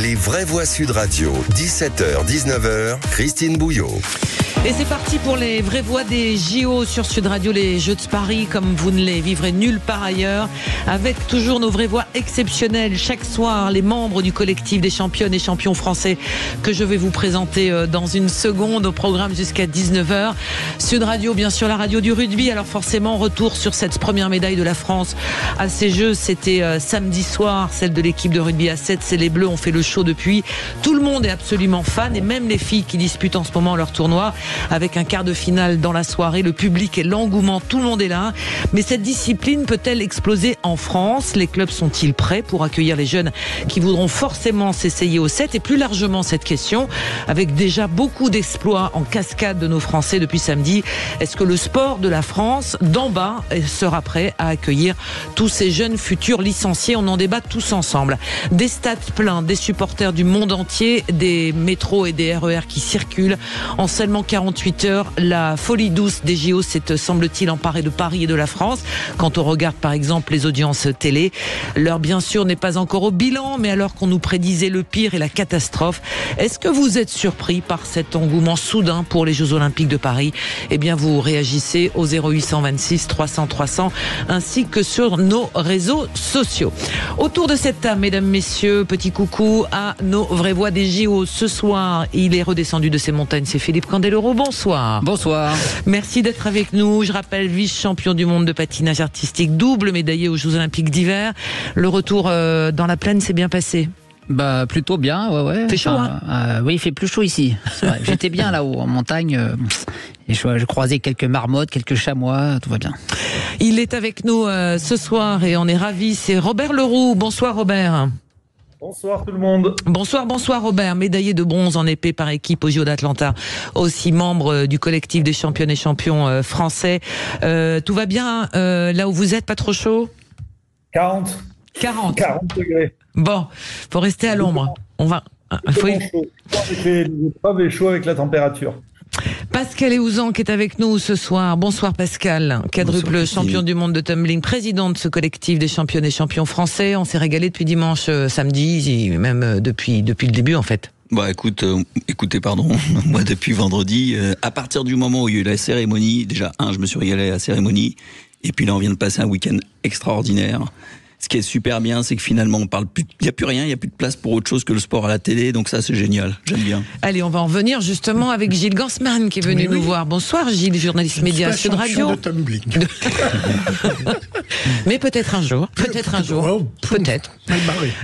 Les vraies voix Sud Radio, 17h-19h, Christine Bouillot. Et c'est parti pour les vraies voix des JO sur Sud Radio, les Jeux de Paris comme vous ne les vivrez nulle part ailleurs, avec toujours nos vraies voix exceptionnelles. Chaque soir, les membres du collectif des championnes et champions français que je vais vous présenter dans une seconde au programme jusqu'à 19h. Sud Radio, bien sûr, la radio du rugby. Alors forcément, retour sur cette première médaille de la France à ces Jeux. C'était samedi soir, celle de l'équipe de rugby à 7. C'est les Bleus, ont fait le show depuis. Tout le monde est absolument fan, et même les filles qui disputent en ce moment leur tournoi, avec un quart de finale dans la soirée, le public et l'engouement, tout le monde est là. Mais cette discipline peut-elle exploser en France ? Les clubs sont-ils prêts pour accueillir les jeunes qui voudront forcément s'essayer au 7 ? Et plus largement cette question, avec déjà beaucoup d'exploits en cascade de nos Français depuis samedi, est-ce que le sport de la France d'en bas sera prêt à accueillir tous ces jeunes futurs licenciés ? On en débat tous ensemble. Des stades pleins, des supporters du monde entier, des métros et des RER qui circulent. En seulement 48 heures, la folie douce des JO s'est, semble-t-il, emparée de Paris et de la France. Quand on regarde par exemple les audiences télé, l'heure bien sûr n'est pas encore au bilan, mais alors qu'on nous prédisait le pire et la catastrophe, est-ce que vous êtes surpris par cet engouement soudain pour les Jeux Olympiques de Paris ? Eh bien, vous réagissez au 0826 300 300 ainsi que sur nos réseaux sociaux. Autour de cette table, mesdames, messieurs, petit coucou à nos vraies voix des JO. Ce soir, il est redescendu de ses montagnes, c'est Philippe Candeloro. Bonsoir. Bonsoir. Merci d'être avec nous. Je rappelle, vice-champion du monde de patinage artistique, double médaillé aux Jeux Olympiques d'hiver. Le retour dans la plaine s'est bien passé. Bah plutôt bien, ouais. Il fait chaud, hein ? Oui, il fait plus chaud ici. J'étais bien là-haut en montagne. Et je croisais quelques marmottes, quelques chamois, tout va bien. Il est avec nous ce soir et on est ravis. C'est Robert Leroux. Bonsoir Robert. Bonsoir tout le monde. Bonsoir Robert, médaillé de bronze en épée par équipe aux JO d'Atlanta, aussi membre du collectif des championnes et champions français. Tout va bien là où vous êtes, pas trop chaud ? 40 degrés. Bon, faut rester à l'ombre. On va. Chaud. Avec les épreuves et chaud avec la température. Pascal Eouzan qui est avec nous ce soir. Bonsoir Pascal, quadruple champion du monde de tumbling, président de ce collectif des championnes et champions français. On s'est régalé depuis dimanche, samedi, même depuis le début en fait. Bah écoutez, moi depuis vendredi, à partir du moment où il y a eu la cérémonie, déjà je me suis régalé à la cérémonie, et puis là on vient de passer un week-end extraordinaire. Ce qui est super bien, c'est que finalement, on parle plus, il n'y a plus rien, il n'y a plus de place pour autre chose que le sport à la télé, donc ça, c'est génial. J'aime bien. Allez, on va en venir justement avec Gilles Gansman qui est venu nous voir. Bonsoir Gilles, journaliste média Sud Radio. De tumbling. Mais peut-être un jour. Peut-être.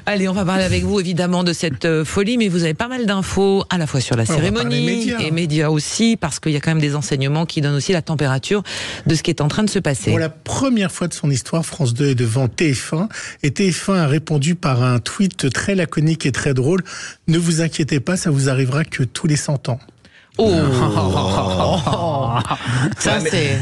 Allez, on va parler avec vous évidemment de cette folie, mais vous avez pas mal d'infos à la fois sur la cérémonie et médias aussi, parce qu'il y a quand même des enseignements qui donnent aussi la température de ce qui est en train de se passer. Pour la première fois de son histoire, France 2 est devant TF1. Et TF1 a répondu par un tweet très laconique et très drôle. Ne vous inquiétez pas, ça vous arrivera que tous les 100 ans. Ça c'est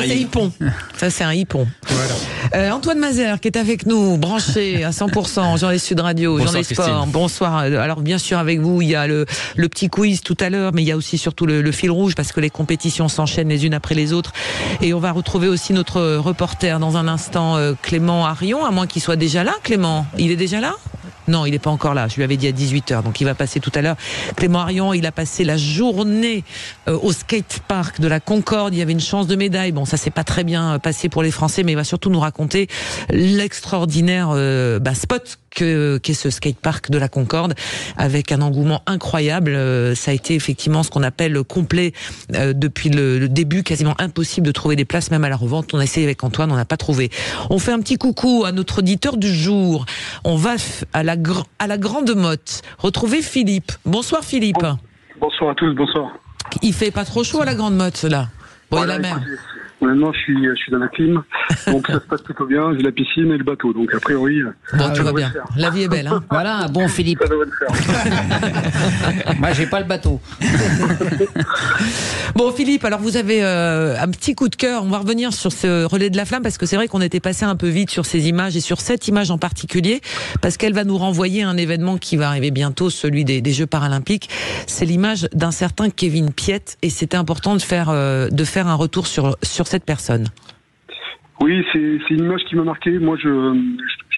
hippon. Ça c'est un hippon. Voilà. Antoine Mazer qui est avec nous, branché à 100%, journaliste Sud Radio, journaliste sport. Bonsoir. Alors bien sûr avec vous, il y a le petit quiz tout à l'heure, mais il y a aussi surtout le fil rouge parce que les compétitions s'enchaînent les unes après les autres. Et on va retrouver aussi notre reporter dans un instant, Clément Arion, à moins qu'il soit déjà là. Clément, il est déjà là ? Non, il n'est pas encore là. Je lui avais dit à 18h, donc il va passer tout à l'heure. Clément Arion, il a passé la journée au skatepark de la Concorde. Il y avait une chance de médaille. Bon, ça s'est pas très bien passé pour les Français, mais il va surtout nous raconter l'extraordinaire spot qu'est ce skatepark de la Concorde, avec un engouement incroyable. Ça a été effectivement ce qu'on appelle complet depuis le début, quasiment impossible de trouver des places, même à la revente. On a essayé avec Antoine, on n'a pas trouvé. On fait un petit coucou à notre auditeur du jour. On va à la Grande Motte retrouver Philippe. Bonsoir Philippe. Bonsoir à tous, bonsoir. Il fait pas trop chaud à la Grande Motte là ? Bon, voilà, et la mer. Honnêtement, je suis dans la clim, donc ça se passe plutôt bien. J'ai la piscine et le bateau, donc a priori. Tout va bien. La vie est belle, hein. Voilà un bon Philippe. Ça devrait le faire. Moi, j'ai pas le bateau. Bon Philippe, alors vous avez un petit coup de cœur. On va revenir sur ce relais de la flamme parce que c'est vrai qu'on était passé un peu vite sur ces images et sur cette image en particulier parce qu'elle va nous renvoyer à un événement qui va arriver bientôt, celui des Jeux Paralympiques. C'est l'image d'un certain Kevin Piette et c'était important de faire un retour sur cette personne. Oui, c'est une image qui m'a marqué. Moi, je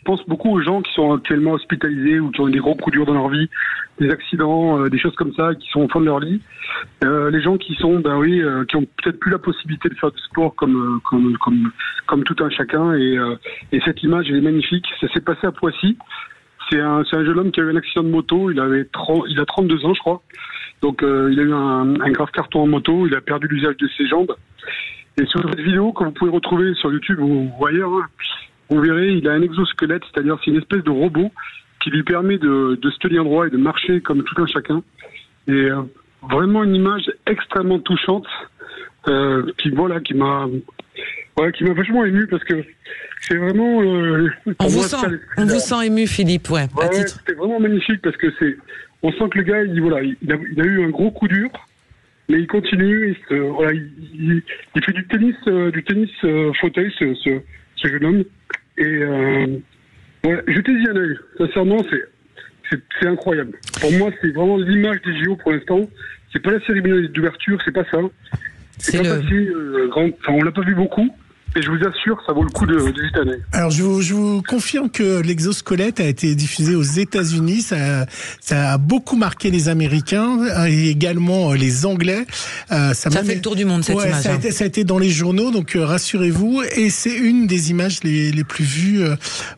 pense beaucoup aux gens qui sont actuellement hospitalisés ou qui ont eu des gros coups durs dans leur vie, des accidents, des choses comme ça, qui sont au fond de leur lit. Les gens qui sont, qui ont peut-être plus la possibilité de faire du sport comme tout un chacun. Et cette image, elle est magnifique. Ça s'est passé à Poissy. C'est un jeune homme qui a eu un accident de moto. Il a 32 ans, je crois. Donc, il a eu un grave carton en moto. Il a perdu l'usage de ses jambes. Et sur cette vidéo que vous pouvez retrouver sur YouTube ou ailleurs, vous verrez, il a un exosquelette, c'est-à-dire c'est une espèce de robot qui lui permet de se tenir droit et de marcher comme tout un chacun. Et vraiment une image extrêmement touchante qui m'a vachement ému parce que c'est vraiment. On vous sent ému, Philippe, ouais. C'était vraiment magnifique parce que on sent que le gars, il a eu un gros coup dur. Mais il continue, il fait du tennis fauteuil, ce jeune homme. Et jetez-y un œil. Sincèrement, c'est incroyable. Pour moi, c'est vraiment l'image des JO pour l'instant. C'est pas la cérémonie d'ouverture, c'est pas ça. On l'a pas vu beaucoup. Et je vous assure, ça vaut le coup de jeter un œil. Alors, je vous confirme que l'exosquelette a été diffusé aux États-Unis. Ça a beaucoup marqué les Américains et également les Anglais. Ça fait le tour du monde, cette image. Ça a été dans les journaux, donc rassurez-vous. Et c'est une des images les plus vues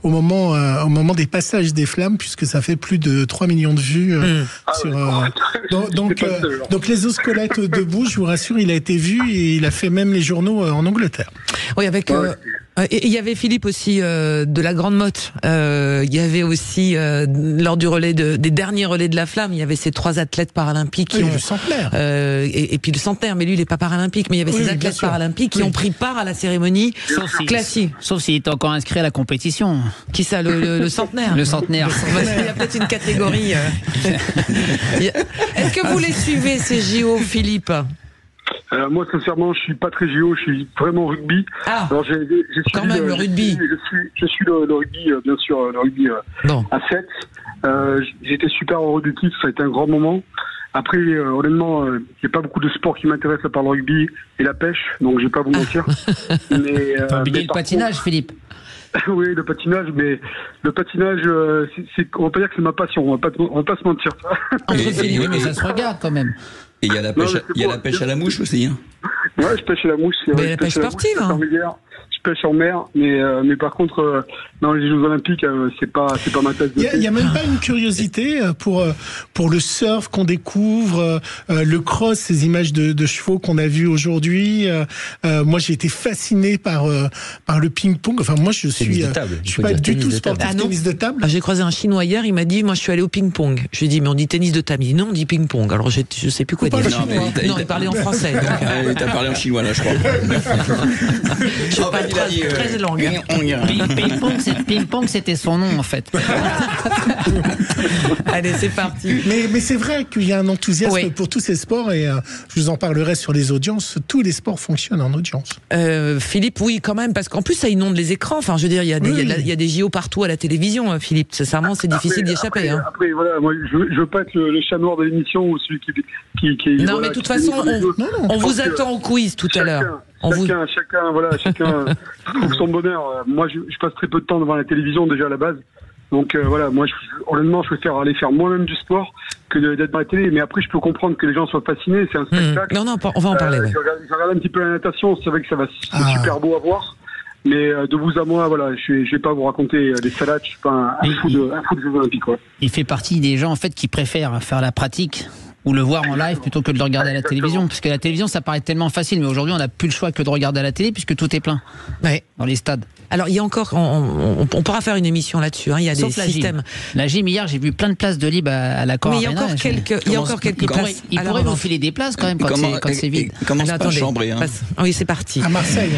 au moment des passages des flammes, puisque ça fait plus de 3 millions de vues. Donc l'exosquelette debout, je vous rassure, il a été vu et il a fait même les journaux en Angleterre. Oui, il y avait Philippe aussi de la Grande Motte. Il y avait aussi lors du des derniers relais de la flamme, il y avait ces 3 athlètes paralympiques qui ont le centenaire. Et puis le centenaire, mais lui il n'est pas paralympique, mais il y avait ces athlètes paralympiques qui ont pris part à la cérémonie classique. Sauf s'il est encore inscrit à la compétition. Qui ça, le centenaire? Le centenaire. Il y a peut-être une catégorie. Est-ce que vous les suivez ces JO, Philippe? Moi, sincèrement, je suis pas très JO, je suis vraiment rugby. Alors, j'ai quand même le rugby. Je suis le rugby, bien sûr, le rugby à 7. J'étais super heureux du titre, ça a été un grand moment. Après, honnêtement, il n'y a pas beaucoup de sports qui m'intéressent à part le rugby et la pêche, donc je vais pas vous mentir. T'as oublié le patinage, Philippe. Oui, le patinage, mais le patinage, on va pas dire que c'est ma passion, on va pas se mentir. Oui, mais ça se regarde quand même. Et il y a la pêche à la mouche aussi. Hein. Ouais, je pêche à la mouche. Mais la pêche sportive. Je pêche en mer, mais par contre, dans les Jeux Olympiques, c'est pas ma tasse de thé. Il y a même pas une curiosité pour le surf qu'on découvre, le cross, ces images de chevaux qu'on a vues aujourd'hui. Moi, j'ai été fasciné par le ping-pong. Enfin, moi, je suis pas du tout sportif. Tennis de table. J'ai croisé un Chinois hier, il m'a dit, moi, je suis allé au ping-pong. Je lui ai dit, mais on dit tennis de table. Il dit, non, on dit ping-pong. Alors, je sais plus quoi dire. Non, il parlait en français. Il t'a parlé en chinois, là, je crois. Je sais pas, 13 langues. Ping-pong, c'était son nom, en fait. Allez, c'est parti. Mais c'est vrai qu'il y a un enthousiasme pour tous ces sports et je vous en parlerai sur les audiences. Tous les sports fonctionnent en audience. Philippe, oui, quand même, parce qu'en plus, ça inonde les écrans. Enfin, je veux dire, il y a des JO partout à la télévision, Philippe. Sincèrement, c'est difficile d'y échapper. Après, voilà, moi, je veux pas être le chat noir de l'émission ou celui qui non, mais de toute façon, on vous attend au quiz tout à l'heure. Chacun trouve son bonheur. Moi, je passe très peu de temps devant la télévision déjà à la base. Donc moi, honnêtement, je préfère aller faire moi-même du sport que d'être dans la télé. Mais après, je peux comprendre que les gens soient fascinés. C'est un spectacle. Non, on va en parler. Je regarde un petit peu la natation. C'est vrai que c'est super beau à voir. Mais de vous à moi, voilà, je vais pas vous raconter des salades. Je suis pas un fou de Jeux Olympiques. Il fait partie des gens en fait qui préfèrent faire la pratique ou le voir en live plutôt que de le regarder à la télévision. Parce que la télévision, ça paraît tellement facile, mais aujourd'hui, on n'a plus le choix que de regarder à la télé puisque tout est plein dans les stades. Alors, il y a encore, on pourra faire une émission là-dessus. Il y a sauf des systèmes. La gym, hier, j'ai vu plein de places de libre à la Cor Mais il y a encore quelques places. Il pourrait vous filer des places quand même quand c'est vide. Commence par chambrer. Oui, c'est parti. À Marseille.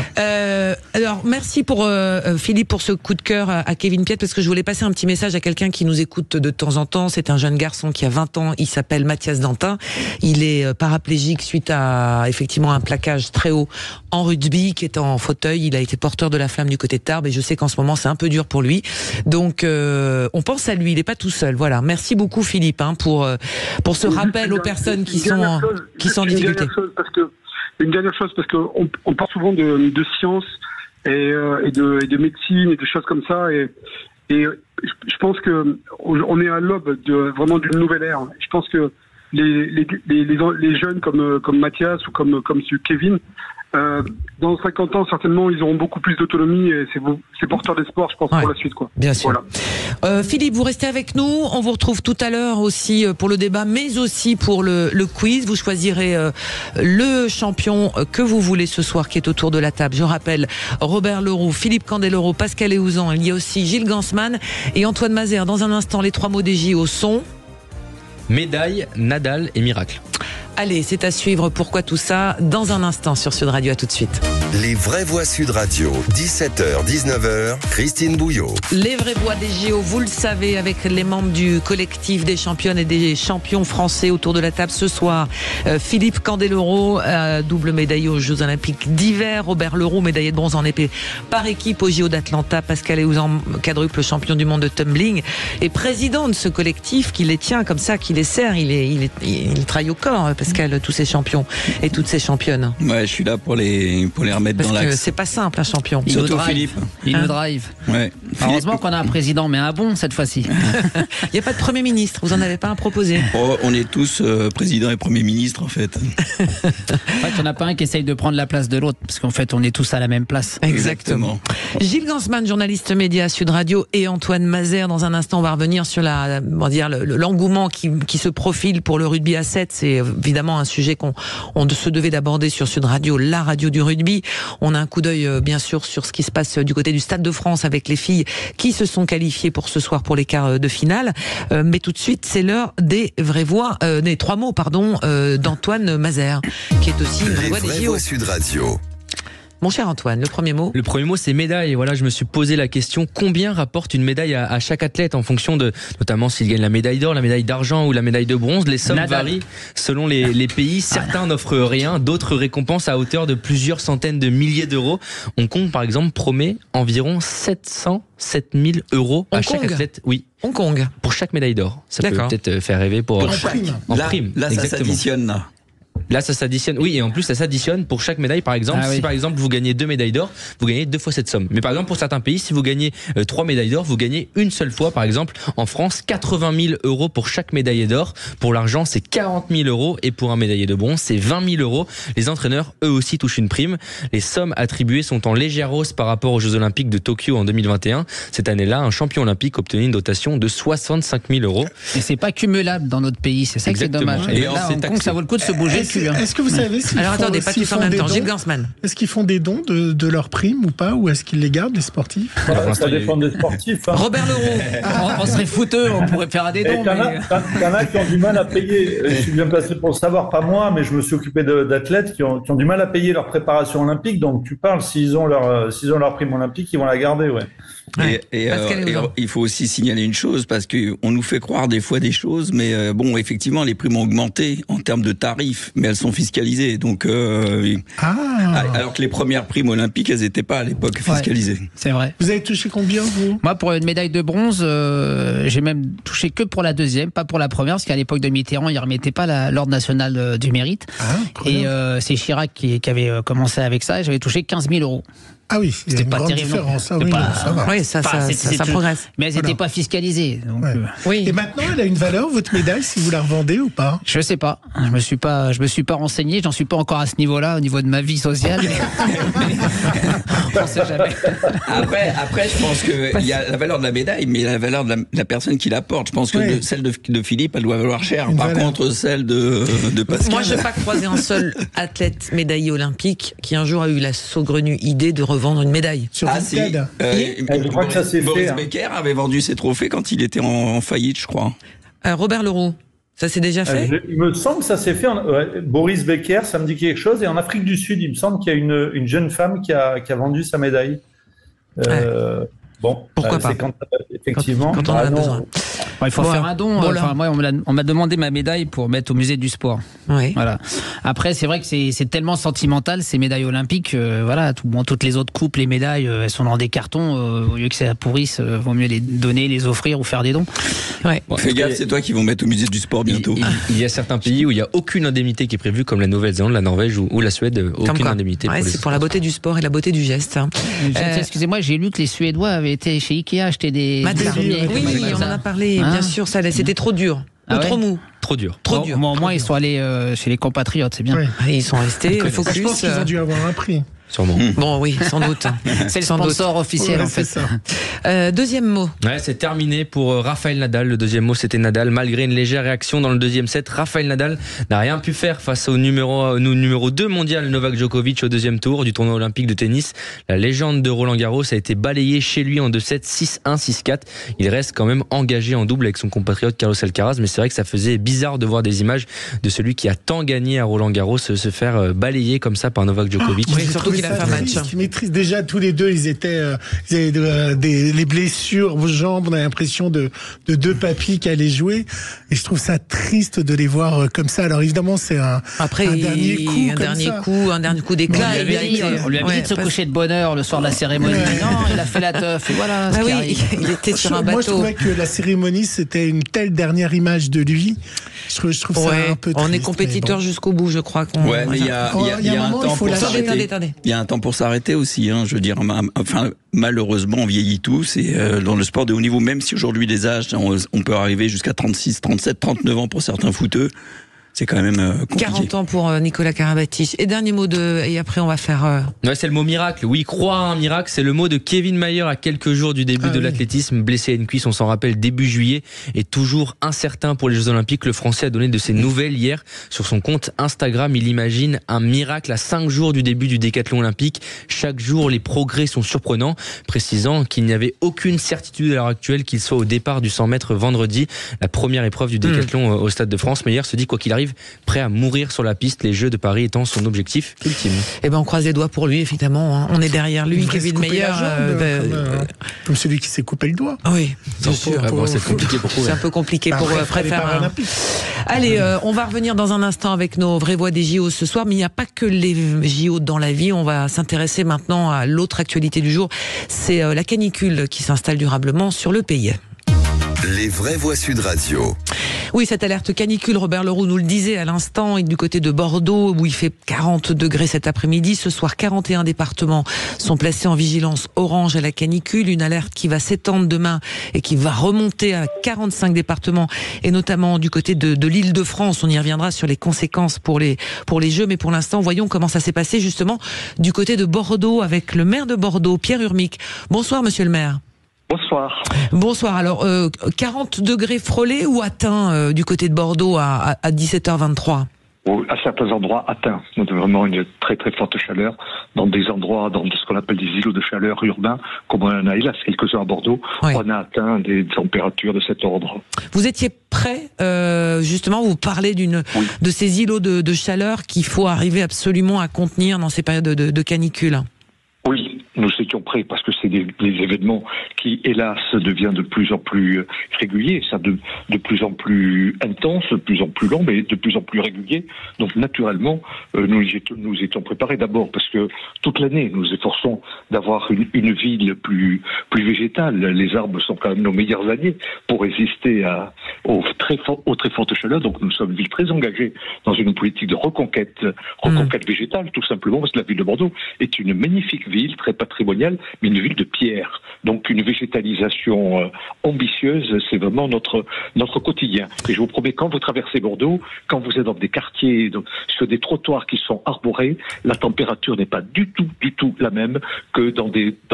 Alors, merci pour Philippe pour ce coup de cœur à Kevin Piette, parce que je voulais passer un petit message à quelqu'un qui nous écoute de temps en temps. C'est un jeune garçon qui a 20 ans. Il s'appelle Mathias Dantin. Il est paraplégique suite à effectivement un plaquage très haut en rugby, qui est en fauteuil. Il a été porteur de la flamme du côté de Tarbes et je sais qu'en ce moment c'est un peu dur pour lui. Donc on pense à lui, il n'est pas tout seul. Voilà. Merci beaucoup Philippe pour ce rappel aux personnes qui sont en difficulté. Une dernière chose, parce qu'on parle souvent de science et de médecine et de choses comme ça, et Et je pense que on est à l'aube vraiment d'une nouvelle ère. Je pense que les jeunes comme Mathias ou comme Kevin, dans 50 ans, certainement, ils auront beaucoup plus d'autonomie et c'est porteur d'espoir, je pense, pour la suite, quoi. Bien sûr. Voilà. Philippe, vous restez avec nous. On vous retrouve tout à l'heure aussi pour le débat, mais aussi pour le quiz. Vous choisirez le champion que vous voulez ce soir, qui est autour de la table. Je rappelle, Robert Leroux, Philippe Candeloro, Pascal Héouzan. Il y a aussi Gilles Gansman et Antoine Mazère. Dans un instant, les 3 mots des JO sont médaille, Nadal et miracle. Allez, c'est à suivre. Pourquoi tout ça dans un instant sur Sud Radio. À tout de suite. Les vraies voix Sud Radio, 17h, 19h, Christine Bouillot. Les vraies voix des JO, vous le savez, avec les membres du collectif des championnes et des champions français autour de la table ce soir. Philippe Candeloro, double médaillé aux Jeux Olympiques d'hiver. Robert Leroux, médaillé de bronze en épée par équipe aux JO d'Atlanta. Pascal Héouzan, quadruple champion du monde de tumbling et président de ce collectif qui les tient comme ça, qui les sert. Il travaille au corps, Pascal, tous ces champions et toutes ces championnes. Ouais, je suis là pour les remettre parce dans l'axe. Parce que c'est pas simple, un champion. Surtout Philippe. Il nous drive. Ouais. Heureusement qu'on a un président, mais un bon cette fois-ci. Il n'y a pas de Premier ministre, vous en avez pas un proposé? On est tous président et Premier ministre, en fait. En fait, il n'y en a pas un qui essaye de prendre la place de l'autre, parce qu'en fait, on est tous à la même place. Exactement. Gilles Gansman, journaliste média à Sud Radio, et Antoine Mazère. Dans un instant, on va revenir sur l'engouement qui se profile pour le rugby à 7. C'est évidemment un sujet qu'on se devait d'aborder sur Sud Radio, la radio du rugby. On a un coup d'œil, bien sûr, sur ce qui se passe du côté du Stade de France avec les filles qui se sont qualifiées pour ce soir pour les quarts de finale. Mais tout de suite, c'est l'heure des vraies voix, des 3 mots, d'Antoine Mazère, qui est aussi une vraie voix des JO. Voix Sud Radio. Mon cher Antoine, le premier mot. Le premier mot, c'est médaille. Et voilà, je me suis posé la question, combien rapporte une médaille à chaque athlète en fonction de, notamment s'il gagne la médaille d'or, la médaille d'argent ou la médaille de bronze. Les sommes varient selon les pays. Certains n'offrent rien, d'autres récompensent à hauteur de plusieurs centaines de milliers d'euros. Hong Kong, par exemple, promet environ 707 000 euros à chaque athlète. Oui. Hong Kong. Pour chaque médaille d'or. Ça peut peut-être faire rêver pour en prime. Là, ça s'additionne, là. Là, ça s'additionne. Oui, et en plus, ça s'additionne pour chaque médaille. Par exemple, si par exemple vous gagnez 2 médailles d'or, vous gagnez 2 fois cette somme. Mais par exemple, pour certains pays, si vous gagnez 3 médailles d'or, vous gagnez une seule fois. Par exemple, en France, 80 000 euros pour chaque médaillé d'or. Pour l'argent, c'est 40 000 euros. Et pour un médaillé de bronze, c'est 20 000 euros. Les entraîneurs, eux aussi, touchent une prime. Les sommes attribuées sont en légère hausse par rapport aux Jeux Olympiques de Tokyo en 2021. Cette année-là, un champion olympique obtenait une dotation de 65 000 euros. Et c'est pas cumulable dans notre pays. C'est ça qui est dommage. Et là, Hong Kong, ça vaut le coup de se bouger le cul. Est-ce que vous savez alors attendez, pas tous en même temps. Gilles Gansman. Est-ce qu'ils font des dons de leurs primes ou pas, ou est-ce qu'ils les gardent, les sportifs? Ça dépend des sportifs. Robert Leroux. On serait fouteux, on pourrait faire des dons. Il y en a qui ont du mal à payer. Je suis bien placé pour le savoir, pas moi, mais je me suis occupé d'athlètes qui ont du mal à payer leur préparation olympique. Donc tu parles, s'ils ont leur prime olympique, ils vont la garder, ouais. Et il faut aussi signaler une chose, parce qu'on nous fait croire des fois des choses, mais effectivement, les primes ont augmenté en termes de tarifs, mais elles sont fiscalisées. Donc, alors que les premières primes olympiques, elles n'étaient pas à l'époque fiscalisées. Ouais, c'est vrai. Vous avez touché combien, vous? Moi, pour une médaille de bronze, j'ai même touché que pour la deuxième, pas pour la première, parce qu'à l'époque de Mitterrand, il ne remettait pas l'ordre national du mérite. Et c'est Chirac qui avait commencé avec ça, et j'avais touché 15 000 euros. Ah oui, c'était pas terrible. Ça va. Oui, ça progresse. Mais elles n'étaient pas fiscalisées. Donc, oui. Et maintenant, elle a une valeur, votre médaille, si vous la revendez ou pas? Je sais pas. Je me suis pas renseigné. J'en suis pas encore à ce niveau-là, au niveau de ma vie sociale. On sait jamais. Après, je pense qu'il y a la valeur de la médaille, mais la valeur de la personne qui la porte. Je pense que celle de Philippe, elle doit valoir cher. Par contre, celle de Pascal. Moi, je n'ai pas croisé un seul athlète médaillé olympique qui un jour a eu la saugrenue idée de revendre une médaille. Sur si. Je crois que ça s'est fait. Boris Becker avait vendu ses trophées quand il était en faillite, je crois. Robert Leroux, ça s'est déjà fait? Il me semble que ça s'est fait. Boris Becker, ça me dit quelque chose. Et en Afrique du Sud, il me semble qu'il y a une jeune femme qui a vendu sa médaille. Bon, pourquoi pas? C'est effectivement. Quand on en a besoin. Il faut faire un don. Moi, on m'a demandé ma médaille pour mettre au musée du sport. Oui. Voilà. Après, c'est vrai que c'est tellement sentimental ces médailles olympiques. Voilà, toutes les autres coupes, les médailles, elles sont dans des cartons. Au lieu que ça pourrisse, vaut mieux les donner, les offrir ou faire des dons. Ouais. Bon, fais gaffe, c'est toi qui vont mettre au musée du sport bientôt. Il y a certains pays où il n'y a aucune indemnité qui est prévue, comme la Nouvelle-Zélande, la Norvège ou la Suède. Aucune indemnité. C'est pour la beauté du sport et la beauté du geste. Excusez-moi, j'ai lu que les Suédois avaient été chez Ikea acheter des fermiers. Oui, on en a parlé, bien sûr. C'était trop dur. Trop mou. Trop dur. Au moins, ils sont allés chez les compatriotes, c'est bien. Oui. Ils sont restés focus. Je pense qu'ils ont dû avoir un prix. Sûrement. Bon, oui, sans doute. C'est le sponsor officiel, en fait. Deuxième mot. Ouais, c'est terminé pour Rafael Nadal. Le deuxième mot, c'était Nadal. Malgré une légère réaction dans le deuxième set, Rafael Nadal n'a rien pu faire face au numéro 2 mondial Novak Djokovic au deuxième tour du tournoi olympique de tennis. La légende de Roland Garros a été balayée chez lui en 2-7, 6-1, 6-4. Il reste quand même engagé en double avec son compatriote Carlos Alcaraz, mais c'est vrai que ça faisait bizarre de voir des images de celui qui a tant gagné à Roland Garros se faire balayer comme ça par Novak Djokovic. Oui, surtout qu'il a fait un match. Ils maîtrisent déjà tous les deux. Ils avaient les blessures aux jambes. On a l'impression de deux papis qui allaient jouer. Et je trouve ça triste de les voir comme ça. Alors évidemment, c'est un dernier coup d'éclat. On lui a dit de se coucher de bonne heure le soir de la cérémonie. Non, il a fait la teuf. Et voilà. Il était sur un bateau. Moi, je trouvais que la cérémonie, c'était une telle dernière image de lui. Je trouve ça un peu triste. On est compétiteur jusqu'au bout, je crois. Mais il y a un temps pour s'arrêter. Il y a un temps pour s'arrêter aussi. Je veux dire, malheureusement, on vieillit tous. Et dans le sport de haut niveau, même si aujourd'hui les âges, on peut arriver jusqu'à 36, 37, 39 ans pour certains footeux. C'est quand même compliqué. 40 ans pour Nicolas Karabatic. Et dernier mot et après on va faire... Ouais, c'est le mot miracle. Oui, croire à un miracle, c'est le mot de Kevin Mayer à quelques jours du début de l'athlétisme. Blessé à une cuisse, on s'en rappelle, début juillet. Et toujours incertain pour les Jeux Olympiques, le Français a donné de ses nouvelles hier. Sur son compte Instagram, il imagine un miracle à 5 jours du début du décathlon olympique. Chaque jour, les progrès sont surprenants, précisant qu'il n'y avait aucune certitude à l'heure actuelle qu'il soit au départ du 100 mètres vendredi, la première épreuve du décathlon au Stade de France. Mayer se dit, quoi qu'il arrive, prêt à mourir sur la piste, les Jeux de Paris étant son objectif ultime. Eh ben, on croise les doigts pour lui, évidemment. On est derrière lui, Kevin Mayer. Comme celui qui s'est coupé le doigt. Oui, c'est sûr. C'est compliqué pour C'est un peu compliqué pour préférer. Allez, on va revenir dans un instant avec nos vraies voix des JO ce soir, mais il n'y a pas que les JO dans la vie. On va s'intéresser maintenant à l'autre actualité du jour. C'est la canicule qui s'installe durablement sur le pays. Les vraies voix Sud Radio. Oui, cette alerte canicule, Robert Leroux nous le disait à l'instant, du côté de Bordeaux, où il fait 40 degrés cet après-midi. Ce soir, 41 départements sont placés en vigilance orange à la canicule. Une alerte qui va s'étendre demain et qui va remonter à 45 départements, et notamment du côté de l'Île-de-France. On y reviendra sur les conséquences pour les Jeux, mais pour l'instant, voyons comment ça s'est passé justement du côté de Bordeaux avec le maire de Bordeaux, Pierre Urmic. Bonsoir, monsieur le maire. Bonsoir. Bonsoir. Alors, 40 degrés frôlés ou atteints du côté de Bordeaux à 17h23 ? À certains endroits atteints. Donc vraiment une très très forte chaleur dans des endroits, dans ce qu'on appelle des îlots de chaleur urbains, comme on en a hélas quelques-uns à Bordeaux. Oui. On a atteint des températures de cet ordre. Vous étiez prêt, justement, vous parlez de ces îlots de chaleur qu'il faut arriver absolument à contenir dans ces périodes de canicule. Oui, nous étions prêts parce que c'est des événements qui, hélas, deviennent de plus en plus réguliers, ça de plus en plus intense, de plus en plus long, mais de plus en plus régulier. Donc, naturellement, nous étions préparés d'abord parce que toute l'année, nous efforçons d'avoir une ville plus végétale. Les arbres sont quand même nos meilleurs alliés pour résister aux très fortes chaleurs. Donc, nous sommes une ville très engagée dans une politique de reconquête végétale, tout simplement, parce que la ville de Bordeaux est une magnifique ville, très patrimoniale, mais une ville de pierre. Donc une végétalisation ambitieuse, c'est vraiment notre quotidien. Et je vous promets, quand vous traversez Bordeaux, quand vous êtes dans des quartiers, sur des trottoirs qui sont arborés, la température n'est pas du tout la même que dans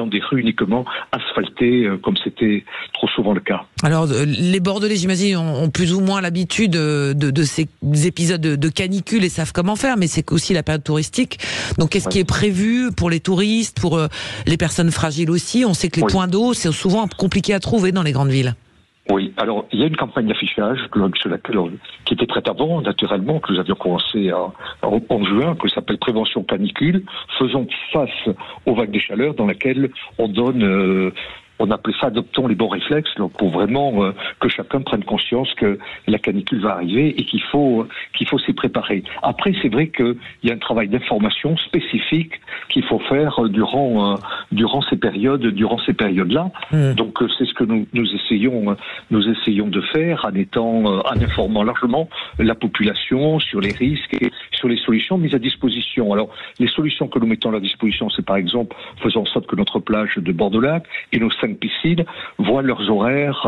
des rues uniquement asphaltées, comme c'était trop souvent le cas. Alors les Bordelais, j'imagine, ont plus ou moins l'habitude de ces épisodes de canicule et savent comment faire, mais c'est aussi la période touristique. Donc qu'est-ce qui est prévu pour les touristes, pour les personnes fragiles aussi? On sait que les points d'eau, c'est souvent compliqué à trouver dans les grandes villes. Oui, alors il y a une campagne d'affichage qui était prête avant, naturellement, que nous avions commencé en juin, qui s'appelle Prévention canicule. Faisons face aux vagues de chaleur, dans laquelle on donne on appelait ça adoptons les bons réflexes, donc pour vraiment que chacun prenne conscience que la canicule va arriver et qu'il faut s'y préparer. Après, c'est vrai qu'il y a un travail d'information spécifique qu'il faut faire durant ces périodes-là. Donc c'est ce que nous essayons de faire en informant largement la population sur les risques et sur les solutions mises à disposition. Alors, les solutions que nous mettons à disposition, c'est par exemple, faisons en sorte que notre plage de Bordeaux-Lac et nos 5 piscines voient leurs horaires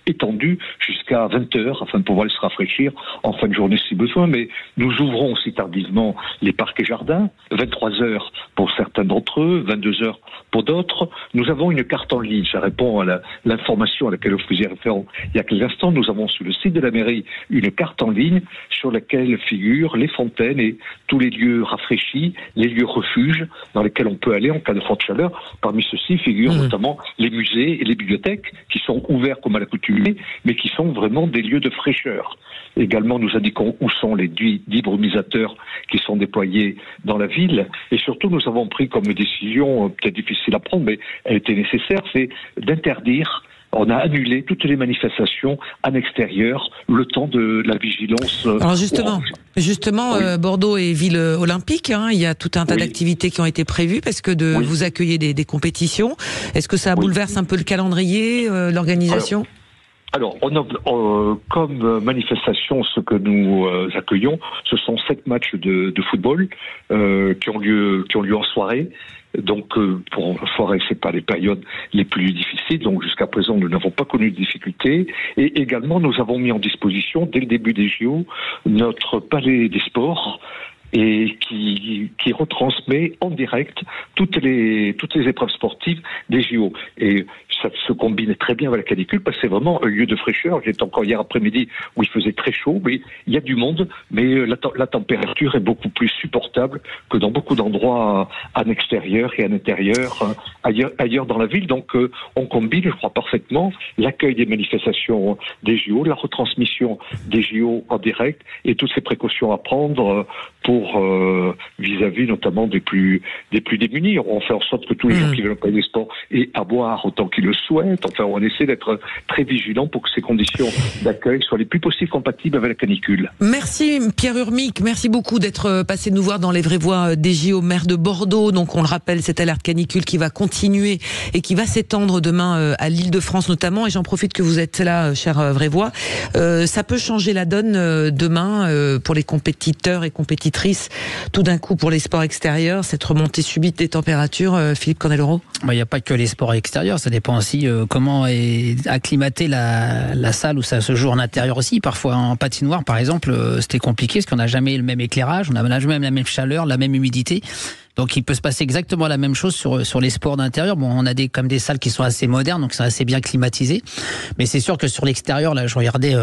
étendus jusqu'à 20h afin de pouvoir se rafraîchir en fin de journée si besoin. Mais nous ouvrons aussi tardivement les parcs et jardins, 23h pour certains d'entre eux, 22h pour d'autres. Nous avons une carte en ligne, ça répond à l'information à laquelle vous faisiez référence il y a quelques instants. Nous avons sur le site de la mairie une carte en ligne sur laquelle figurent les fontaines et tous les lieux rafraîchis, les lieux refuges dans lesquels on peut aller en cas de forte chaleur. Parmi ceux-ci figurent notamment les musées et les bibliothèques qui sont ouverts comme à l'accoutumée, mais qui sont vraiment des lieux de fraîcheur. Également, nous indiquons où sont les débrumisateurs qui sont déployés dans la ville. Et surtout, nous avons pris comme décision, peut-être difficile à prendre, mais elle était nécessaire, c'est d'interdire. On a annulé toutes les manifestations en extérieur le temps de la vigilance. Alors justement, oui. Bordeaux est ville olympique. Il y a tout un tas d'activités qui ont été prévues parce que vous accueillez des compétitions. Est-ce que ça bouleverse un peu le calendrier, l'organisation ? Alors, comme manifestation, ce que nous accueillons, ce sont 7 matchs de football qui ont lieu en soirée. Donc, pour la soirée, c'est pas les périodes les plus difficiles. Donc, jusqu'à présent, nous n'avons pas connu de difficultés. Et également, nous avons mis en disposition, dès le début des JO, notre palais des sports et qui retransmet en direct toutes les épreuves sportives des JO. Et ça se combine très bien avec la canicule parce que c'est vraiment un lieu de fraîcheur. J'étais encore hier après-midi où il faisait très chaud, mais il y a du monde, mais la température est beaucoup plus supportable que dans beaucoup d'endroits en extérieur et en intérieur, ailleurs dans la ville. Donc on combine, je crois parfaitement, l'accueil des manifestations des JO, la retransmission des JO en direct et toutes ces précautions à prendre pour vis-à-vis notamment des plus démunis. On fait en sorte que tous les gens qui veulent payer des sports aient à boire autant qu'ils le souhaitent. Enfin, on essaie d'être très vigilant pour que ces conditions d'accueil soient les plus possibles compatibles avec la canicule. Merci Pierre Urmic, merci beaucoup d'être passé nous voir dans les vraies voix des JO, maire de Bordeaux. Donc on le rappelle, cette alerte canicule qui va continuer et qui va s'étendre demain à l'Île-de-France notamment. Et j'en profite que vous êtes là, cher vraie voix. Ça peut changer la donne demain pour les compétiteurs et compétitrices. Tout d'un coup, pour les sports extérieurs, cette remontée subite des températures, Philippe Candeloro ? Il n'y a pas que les sports extérieurs, ça dépend aussi comment est acclimatée la salle où ça se joue en intérieur aussi. Parfois en patinoire, par exemple, c'était compliqué parce qu'on n'a jamais le même éclairage, on n'a jamais la même chaleur, la même humidité. Donc il peut se passer exactement la même chose sur les sports d'intérieur. Bon, on a comme des salles qui sont assez modernes, donc qui sont assez bien climatisées. Mais c'est sûr que sur l'extérieur, là, je regardais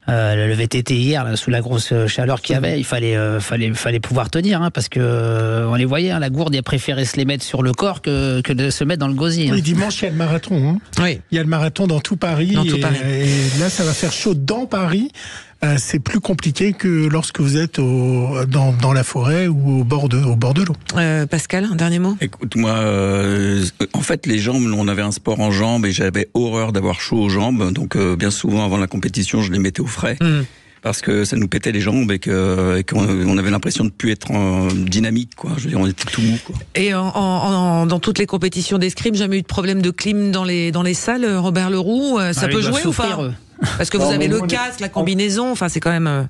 le VTT hier, là, sous la grosse chaleur qu'il y avait, il fallait pouvoir tenir, parce que on les voyait, la gourde, il a préféré se les mettre sur le corps que de se mettre dans le gosier. Oui, dimanche, il y a le marathon. Oui. Il y a le marathon dans tout Paris. Et là, ça va faire chaud dans Paris. C'est plus compliqué que lorsque vous êtes dans la forêt ou au bord de l'eau. Pascal, un dernier mot ? Écoute, moi, en fait, les jambes, on avait un sport en jambes et j'avais horreur d'avoir chaud aux jambes. Donc, bien souvent, avant la compétition, je les mettais au frais. Parce que ça nous pétait les jambes et qu'on avait l'impression de plus être dynamique, quoi. Je veux dire, on était tout mou, quoi. Et dans toutes les compétitions d'escrime, jamais eu de problème de clim dans les salles, Robert Leroux. Ça peut jouer ou pas ? Parce que vous avez le casque, la combinaison, enfin c'est quand même...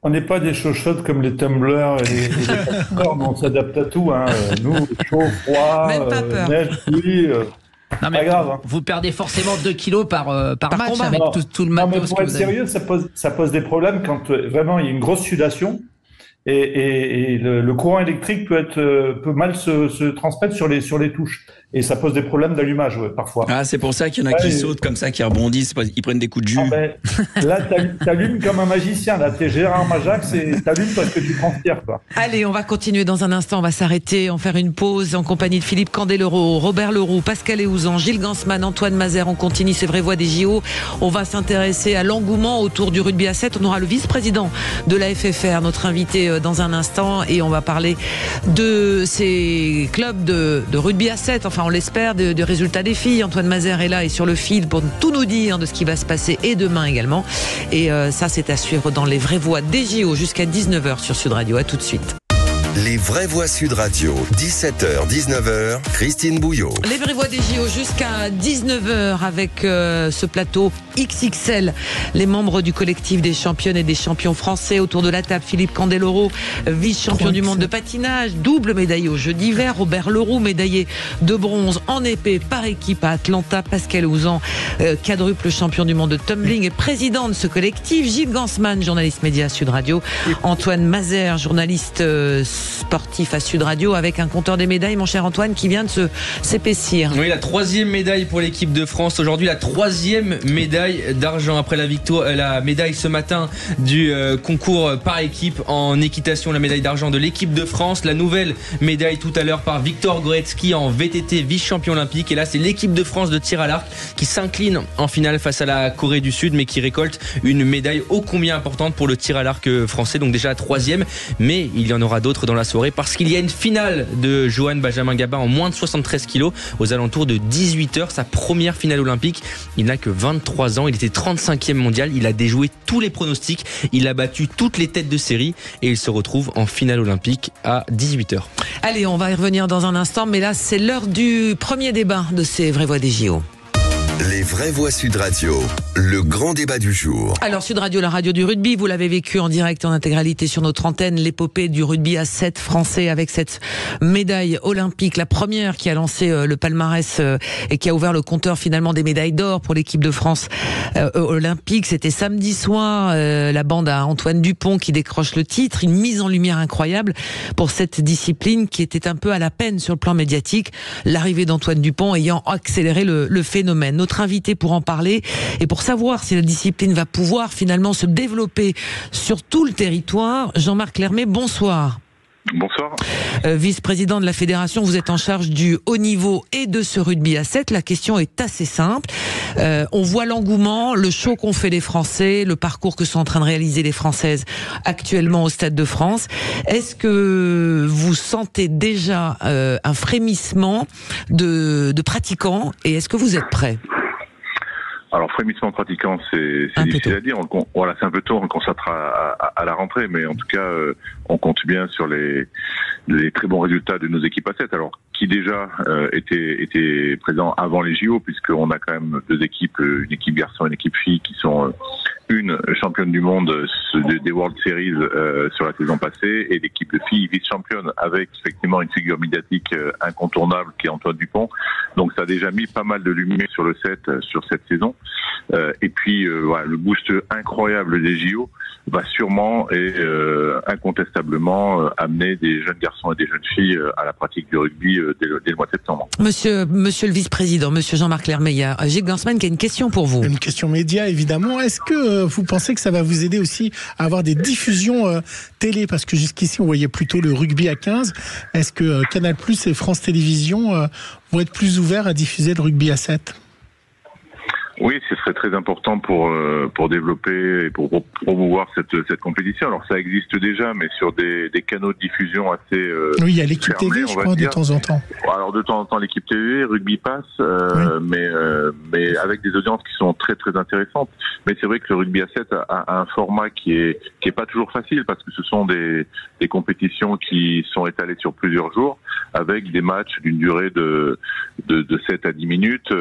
On n'est pas des chochottes comme les tumblers et les passports, mais on s'adapte à tout. Nous, chaud, froid, neige, pluie... Non, mais vous perdez forcément 2 kilos par match combat. Avec tout le matos. Non, mais pour être sérieux, ça pose des problèmes quand vraiment il y a une grosse sudation et le courant électrique peut mal se transmettre sur les touches. Et ça pose des problèmes d'allumage, parfois. Ah, c'est pour ça qu'il y en a qui sautent comme ça, qui rebondissent, ils prennent des coups de jus. Là, t'allumes comme un magicien. Là, t'es Gérard Majax et t'allumes parce que tu transpires, quoi. Allez, on va continuer dans un instant. On va s'arrêter, en faire une pause en compagnie de Philippe Candeloro, Robert Leroux, Pascal Eouzan, Gilles Gansman, Antoine Mazer. On continue ces vraies voix des JO. On va s'intéresser à l'engouement autour du rugby à 7. On aura le vice-président de la FFR, notre invité dans un instant et on va parler de ces clubs de rugby à 7, enfin on l'espère, de résultats des filles. Antoine Mazer est là et sur le fil pour tout nous dire de ce qui va se passer et demain également. Et ça c'est à suivre dans les vraies voix des JO jusqu'à 19h sur Sud Radio. À tout de suite. Les vraies voix Sud Radio, 17h, 19h, Christine Bouillot. Les vraies voix des JO jusqu'à 19h avec ce plateau XXL. Les membres du collectif des championnes et des champions français autour de la table. Philippe Candeloro, vice-champion du monde de patinage, double médaillé aux Jeux d'hiver. Robert Leroux, médaillé de bronze en épée par équipe à Atlanta. Pascal Ouzan, quadruple champion du monde de tumbling et président de ce collectif. Gilles Gansman, journaliste média à Sud Radio. Antoine Mazer, journaliste sportif à Sud Radio, avec un compteur des médailles, mon cher Antoine, qui vient de s'épaissir. Oui, la 3e médaille pour l'équipe de France aujourd'hui, la 3e médaille d'argent après la victoire, la médaille ce matin du concours par équipe en équitation, la médaille d'argent de l'équipe de France, la nouvelle médaille tout à l'heure par Victor Goretzky en VTT, vice-champion olympique, et là c'est l'équipe de France de tir à l'arc qui s'incline en finale face à la Corée du Sud, mais qui récolte une médaille ô combien importante pour le tir à l'arc français, donc déjà la 3e, mais il y en aura d'autres dans la soirée parce qu'il y a une finale de Johan Benjamin Gabin en moins de 73 kilos aux alentours de 18h, sa première finale olympique. Il n'a que 23 ans, il était 35e mondial, il a déjoué tous les pronostics, il a battu toutes les têtes de série et il se retrouve en finale olympique à 18h. Allez, on va y revenir dans un instant, mais là c'est l'heure du premier débat de ces vraies voix des JO. Les vraies voix Sud Radio, le grand débat du jour. Alors Sud Radio, la radio du rugby, vous l'avez vécu en direct en intégralité sur notre antenne, l'épopée du rugby à 7 français avec cette médaille olympique, la première qui a lancé le palmarès et qui a ouvert le compteur finalement des médailles d'or pour l'équipe de France olympique. C'était samedi soir, la bande à Antoine Dupont qui décroche le titre, une mise en lumière incroyable pour cette discipline qui était un peu à la peine sur le plan médiatique, l'arrivée d'Antoine Dupont ayant accéléré le phénomène. Notre invité pour en parler et pour savoir si la discipline va pouvoir finalement se développer sur tout le territoire, Jean-Marc Lermet, bonsoir. Bonsoir. Vice-président de la fédération, vous êtes en charge du haut niveau et de ce rugby à 7. La question est assez simple. On voit l'engouement, le show qu'ont fait les Français, le parcours que sont en train de réaliser les Françaises actuellement au Stade de France. Est-ce que vous sentez déjà un frémissement de pratiquants et est-ce que vous êtes prêts ? Alors, frémissement pratiquant, c'est difficile à dire. Voilà, c'est un peu tôt, on le constatera à la rentrée, mais en tout cas, on compte bien sur les très bons résultats de nos équipes à 7. Alors, qui déjà étaient présents avant les JO, puisqu'on a quand même deux équipes, une équipe garçon et une équipe fille, qui sont une championne du monde des World Series sur la saison passée, et l'équipe de filles vice-championne, avec effectivement une figure médiatique incontournable qui est Antoine Dupont. Donc ça a déjà mis pas mal de lumière sur le 7 sur cette saison. Et puis voilà, le boost incroyable des JO va sûrement et incontestablement amener des jeunes garçons et des jeunes filles à la pratique du rugby dès le mois de septembre. Monsieur le vice-président, monsieur Jean-Marc Lermet, il y a Gilles Gansman qui a une question pour vous. Une question média, évidemment. Est-ce que vous pensez que ça va vous aider aussi à avoir des diffusions télé? Parce que jusqu'ici, on voyait plutôt le rugby à 15. Est-ce que Canal+ et France Télévisions vont être plus ouverts à diffuser le rugby à 7? Oui, ce serait très important pour développer et pour promouvoir cette compétition. Alors ça existe déjà, mais sur des canaux de diffusion assez oui, il y a l'équipe TV, je crois, de temps en temps. Alors de temps en temps l'équipe TV, Rugby Pass, oui. mais avec des audiences qui sont très très intéressantes. Mais c'est vrai que le rugby à 7 a un format qui est pas toujours facile, parce que ce sont des compétitions qui sont étalées sur plusieurs jours, avec des matchs d'une durée de 7 à 10 minutes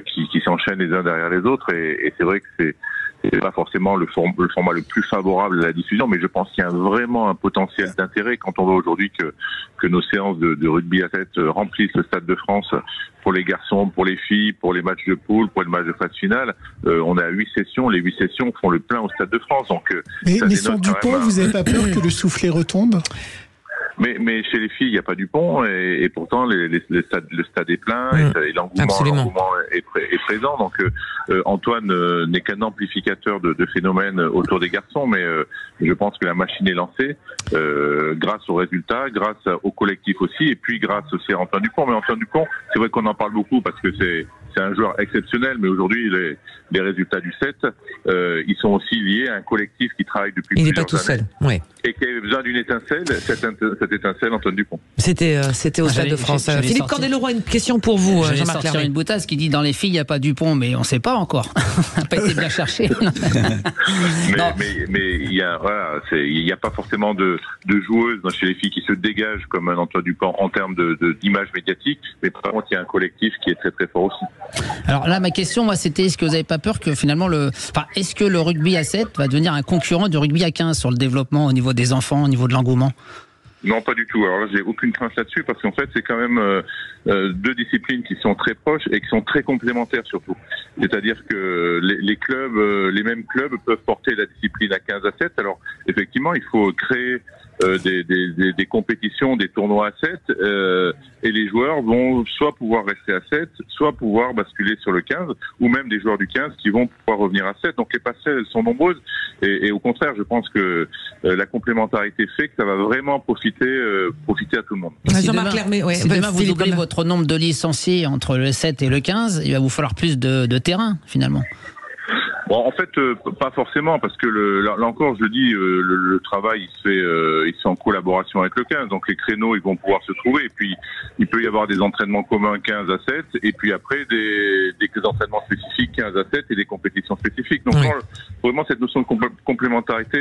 qui s'enchaînent les uns derrière les autres, et c'est vrai que c'est pas forcément le format le plus favorable à la diffusion, mais je pense qu'il y a vraiment un potentiel d'intérêt quand on voit aujourd'hui que nos séances de rugby à 7 remplissent le Stade de France pour les garçons, pour les filles, pour les matchs de poule, pour les matchs de phase finale. On est à 8 sessions, les 8 sessions font le plein au Stade de France. Donc, mais sans Dupont, vous n'avez pas peur que le soufflet retombe? Mais chez les filles, il n'y a pas Dupont, et pourtant le stade est plein, et l'engouement est présent. Donc Antoine n'est qu'un amplificateur de phénomènes autour des garçons, mais je pense que la machine est lancée grâce aux résultats, grâce au collectif aussi, et puis grâce aussi à Antoine Dupont. Mais Antoine Dupont, c'est vrai qu'on en parle beaucoup parce que c'est c'est un joueur exceptionnel, mais aujourd'hui les résultats du 7, ils sont aussi liés à un collectif qui travaille depuis plusieurs années. Il n'est pas tout seul, ouais. Et qui avait besoin d'une étincelle, cette étincelle, Antoine Dupont. C'était au Stade de France. Philippe Candeloro, une question pour vous, Jean-Marc Clermay. Une boutasse qui dit dans les filles, il n'y a pas Dupont, mais on ne sait pas encore. Ça n'a pas été bien cherché. mais il y a, voilà, il n'y a pas forcément de joueuses chez les filles qui se dégagent comme un Antoine Dupont en termes d'image médiatique, mais par contre, il y a un collectif qui est très très fort aussi. Alors là, ma question, moi, c'était est-ce que vous n'avez pas peur que finalement, est-ce que le rugby à 7 va devenir un concurrent du rugby à 15 sur le développement au niveau des enfants, au niveau de l'engouement? Non, pas du tout. Alors là, j'ai aucune crainte là-dessus parce qu'en fait, c'est quand même deux disciplines qui sont très proches et qui sont très complémentaires surtout. C'est-à-dire que les clubs, les mêmes clubs peuvent porter la discipline à 15 à 7. Alors, effectivement, il faut créer des compétitions, des tournois à 7 et les joueurs vont soit pouvoir rester à 7, soit pouvoir basculer sur le 15 ou même des joueurs du 15 qui vont pouvoir revenir à 7. Donc les passerelles sont nombreuses et au contraire, je pense que la complémentarité fait que ça va vraiment profiter à tout le monde. Jean-Marc Clermay, si demain vous doublez votre nombre de licenciés entre le 7 et le 15, il va vous falloir plus de terrain finalement. Bon, en fait, pas forcément, parce que là encore, je le dis, le travail il se fait en collaboration avec le 15. Donc les créneaux, ils vont pouvoir se trouver. Et puis il peut y avoir des entraînements communs 15 à 7, et puis après des entraînements spécifiques 15 à 7 et des compétitions spécifiques. Donc vraiment cette notion de complémentarité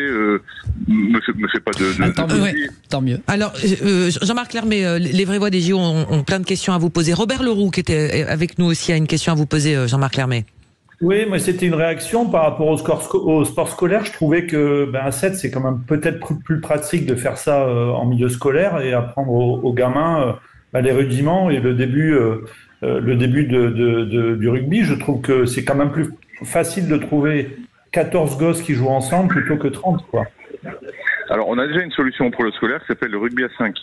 me fait pas de tant mieux. Alors Jean-Marc Clermay, les vraies voix des JO ont plein de questions à vous poser. Robert Leroux, qui était avec nous aussi, a une question à vous poser, Jean-Marc Clermay. Oui, mais c'était une réaction par rapport au sport scolaire. Je trouvais que à 7, c'est quand même peut-être plus pratique de faire ça en milieu scolaire et apprendre aux gamins les rudiments et le début du rugby. Je trouve que c'est quand même plus facile de trouver 14 gosses qui jouent ensemble plutôt que 30, quoi. Alors, on a déjà une solution pour le scolaire qui s'appelle le rugby à 5.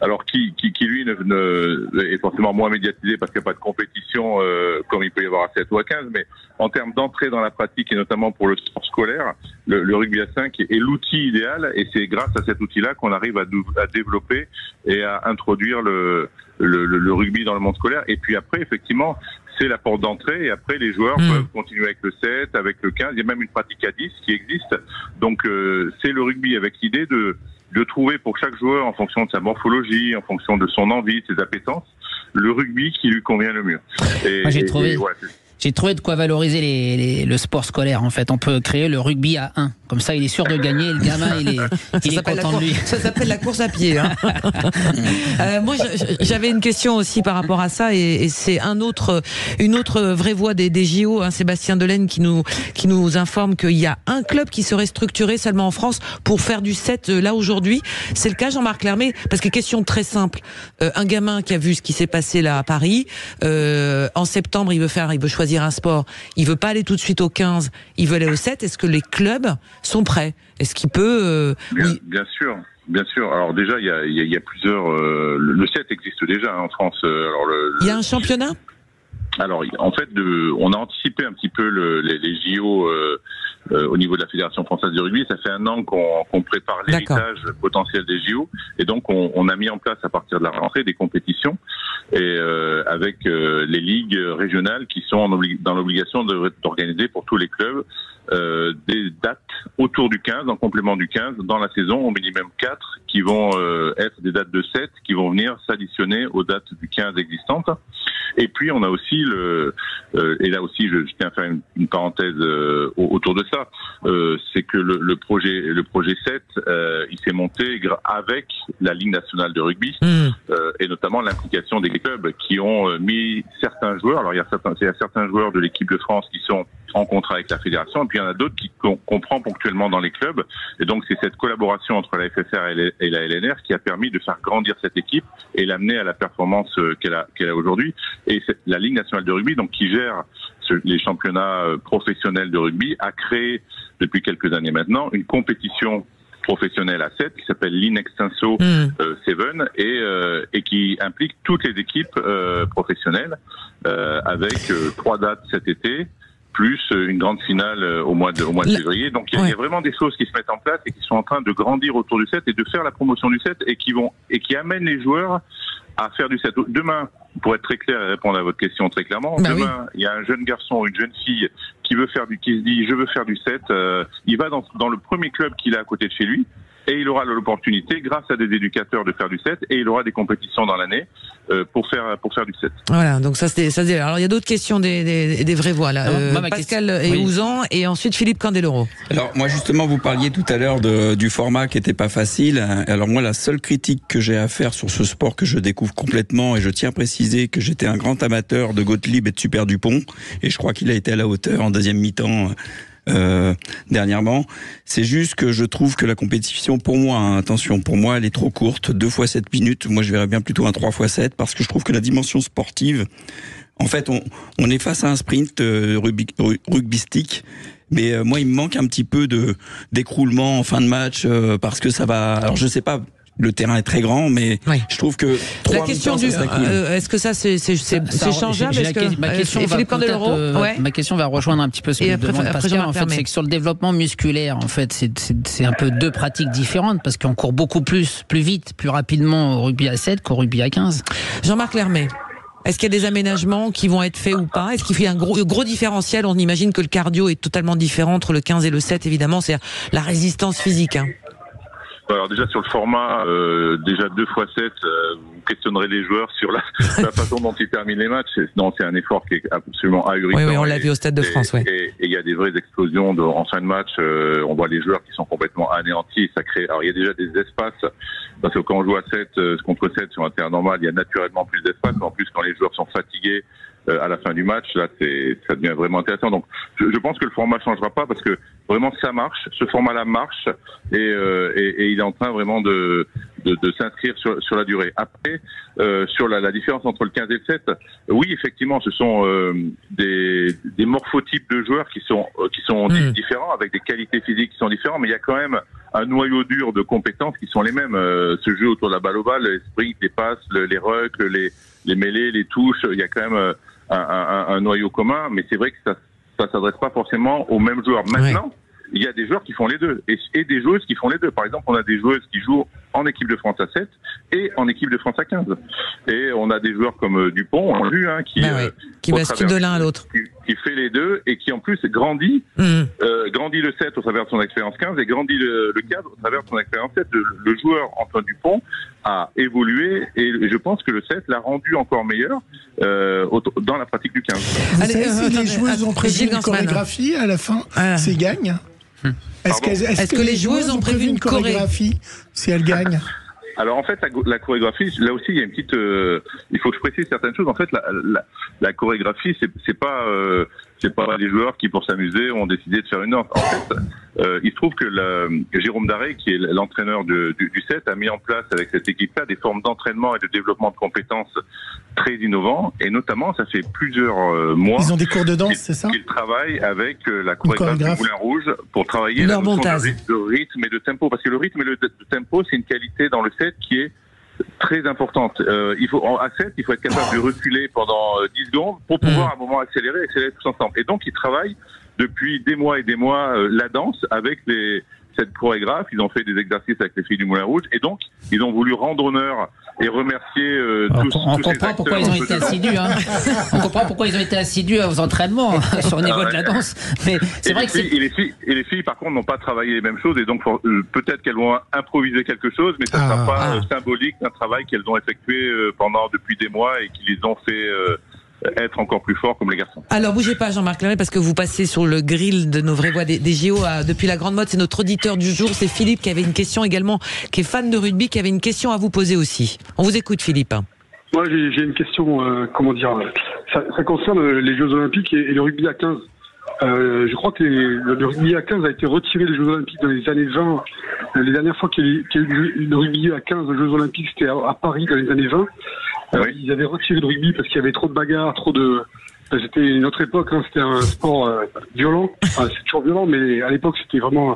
Alors, qui lui est forcément moins médiatisé parce qu'il n'y a pas de compétition comme il peut y avoir à 7 ou à 15, mais en termes d'entrée dans la pratique et notamment pour le sport scolaire, le rugby à 5 est l'outil idéal et c'est grâce à cet outil-là qu'on arrive à développer et à introduire le rugby dans le monde scolaire. Et puis après, effectivement, c'est la porte d'entrée et après les joueurs peuvent continuer avec le 7, avec le 15, il y a même une pratique à 10 qui existe. Donc c'est le rugby avec l'idée de trouver pour chaque joueur, en fonction de sa morphologie, en fonction de son envie, de ses appétences, le rugby qui lui convient le mieux. J'ai trouvé de quoi valoriser le sport scolaire, en fait. On peut créer le rugby à 1. Comme ça, il est sûr de gagner. Le gamin, il est content de lui. Ça s'appelle la course à pied. Hein. Moi, j'avais une question aussi par rapport à ça. Et c'est une autre vraie voix des JO, hein, Sébastien Delaine, qui nous informe qu'il y a un club qui serait structuré seulement en France pour faire du 7 là aujourd'hui. C'est le cas, Jean-Marc Clermay? Parce que question très simple. Un gamin qui a vu ce qui s'est passé là à Paris, en septembre, il veut choisir un sport, il veut pas aller tout de suite au 15, il veut aller au 7, est-ce que les clubs sont prêts? Est-ce qu'il peut Bien sûr. Alors déjà, il y a plusieurs... le 7 existe déjà en France. Il y a un championnat? Alors, en fait, on a anticipé un petit peu les JO au niveau de la Fédération française de rugby. Ça fait 1 an qu'on prépare l'héritage potentiel des JO. Et donc, on a mis en place, à partir de la rentrée, des compétitions et avec les ligues régionales qui sont dans l'obligation d'organiser pour tous les clubs des dates autour du 15, en complément du 15, dans la saison, au minimum 4, qui vont être des dates de 7, qui vont venir s'additionner aux dates du 15 existantes. Et puis on a aussi et là aussi je tiens à faire une parenthèse autour de ça, c'est que le projet 7, il s'est monté avec la Ligue nationale de rugby et notamment l'implication des clubs qui ont mis certains joueurs. Alors il y a certains joueurs de l'équipe de France qui sont en contrat avec la fédération, et puis il y en a d'autres qu'on prend ponctuellement dans les clubs. Et donc c'est cette collaboration entre la FFR et la LNR qui a permis de faire grandir cette équipe et l'amener à la performance qu'elle a aujourd'hui. Et la Ligue nationale de rugby, donc qui gère les championnats professionnels de rugby, a créé depuis quelques années maintenant une compétition professionnelle à 7 qui s'appelle l'Inextenso 7 et qui implique toutes les équipes professionnelles avec 3 dates cet été, plus une grande finale au mois de février. Donc il y a vraiment des choses qui se mettent en place et qui sont en train de grandir autour du 7 et de faire la promotion du 7 et qui amènent les joueurs à faire du 7. Demain, pour être très clair et répondre à votre question très clairement, demain, il y a un jeune garçon ou une jeune fille qui se dit je veux faire du 7, il va dans le premier club qu'il a à côté de chez lui, et il aura l'opportunité, grâce à des éducateurs, de faire du 7, et il aura des compétitions dans l'année pour faire du 7. Voilà, donc ça c'est. Alors il y a d'autres questions des vraies voix là. Pascal et Ouzan, et ensuite Philippe Candeloro. Alors moi justement, vous parliez tout à l'heure du format qui était pas facile. Alors moi, la seule critique que j'ai à faire sur ce sport que je découvre complètement, et je tiens à préciser que j'étais un grand amateur de Gottlieb et de Super Dupont, et je crois qu'il a été à la hauteur en deuxième mi-temps. Dernièrement, c'est juste que je trouve que la compétition, pour moi, attention, pour moi, elle est trop courte, 2 fois 7 minutes. Moi, je verrais bien plutôt un 3 fois 7, parce que je trouve que la dimension sportive, en fait, on est face à un sprint rugbystique. Mais moi, il me manque un petit peu d'écroulement en fin de match, parce que ça va. Alors, je sais pas. Le terrain est très grand, mais je trouve que la question cool. Est-ce que ça c'est changeable? Ma question va rejoindre un petit peu ce que demande Pascal. En fait, c'est que sur le développement musculaire, en fait, c'est un peu 2 pratiques différentes, parce qu'on court beaucoup plus vite, plus rapidement au rugby à 7 qu'au rugby à 15. Jean-Marc Lermet. Est-ce qu'il y a des aménagements qui vont être faits ou pas? Est-ce qu'il y a un gros différentiel? On imagine que le cardio est totalement différent entre le 15 et le 7, évidemment, c'est la résistance physique. Alors déjà sur le format, déjà 2 fois 7, vous questionnerez les joueurs sur la façon dont ils terminent les matchs. Non, c'est un effort qui est absolument ahurissant. Oui, on l'a vu au Stade de France. Et il y a des vraies explosions en fin de match. On voit les joueurs qui sont complètement anéantis. Ça crée. Alors il y a déjà des espaces, parce que quand on joue à 7 contre 7 sur un terrain normal, il y a naturellement plus d'espace. En plus, quand les joueurs sont fatigués à la fin du match, là, ça devient vraiment intéressant. Donc, je pense que le format changera pas, parce que vraiment ça marche. Ce format-là marche, et il est en train vraiment de s'inscrire sur la durée. Après, sur la différence entre le 15 et le 7, oui, effectivement, ce sont des morphotypes de joueurs qui sont différents, avec des qualités physiques qui sont différentes, mais il y a quand même un noyau dur de compétences qui sont les mêmes. Ce jeu autour de la balle ovale, les sprints, les passes, les rucks, les mêlées, les touches, il y a quand même un noyau commun, mais c'est vrai que ça s'adresse pas forcément aux mêmes joueurs. Maintenant, il y a des joueurs qui font les deux, et des joueuses qui font les deux. Par exemple, on a des joueuses qui jouent en équipe de France à 7 et en équipe de France à 15. Et on a des joueurs comme Dupont, on l'a vu, qui bascule de l'un à l'autre. Qui fait les deux, et qui en plus grandit le 7 au travers de son expérience 15, et grandit le 15 au travers de son expérience 7. Le joueur Antoine Dupont a évolué, et je pense que le 7 l'a rendu encore meilleur dans la pratique du 15. Vous savez si les joueuses ont prévu une chorégraphie à la fin, c'est gagne? Est-ce que les joueuses ont prévu une chorégraphie si elles gagnent? Alors en fait, la chorégraphie, là aussi, il y a une petite. Il faut que je précise certaines choses. En fait, la chorégraphie, c'est pas les joueurs qui, pour s'amuser, ont décidé de faire une danse. En fait, il se trouve que Jérôme Daré, qui est l'entraîneur du 7, a mis en place avec cette équipe-là des formes d'entraînement et de développement de compétences très innovants, et notamment, ça fait plusieurs mois. Ils ont des cours de danse, c'est ça? Qu'ils travaillent avec la chorégraphe du Moulin Rouge pour travailler la notion de rythme et de tempo, parce que le rythme et le tempo, c'est une qualité dans le 7 qui est très importante. À 7, il faut être capable de reculer pendant 10 secondes pour pouvoir à un moment accélérer tous ensemble. Et donc, ils travaillent depuis des mois et des mois la danse avec cette chorégraphe. Ils ont fait des exercices avec les filles du Moulin Rouge, et donc ils ont voulu rendre honneur et remercier on comprend pourquoi ils ont été assidus. On comprend pourquoi ils ont été assidus aux entraînements sur le niveau de la danse. Mais c'est vrai que les filles, par contre, n'ont pas travaillé les mêmes choses, et donc peut-être qu'elles vont improviser quelque chose, mais ça ne sera pas symbolique d'un travail qu'elles ont effectué depuis des mois, et qui les ont fait être encore plus forts comme les garçons. Alors bougez pas, Jean-Marc Lermet, parce que vous passez sur le grill de nos vraies voix des JO depuis la grande mode. C'est notre auditeur du jour, c'est Philippe, qui avait une question également, qui est fan de rugby, qui avait une question à vous poser aussi. On vous écoute, Philippe. Moi, j'ai une question, ça concerne les Jeux Olympiques et le rugby à 15. Je crois que le rugby à 15 a été retiré des Jeux Olympiques dans les années 20. Les dernières fois qu'il y a eu le rugby à 15 aux Jeux Olympiques, c'était à Paris dans les années 20. Ils avaient retiré le rugby parce qu'il y avait trop de bagarres, c'était une autre époque, c'était un sport violent. C'est toujours violent, mais à l'époque, c'était vraiment.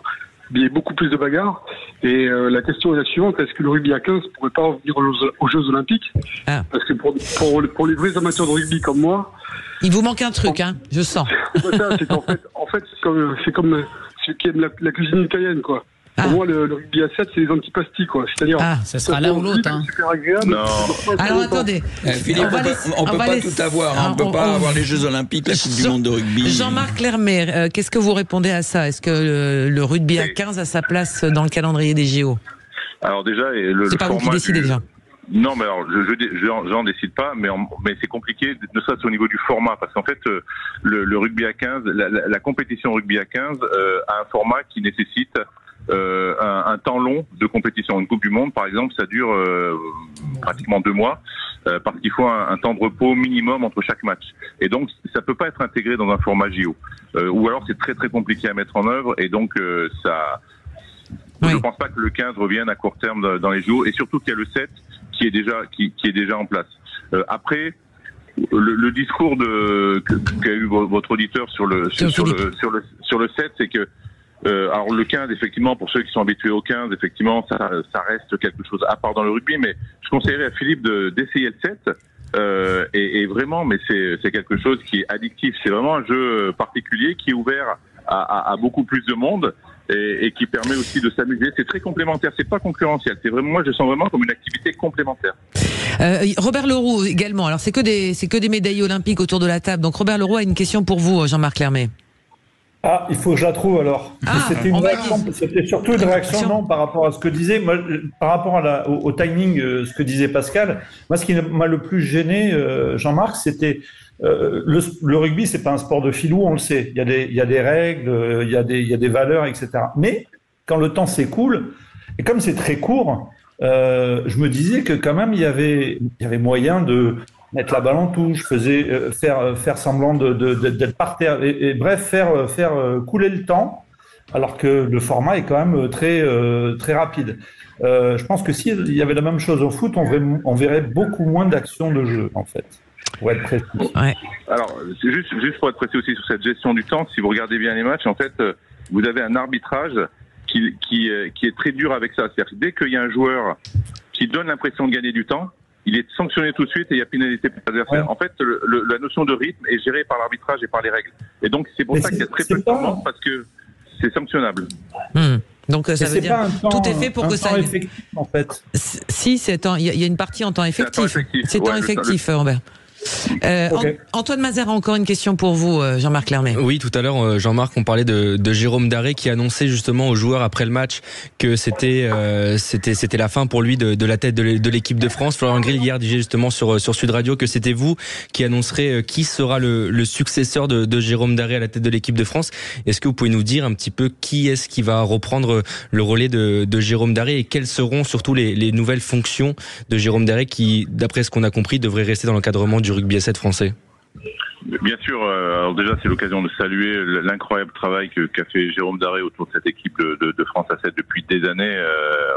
Il y avait beaucoup plus de bagarres. Et la question est la suivante: est-ce que le rugby à 15 ne pourrait pas revenir aux Jeux Olympiques? Parce que pour les vrais amateurs de rugby comme moi. Il vous manque un truc, je sens. C'est qu'en fait, c'est comme ceux qui aiment la cuisine italienne, quoi. Pour moi, le rugby à 7, c'est les antipasties, quoi. C'est-à-dire, ça sera l'un ou l'autre. Super agréable. Non. Alors attendez, Philippe, on peut pas tout avoir. On ne peut pas avoir les Jeux Olympiques, la Coupe du Monde de rugby. Jean-Marc Lermet, qu'est-ce que vous répondez à ça? Est-ce que le rugby à 15 a sa place dans le calendrier des JO? Alors déjà, c'est pas vous qui décidez déjà. Non, mais alors j'en décide pas, mais c'est compliqué, ne serait-ce au niveau du format, parce qu'en fait le rugby à 15, la compétition rugby à 15 a un format qui nécessite un temps long de compétition. Une Coupe du Monde, par exemple, ça dure pratiquement 2 mois, parce qu'il faut un temps de repos minimum entre chaque match. Et donc, ça peut pas être intégré dans un format JO. Ou alors, c'est très très compliqué à mettre en œuvre, et donc ça. Oui. Je pense pas que le 15 revienne à court terme dans les JO, et surtout qu'il y a le 7 qui est déjà en place. Après, le discours qu'a eu votre auditeur sur le 7, c'est que alors le 15, effectivement, pour ceux qui sont habitués au 15, effectivement, ça reste quelque chose à part dans le rugby, mais je conseillerais à Philippe d'essayer le 7, et vraiment, mais c'est quelque chose qui est addictif. C'est vraiment un jeu particulier qui est ouvert à beaucoup plus de monde. Et qui permet aussi de s'amuser. C'est très complémentaire, c'est pas concurrentiel. C'est vraiment, moi, je sens vraiment comme une activité complémentaire. Robert Leroux également. Alors c'est que des médailles olympiques autour de la table. Donc Robert Leroux a une question pour vous, Jean-Marc Lermet. Ah, il faut que je la trouve alors. C'était surtout une réaction par rapport à ce que disait, moi, par rapport au timing, ce que disait Pascal. Moi, ce qui m'a le plus gêné, Jean-Marc, c'était le rugby, c'est pas un sport de filou, on le sait. Il y a des règles, il y a des valeurs, etc. Mais quand le temps s'écoule, et comme c'est très court, je me disais que quand même il y avait moyen de mettre la balle en touche, faire semblant d'être par terre, et bref, faire couler le temps, alors que le format est quand même très rapide. Je pense que s'il y avait la même chose au foot, on verrait beaucoup moins d'actions de jeu, en fait. Pour être précis. Ouais. Alors, juste pour être précis aussi sur cette gestion du temps, si vous regardez bien les matchs, en fait, vous avez un arbitrage qui est très dur avec ça. C'est-à-dire que dès qu'il y a un joueur qui donne l'impression de gagner du temps, il est sanctionné tout de suite et il y a pénalité pour l'adversaire. Ouais. En fait, la notion de rythme est gérée par l'arbitrage et par les règles. Et donc, c'est pour ça qu'il y a très peu de temps parce que c'est sanctionnable. Donc ça veut dire tout est fait pour que ça. Effectif, en fait. Si, il y a une partie en temps effectif. C'est temps effectif, Robert. Okay. Antoine Mazère a encore une question pour vous, Jean-Marc Lermet. Oui, tout à l'heure, Jean-Marc, on parlait de Jérôme Daré qui annonçait justement aux joueurs après le match que c'était la fin pour lui de la tête de l'équipe de France. Florian Grill hier disait justement sur Sud Radio que c'était vous qui annoncerez qui sera le successeur de Jérôme Daré à la tête de l'équipe de France. Est-ce que vous pouvez nous dire un petit peu qui est-ce qui va reprendre le relais de Jérôme Daré et quelles seront surtout les nouvelles fonctions de Jérôme Daré qui, d'après ce qu'on a compris, devrait rester dans l'encadrement du rugby à 7 français? Bien sûr, alors déjà c'est l'occasion de saluer l'incroyable travail qu'a fait Jérôme Daré autour de cette équipe de France à 7 depuis des années.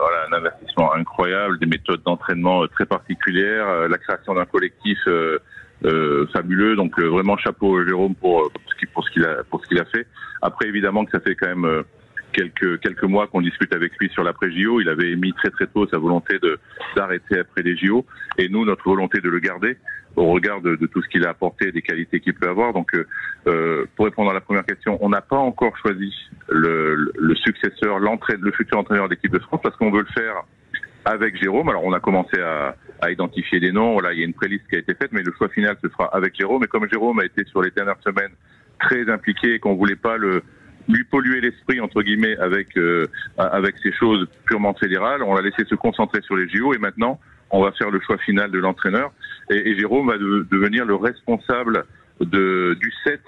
Voilà, un investissement incroyable, des méthodes d'entraînement très particulières, la création d'un collectif fabuleux. Donc vraiment chapeau Jérôme pour ce qu'il a fait. Après évidemment que ça fait quand même quelques mois qu'on discute avec lui sur l'après JO. Il avait émis très très tôt sa volonté d'arrêter après les JO et nous notre volonté de le garder au regard de tout ce qu'il a apporté et des qualités qu'il peut avoir. Donc pour répondre à la première question, on n'a pas encore choisi le successeur, le futur entraîneur d'équipe de France parce qu'on veut le faire avec Jérôme. Alors on a commencé à identifier des noms, voilà, il y a une préliste qui a été faite, mais le choix final se fera avec Jérôme. Et comme Jérôme a été sur les dernières semaines très impliqué et qu'on voulait pas lui polluer l'esprit entre guillemets avec ces choses purement fédérales, on l'a laissé se concentrer sur les JO et maintenant on va faire le choix final de l'entraîneur et Jérôme va devenir le responsable du 7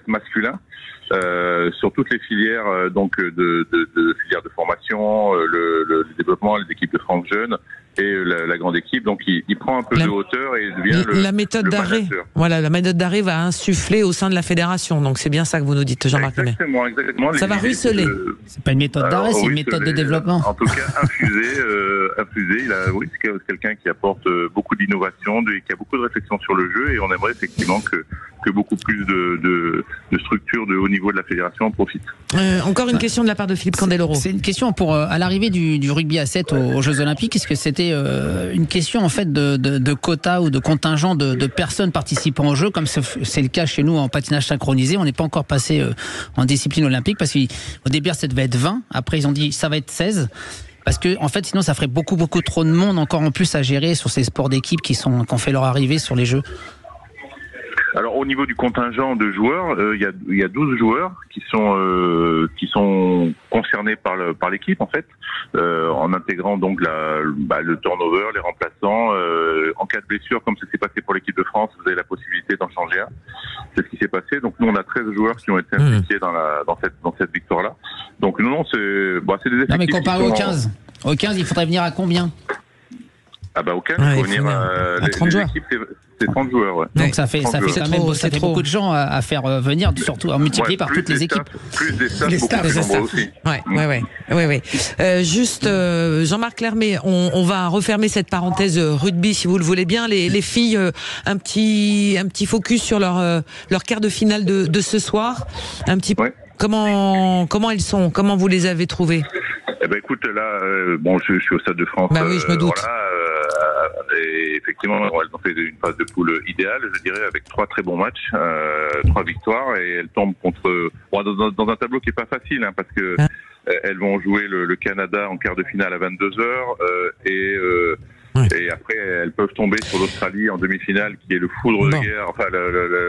masculin sur toutes les filières donc de filières de formation, le développement, les équipes de France jeunes et la grande équipe. Donc il prend un peu de hauteur et devient la méthode d'arrêt. Voilà, la méthode d'arrêt va insuffler au sein de la fédération. Donc c'est bien ça que vous nous dites, Jean-Marc Lermet. Exactement. Ça va ruisseler. C'est pas une méthode d'arrêt, c'est une méthode de développement. En tout cas, infusé. C'est quelqu'un qui apporte beaucoup d'innovation, qui a beaucoup de réflexion sur le jeu, et on aimerait effectivement que beaucoup plus de structures de haut niveau de la fédération en profitent. Encore une question de la part de Philippe Candeloro. C'est une question pour à l'arrivée du rugby à 7 aux Jeux Olympiques. Est-ce que c'était c'était une question en fait de quota ou de contingent de personnes participant au jeu, comme c'est le cas chez nous en patinage synchronisé. On n'est pas encore passé en discipline olympique parce qu'au début ça devait être 20. Après ils ont dit ça va être 16. Parce que en fait sinon ça ferait beaucoup trop de monde encore en plus à gérer sur ces sports d'équipe qui ont fait leur arrivée sur les jeux. Alors au niveau du contingent de joueurs, il y a 12 joueurs qui sont concernés par l'équipe en fait, en intégrant donc le turnover, les remplaçants. En cas de blessure, comme ça s'est passé pour l'équipe de France, vous avez la possibilité d'en changer un. C'est ce qui s'est passé. Donc nous on a 13 joueurs qui ont été impliqués dans cette victoire-là. Donc non, c'est des effectifs. Non mais comparé au 15, il faudrait venir à combien? Ah bah au 15, il faut venir à 30 joueurs. Équipes, c'est 30 joueurs, ouais. Donc ça fait quand même beaucoup de gens à faire venir, surtout à multiplier par toutes les équipes. Plus des staffs, beaucoup plus nombreux aussi. Ouais. Juste, Jean-Marc Lermé, on va refermer cette parenthèse rugby si vous le voulez bien. Les filles, un petit focus sur leur quart de finale de ce soir. Un petit comment elles sont, comment vous les avez trouvées? Eh ben écoute, là, je suis au Stade de France. Bah oui, je me doute. Et effectivement, elles ont fait une phase de poule idéale, je dirais, avec 3 très bons matchs, 3 victoires, et elles tombent dans un tableau qui est pas facile, parce que elles vont jouer le Canada en quart de finale à 22h, et après elles peuvent tomber sur l'Australie en demi-finale, qui est le foudre de guerre, enfin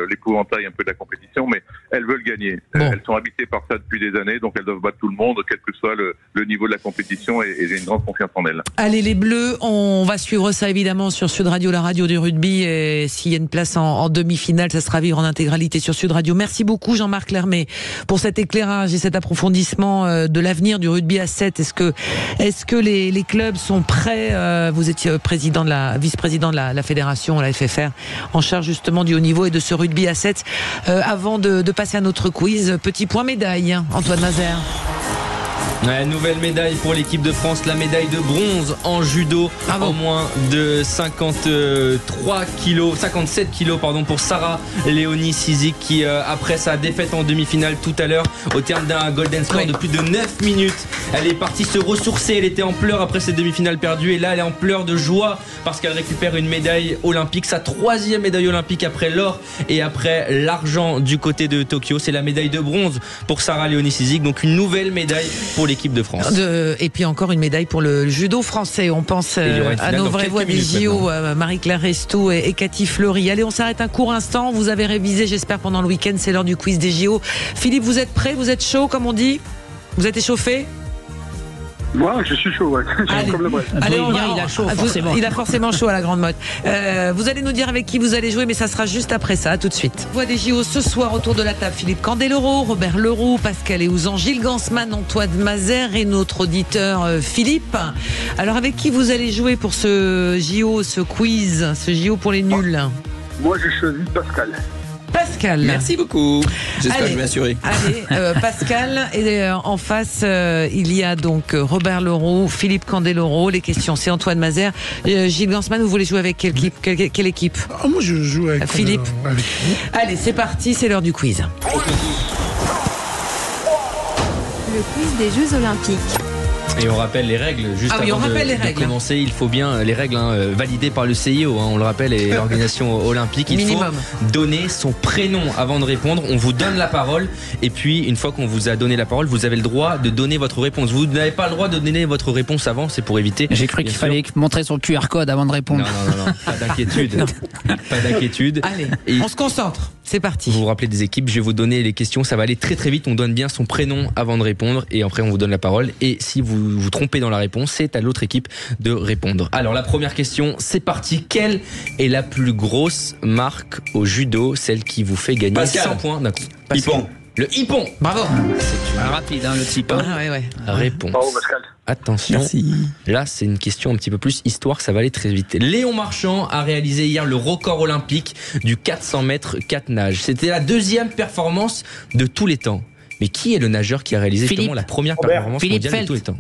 l'épouvantail un peu de la compétition, mais elles veulent gagner. Elles sont habitées par ça depuis des années, donc elles doivent battre tout le monde, quel que soit le niveau de la compétition, et j'ai une grande confiance en elles. Allez les Bleus, on va suivre ça évidemment sur Sud Radio, la radio du rugby, et s'il y a une place en demi-finale, ça sera à vivre en intégralité sur Sud Radio. Merci beaucoup Jean-Marc Lermé pour cet éclairage et cet approfondissement de l'avenir du rugby à 7. Est-ce que les clubs sont prêts? Vous étiez vice-président de la fédération, la FFR, en charge justement du haut niveau et de ce rugby à 7. Avant de passer à notre quiz, petit point médaille, Antoine Mazer. Nouvelle médaille pour l'équipe de France, la médaille de bronze en judo, en moins de 57 kilos pour Sarah Léonie Cizic qui après sa défaite en demi-finale tout à l'heure au terme d'un golden score de plus de 9 minutes, elle est partie se ressourcer, elle était en pleurs après cette demi-finale perdue et là elle est en pleurs de joie parce qu'elle récupère une médaille olympique, sa 3e médaille olympique après l'or et après l'argent du côté de Tokyo. C'est la médaille de bronze pour Sarah Léonie Cizic, donc une nouvelle médaille pour l'équipe de France. Et puis encore une médaille pour le judo français. On pense à nos vraies voix des JO, Marie-Claire Restou et Cathy Fleury. Allez, on s'arrête un court instant. Vous avez révisé, j'espère, pendant le week-end. C'est l'heure du quiz des JO. Philippe, vous êtes prêt? Vous êtes chaud, comme on dit? Vous êtes échauffé? Moi, je suis chaud, ouais. Comme le bref. Allez, il a chaud, forcément. Il a forcément chaud à la grande motte. Vous allez nous dire avec qui vous allez jouer, mais ça sera juste après ça. À tout de suite. Voix des JO ce soir autour de la table. Philippe Candeloro, Robert Leroux, Pascal Eouzan, Gilles Gansman, Antoine Mazer et notre auditeur Philippe. Alors, avec qui vous allez jouer pour ce JO, ce quiz, ce JO pour les nuls? Moi, j'ai choisi Pascal. Pascal. Merci beaucoup. J'espère que je vais assurer. Allez, Pascal. Et en face, il y a donc Robert Leroux, Philippe Candeloro. Les questions, c'est Antoine Mazer. Gilles Gansman, vous voulez jouer avec quelle équipe? Moi, je joue avec Philippe. Allez, c'est parti, c'est l'heure du quiz. Le quiz des Jeux Olympiques. Et on rappelle les règles juste avant de commencer. Il faut bien les règles validées par le CIO, on le rappelle, et l'organisation olympique. Il faut donner son prénom avant de répondre. On vous donne la parole et puis une fois qu'on vous a donné la parole, vous avez le droit de donner votre réponse. Vous n'avez pas le droit de donner votre réponse avant, c'est pour éviter. J'ai cru qu'il fallait montrer son QR code avant de répondre. Non, pas d'inquiétude. Pas d'inquiétude. Allez, on se concentre. C'est parti. Vous vous rappelez des équipes, je vais vous donner les questions, ça va aller très très vite. On donne bien son prénom avant de répondre et après on vous donne la parole. Et si vous vous trompez dans la réponse, c'est à l'autre équipe de répondre. Alors la première question, c'est parti. Quelle est la plus grosse marque au judo, celle qui vous fait gagner 100 points d'un coup? Hippon. Le hippon. Bravo. C'est rapide, le type. Réponse. Bravo, Pascal. Attention. Merci. Là, c'est une question un petit peu plus histoire, ça va aller très vite. Léon Marchand a réalisé hier le record olympique du 400 mètres 4 nages. C'était la 2e performance de tous les temps. Mais qui est le nageur qui a réalisé justement la première performance mondiale de tous les temps?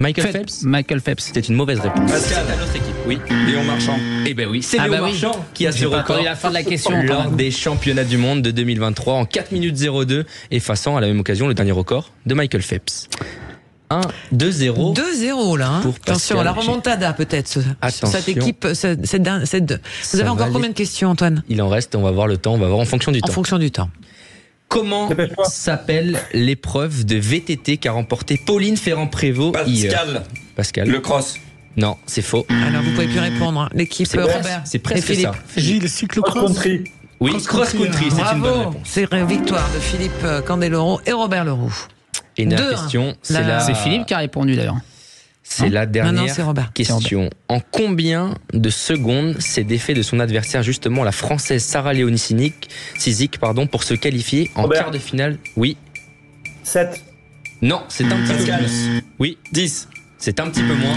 Michael Phelps. Michael Phelps. C'est une mauvaise réponse. Pascal, c'est à notre équipe. Oui. Léon Marchand. Eh ben oui, c'est Léon Marchand qui a ce record. La fin de la question lors des championnats du monde de 2023 en 4 minutes 02, effaçant à la même occasion le dernier record de Michael Phelps. 2-0. 2-0 là. Hein. Attention, la remontada peut-être. Attention. Cette équipe, vous avez encore combien de questions, Antoine? Il en reste, on va voir le temps, on va voir en fonction du temps. En fonction du temps. Comment s'appelle l'épreuve de VTT qu'a remporté Pauline Ferrand-Prévôt hier? Pascal. Le cross. Non, c'est faux. Alors vous pouvez plus répondre. Hein. L'équipe Robert. C'est presque ça. Gilles, cyclocross. Oui, cross-country, c'est une bonne réponse. C'est une victoire de Philippe Candeloro et Robert Leroux. Et une question, c'est Philippe qui a répondu d'ailleurs. C'est la dernière Robert. question. En combien de secondes s'est défait de son adversaire justement la Française Sarah Léonie Sizik pour se qualifier en quart de finale? Oui. 7. Non, c'est un petit peu plus. Oui. 10. C'est un petit peu moins.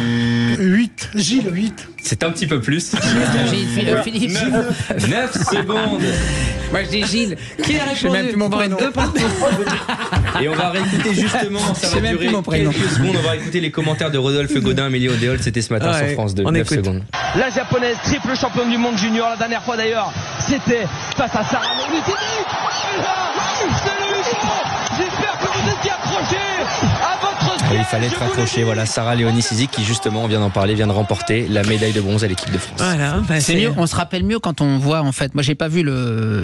8. Gilles, 8. C'est un petit peu plus. Philippe. 9 secondes. Moi je dis Gilles. Qui a répondu? Même plus mon prénom. Et on va réécouter justement, ça va durer quelques secondes, on va écouter les commentaires de Rodolphe Gaudin, Amélie Odéol, c'était ce matin sur France 2, 9 secondes. La japonaise, triple championne du monde junior, la dernière fois d'ailleurs, c'était face à Sarah Léonie Sizik. J'espère que vous étiez accrochés à votre siège. Il fallait être accroché, voilà, Sarah Léonie Sizik qui justement, on vient d'en parler, vient de remporter la médaille de bronze à l'équipe de France. Voilà, c'est mieux, on se rappelle mieux quand on voit en fait, moi j'ai pas vu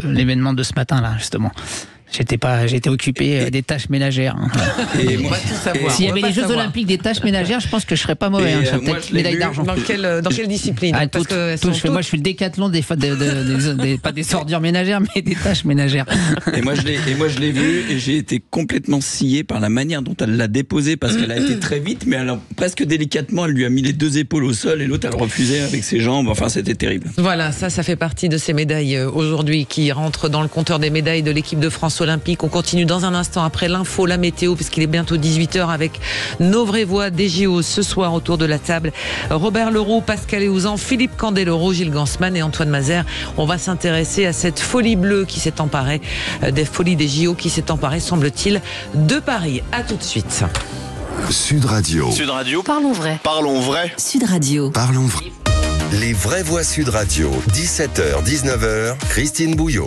l'événement de ce matin là justement. J'étais occupé des tâches ménagères. S'il y avait les Jeux Olympiques des tâches ménagères, je pense que je serais pas mauvais. Je serais peut-être médaille d'argent. Dans quelle discipline? Moi, je suis le décathlon pas des ordures ménagères, mais des tâches ménagères. Et moi, je l'ai vu et j'ai été complètement scié par la manière dont elle l'a déposé parce qu'elle a été très vite, mais elle presque délicatement, elle lui a mis les deux épaules au sol et l'autre, elle refusait avec ses jambes. Enfin, c'était terrible. Voilà, ça fait partie de ces médailles aujourd'hui qui rentrent dans le compteur des médailles de l'équipe de France olympique. On continue dans un instant après l'info, la météo, puisqu'il est bientôt 18h avec nos vraies voix des JO ce soir autour de la table. Robert Leroux, Pascal Eouzan, Philippe Candeloro, Gilles Gansman et Antoine Mazer. On va s'intéresser à cette folie bleue qui s'est emparée, des folies des JO qui s'est emparée, semble-t-il, de Paris. À tout de suite. Sud Radio. Sud Radio. Parlons vrai. Parlons vrai. Sud Radio. Parlons vrai. Les vraies voix Sud Radio, 17h, 19h, Christine Bouillot.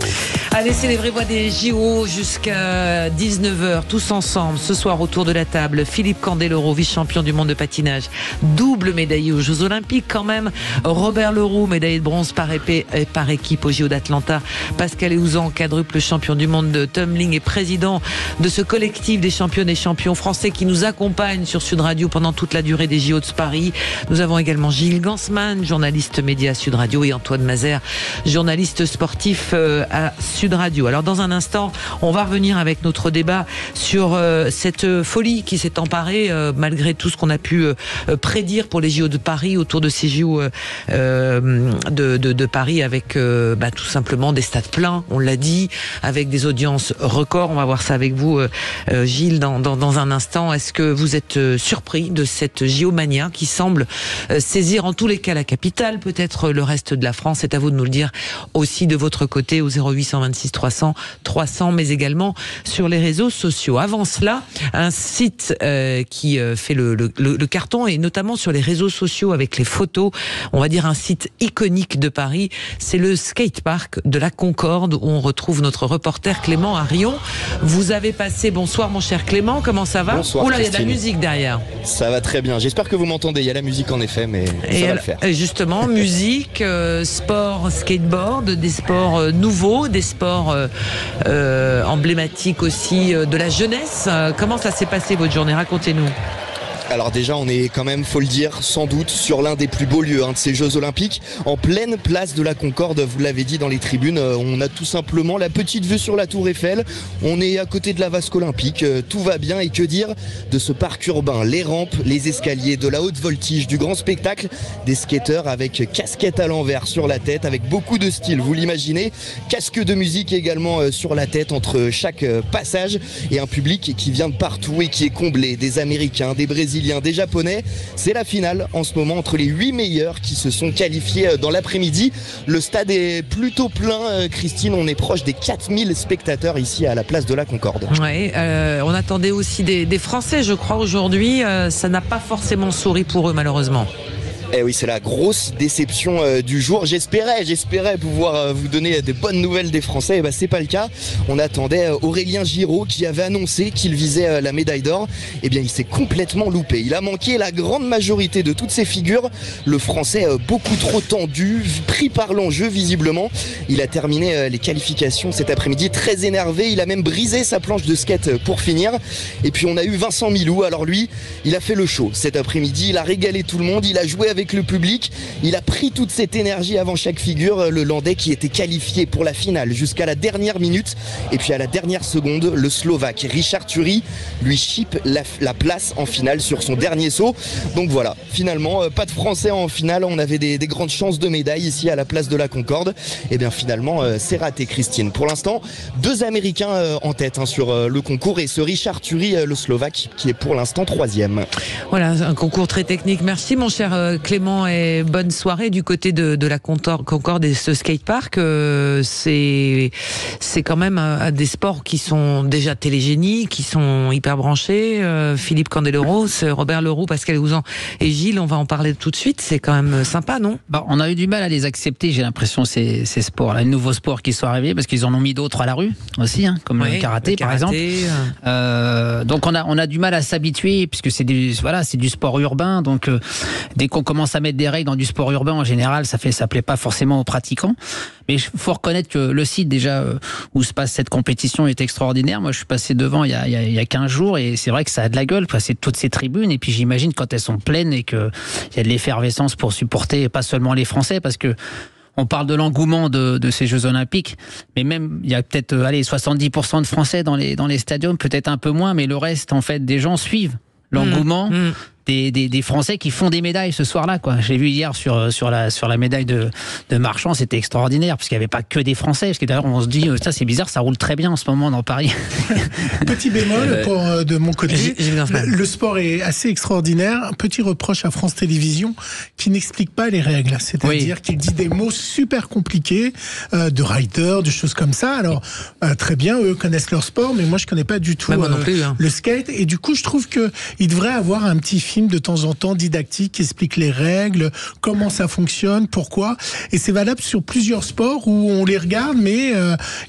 Allez, c'est les vraies voix des JO jusqu'à 19h, tous ensemble, ce soir autour de la table. Philippe Candeloro, vice-champion du monde de patinage, double médaillé aux Jeux Olympiques quand même. Robert Leroux, médaillé de bronze par épée et par équipe aux JO d'Atlanta. Pascal Eouzan, quadruple champion du monde de tumbling et président de ce collectif des championnes et champions français qui nous accompagne sur Sud Radio pendant toute la durée des JO de Paris. Nous avons également Gilles Gansman, journaliste média à Sud Radio, et Antoine Mazer, journaliste sportif à Sud Radio. Alors dans un instant, on va revenir avec notre débat sur cette folie qui s'est emparée malgré tout ce qu'on a pu prédire pour les JO de Paris, autour de ces JO de Paris avec tout simplement des stades pleins, on l'a dit, avec des audiences records. On va voir ça avec vous, Gilles, dans un instant. Est-ce que vous êtes surpris de cette JO-mania qui semble saisir en tous les cas la capitale, peut-être le reste de la France? C'est à vous de nous le dire aussi de votre côté au 0826 300 300, mais également sur les réseaux sociaux. Avant cela, un site qui fait le carton, et notamment sur les réseaux sociaux avec les photos, on va dire un site iconique de Paris, c'est le skatepark de la Concorde, où on retrouve notre reporter Clément à Rion. Vous avez passé, bonsoir mon cher Clément, comment ça va? Bonsoir. Oula, il y a de la musique derrière. Ça va très bien, j'espère que vous m'entendez, il y a la musique en effet, mais ça va le faire. Justement, musique, sport, skateboard, des sports nouveaux, des sports emblématiques aussi de la jeunesse. Comment ça s'est passé votre journée? Racontez-nous. Alors déjà, on est quand même, faut le dire, sans doute sur l'un des plus beaux lieux de ces Jeux Olympiques, en pleine place de la Concorde. Vous l'avez dit, dans les tribunes, on a tout simplement la petite vue sur la Tour Eiffel. On est à côté de la vasque olympique, tout va bien. Et que dire de ce parc urbain? Les rampes, les escaliers, de la haute voltige, du grand spectacle, des skateurs avec casquette à l'envers sur la tête, avec beaucoup de style, vous l'imaginez. Casque de musique également sur la tête entre chaque passage, et un public qui vient de partout et qui est comblé, des Américains, des Brésiliens, des Japonais. C'est la finale en ce moment entre les 8 meilleurs qui se sont qualifiés dans l'après-midi. Le stade est plutôt plein, Christine, on est proche des 4000 spectateurs ici à la place de la Concorde. Ouais, on attendait aussi des Français, je crois, aujourd'hui. Ça n'a pas forcément souri pour eux, malheureusement. Eh oui, c'est la grosse déception du jour. J'espérais pouvoir vous donner des bonnes nouvelles des Français. Et ben, c'est pas le cas. On attendait Aurélien Giraud qui avait annoncé qu'il visait la médaille d'or. Eh bien, il s'est complètement loupé. Il a manqué la grande majorité de toutes ces figures. Le Français beaucoup trop tendu, pris par l'enjeu visiblement. Il a terminé les qualifications cet après-midi très énervé. Il a même brisé sa planche de skate pour finir. Et puis on a eu Vincent Milou. Alors lui, il a fait le show cet après-midi. Il a régalé tout le monde. Il a joué avec le public, il a pris toute cette énergie avant chaque figure, le Landais qui était qualifié pour la finale jusqu'à la dernière minute, et puis à la dernière seconde, le Slovaque Richard Turi lui chipe la place en finale sur son dernier saut. Donc voilà, finalement, pas de Français en finale, on avait des grandes chances de médaille ici à la place de la Concorde, et bien finalement c'est raté, Christine. Pour l'instant, 2 Américains en tête sur le concours, et ce Richard Turi, le Slovaque, qui est pour l'instant 3e. Voilà, un concours très technique. Merci mon cher Clément, et bonne soirée du côté de la Concorde et ce skatepark. C'est quand même des sports qui sont déjà télégéniques, qui sont hyper branchés. Philippe Candeloro, Robert Leroux, Pascal Houzan et Gilles, on va en parler tout de suite. C'est quand même sympa, non? On a eu du mal à les accepter, j'ai l'impression, ces sports-là, les nouveaux sports qui sont arrivés, parce qu'ils en ont mis d'autres à la rue aussi, hein, comme le karaté par exemple. Donc on a du mal à s'habituer, puisque c'est du sport urbain. Donc dès qu'on commence à mettre des règles dans du sport urbain, en général, ça plaît pas forcément aux pratiquants. Mais il faut reconnaître que le site déjà où se passe cette compétition est extraordinaire. Moi, je suis passé devant il y a 15 jours, et c'est vrai que ça a de la gueule. C'est toutes ces tribunes, et puis j'imagine quand elles sont pleines et qu'il y a de l'effervescence pour supporter pas seulement les Français, parce que on parle de l'engouement de ces Jeux Olympiques, mais même il y a peut-être 70% de Français dans les stadiums, peut-être un peu moins, mais le reste en fait des gens suivent l'engouement des Français qui font des médailles ce soir-là, quoi. J'ai vu hier sur la médaille de Marchand, c'était extraordinaire, parce qu'il n'y avait pas que des Français, parce que d'ailleurs on se dit ça c'est bizarre, ça roule très bien en ce moment dans Paris. Petit bémol de mon côté, le sport est assez extraordinaire. Un petit reproche à France Télévisions qui n'explique pas les règles, c'est-à-dire qu'il dit des mots super compliqués de rider, de choses comme ça. Alors très bien, eux connaissent leur sport, mais moi je connais pas du tout le skate, et du coup je trouve que il devrait avoir un petit film de temps en temps didactique qui explique les règles, comment ça fonctionne, pourquoi. Et c'est valable sur plusieurs sports où on les regarde, mais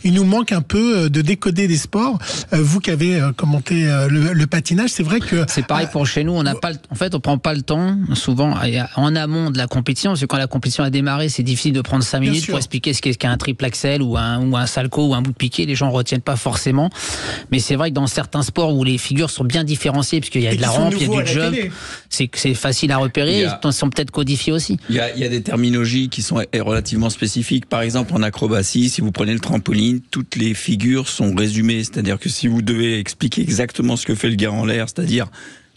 il nous manque un peu de décoder des sports. Vous qui avez commenté le patinage, c'est vrai que c'est pareil pour chez nous. On n'a pas, en fait, on prend pas le temps souvent en amont de la compétition, parce que quand la compétition a démarré, c'est difficile de prendre 5 minutes pour expliquer ce qu'est un triple axel ou un salco ou un bout de piqué. Les gens retiennent pas forcément. Mais c'est vrai que dans certains sports où les figures sont bien différenciées, parce qu'il y a de la rampe, il y a du jump, c'est facile à repérer, ils sont peut-être codifiés aussi. Il y a des terminologies qui sont relativement spécifiques. Par exemple, en acrobatie, si vous prenez le trampoline, toutes les figures sont résumées. C'est-à-dire que si vous devez expliquer exactement ce que fait le gars en l'air, c'est-à-dire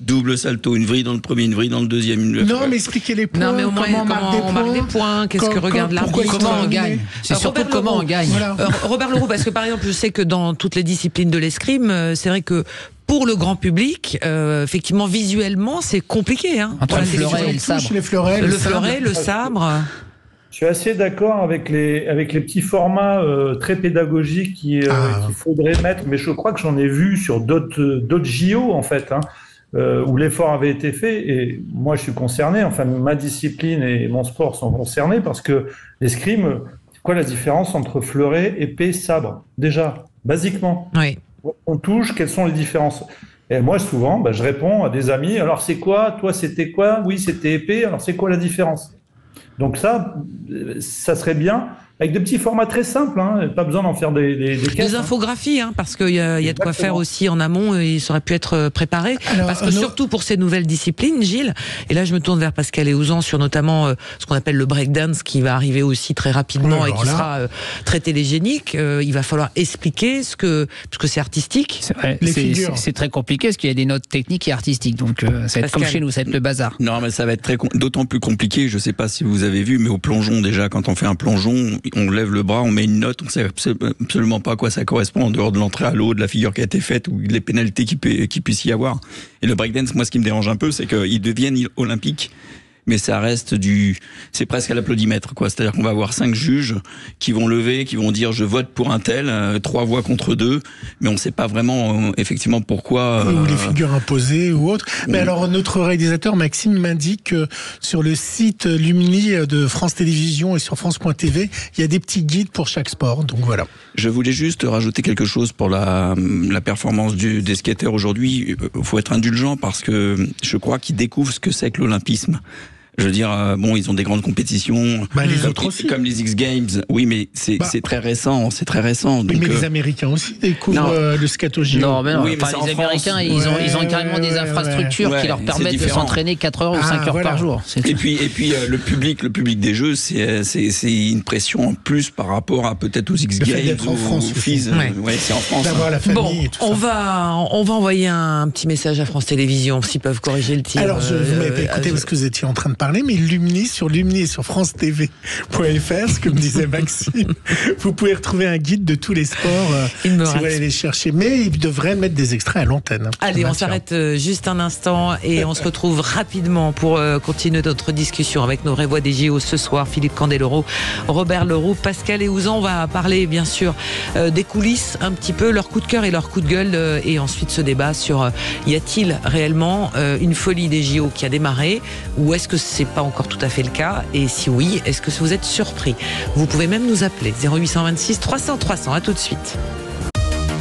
double salto, une vrille dans le premier, une vrille dans le deuxième. Non, mais expliquez les points. Non, mais au moins, comment on marque des points, qu'est-ce que regarde l'arbitre, comment on gagne. C'est surtout comment on gagne. Voilà. Robert Leroux, parce que par exemple, je sais que dans toutes les disciplines de l'escrime, c'est vrai que pour le grand public, effectivement, visuellement, c'est compliqué. Entre le fleuret et le sabre. Le fleuret, le sabre. Je suis assez d'accord avec les petits formats très pédagogiques qu'il faudrait mettre, mais je crois que j'en ai vu sur d'autres JO, en fait, où l'effort avait été fait, et moi je suis concerné, enfin ma discipline et mon sport sont concernés, parce que l'escrime, c'est quoi la différence entre fleuret, épée, sabre? Déjà, basiquement. Oui. On touche, quelles sont les différences? Et moi, souvent, je réponds à des amis, alors c'est quoi? Toi, c'était quoi? Oui, c'était épée, alors c'est quoi la différence? Donc ça serait bien, avec des petits formats très simples, pas besoin d'en faire des caisses. Des infographies, parce qu'il y a de quoi faire aussi en amont, et ça aurait pu être préparé. Alors, parce que surtout pour ces nouvelles disciplines, Gilles, et là je me tourne vers Pascal et Houzan sur notamment ce qu'on appelle le breakdance, qui va arriver aussi très rapidement et qui sera très télégénique. Il va falloir expliquer parce que c'est artistique. C'est très compliqué, parce qu'il y a des notes techniques et artistiques, donc ça va être comme chez nous, ça va être le bazar. Non, mais ça va être d'autant plus compliqué, je sais pas si vous avez vu, mais au plongeon déjà, quand on fait un plongeon, on lève le bras, on met une note, on sait absolument pas à quoi ça correspond en dehors de l'entrée à l'eau, de la figure qui a été faite ou des pénalités qui puisse y avoir. Et le breakdance, moi, ce qui me dérange un peu, c'est qu'il devienne olympique, mais ça reste c'est presque à l'applaudimètre, quoi. C'est-à-dire qu'on va avoir 5 juges qui vont lever, qui vont dire je vote pour un tel, 3 voix contre 2, mais on ne sait pas vraiment effectivement pourquoi. Ou les figures imposées ou autres. Mais alors notre réalisateur Maxime m'indique que sur le site Lumni de France Télévisions et sur France.tv, il y a des petits guides pour chaque sport. Donc voilà. Je voulais juste rajouter quelque chose pour la performance des skateurs aujourd'hui. Il faut être indulgent parce que je crois qu'ils découvrent ce que c'est que l'olympisme. Je veux dire, ils ont des grandes compétitions, les autres aussi, comme les X Games. Oui, mais c'est très récent, c'est très récent. Donc, mais les Américains aussi découvrent le scat au JO. Non, mais les Américains, ils ont carrément des infrastructures qui leur permettent de s'entraîner 4 heures ou 5 heures par jour. Et puis le public des Jeux, c'est une pression en plus par rapport à peut-être aux X Games, aux FIS. Ouais, c'est en France. D'avoir la famille et tout ça. On va envoyer un petit message à France Télévisions s'ils peuvent corriger le tir. Alors, vous m'avez écouté parce que vous étiez en train de parler, mais Lumni et sur FranceTV.fr, ce que me disait Maxime, vous pouvez retrouver un guide de tous les sports si vous allez les chercher. Mais il devrait mettre des extraits à l'antenne. Allez, on s'arrête juste un instant et on se retrouve rapidement pour continuer notre discussion avec nos vraies voix des JO ce soir. Philippe Candeloro, Robert Leroux, Pascal Héouzan. On va parler bien sûr des coulisses, un petit peu leur coup de cœur et leur coup de gueule, et ensuite ce débat sur y a-t-il réellement une folie des JO qui a démarré, ou est-ce que c'est pas encore tout à fait le cas, et si oui, est-ce que vous êtes surpris? Vous pouvez même nous appeler 0826 300 300. À tout de suite.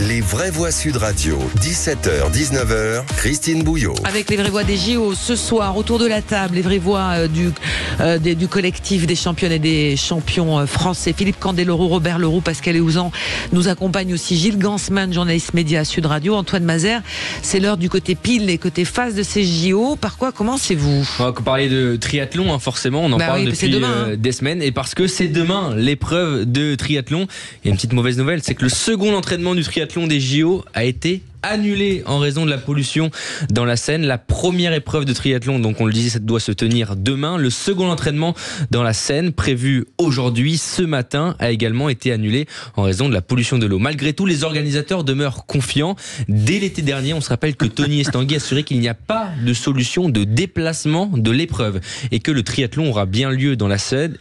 Les vraies voix Sud Radio, 17h, 19h, Christine Bouillot. Avec les vraies voix des JO, ce soir, autour de la table, les vraies voix du collectif des championnes et des champions français. Philippe Candeloro, Robert Leroux, Pascal Héouzan. Nous accompagne aussi Gilles Gansman, journaliste média à Sud Radio. Antoine Mazer, c'est l'heure du côté pile et côté face de ces JO. Par quoi commencez-vous? On va parler de triathlon, forcément. On en parle depuis des semaines. Et parce que c'est demain l'épreuve de triathlon. Il y a une petite mauvaise nouvelle, c'est que le second entraînement du triathlon des JO a été annulé en raison de la pollution dans la Seine. La première épreuve de triathlon, donc on le disait, ça doit se tenir demain. Le second entraînement dans la Seine, prévu aujourd'hui, ce matin, a également été annulé en raison de la pollution de l'eau. Malgré tout, les organisateurs demeurent confiants. Dès l'été dernier, on se rappelle que Tony Estanguet assurait qu'il n'y a pas de solution de déplacement de l'épreuve et que le triathlon aura bien lieu dans la Seine.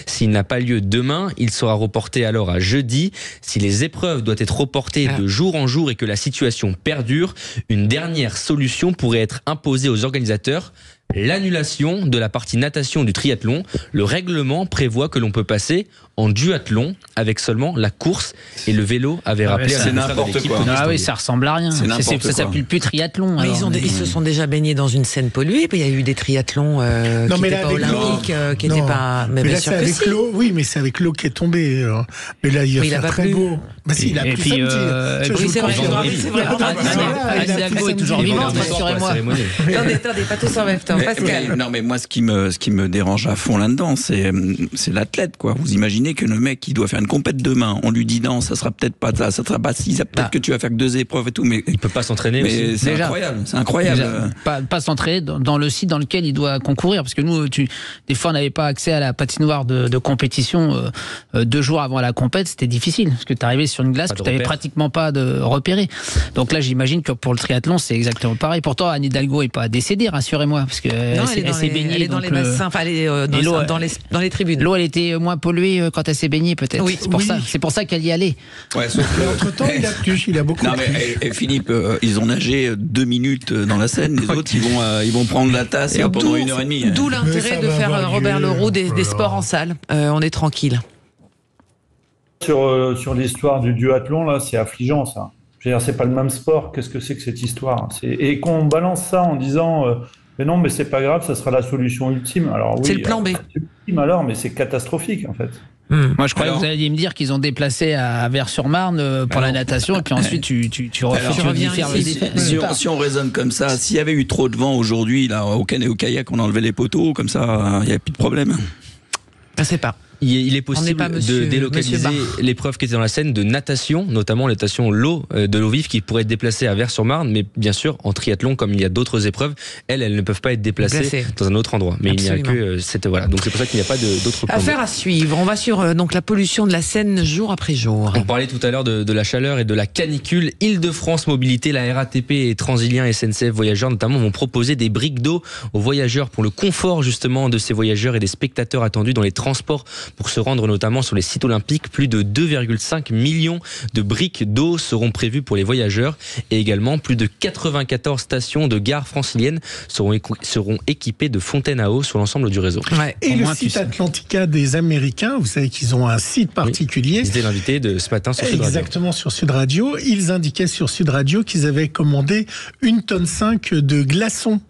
S'il n'a pas lieu demain, il sera reporté alors à jeudi. Si les épreuves doivent être reportées de jour en jour et que la situation perdure, une dernière solution pourrait être imposée aux organisateurs: l'annulation de la partie natation du triathlon. Le règlement prévoit que l'on peut passer en duathlon avec seulement la course et le vélo, avait rappelé. C'est n'importe quoi. Ah oui, ça ressemble à rien. Ça s'appelle plus triathlon. Mais ils se sont déjà baignés dans une Seine polluée. Il y a eu des triathlons qui n'étaient pas olympiques, qui n'étaient pas. Mais bien sûr que si. Oui, mais c'est avec l'eau qui est tombée. Mais là, il va faire très beau. Bah si, il a plu samedi. Oui, c'est vrai. Anne Hidalgo est toujours vivante, rassurez-moi. Attendez, pas tous en même temps. Pascal. Non, mais moi, ce qui me dérange à fond là-dedans, c'est l'athlète, quoi. Vous imaginez que le mec, il doit faire une compète demain. On lui dit non, ça sera peut-être pas ça, ça sera pas si, peut-être que tu vas faire que 2 épreuves et tout, mais il peut pas s'entraîner aussi. C'est incroyable, c'est incroyable. Pas s'entraîner dans le site dans lequel il doit concourir, parce que nous, des fois, on n'avait pas accès à la patinoire de compétition 2 jours avant la compète, c'était difficile, parce que tu arrivais sur une glace que tu n'avais pratiquement pas de repérer. Donc là, j'imagine que pour le triathlon, c'est exactement pareil. Pourtant, Anne Hidalgo est pas décédée, rassurez-moi, parce que elle s'est baignée. Elle est dans les bassins, enfin, elle est dans les tribunes. L'eau, elle était moins polluée quand elle s'est baignée, peut-être. Oui, c'est pour ça qu'elle y allait. Ouais, sauf que... Entre-temps, il a beaucoup plu. Et Philippe, ils ont nagé 2 minutes dans la Seine, les autres, ils vont prendre la tasse pendant 1h30. D'où l'intérêt de faire, Robert Leroux, des sports en salle. On est tranquille. Sur l'histoire du duathlon, là, c'est affligeant, ça. Je veux dire, c'est pas le même sport. Qu'est-ce que c'est que cette histoire? Et qu'on balance ça en disant mais non, mais c'est pas grave, ça sera la solution ultime. Alors oui, c'est le plan B. Ultime alors, mais c'est catastrophique en fait. Moi, je croyais que vous alliez me dire qu'ils ont déplacé à Vers-sur-Marne pour la natation, et puis ensuite tu reviens faire le défi. Si on raisonne comme ça, s'il y avait eu trop de vent aujourd'hui, là, au kayak, on enlevait les poteaux, comme ça, il n'y a plus de problème. Je sais pas. Il est possible de délocaliser l'épreuve qui était dans la Seine de natation, notamment la natation de l'eau vive qui pourrait être déplacée à Vers-sur-Marne, mais bien sûr en triathlon comme il y a d'autres épreuves, elles ne peuvent pas être déplacées dans un autre endroit. Mais Absolument. Il n'y a que cette voilà. Donc c'est pour ça qu'il n'y a pas d'autres points. Affaire à suivre. On va sur donc la pollution de la Seine jour après jour. On parlait tout à l'heure de la chaleur et de la canicule. Île-de-France Mobilité, la RATP et Transilien SNCF Voyageurs notamment vont proposer des briques d'eau aux voyageurs pour le confort justement de ces voyageurs et des spectateurs attendus dans les transports pour se rendre notamment sur les sites olympiques. Plus de 2,5 millions de briques d'eau seront prévues pour les voyageurs et également plus de 94 stations de gares franciliennes seront équipées de fontaines à eau sur l'ensemble du réseau. Ouais. Et le site Atlantica des Américains, vous savez qu'ils ont un site particulier. Oui, c'était l'invité de ce matin sur Sud Radio. Exactement, sur Sud Radio. Ils indiquaient sur Sud Radio qu'ils avaient commandé 1,5 tonne de glaçons.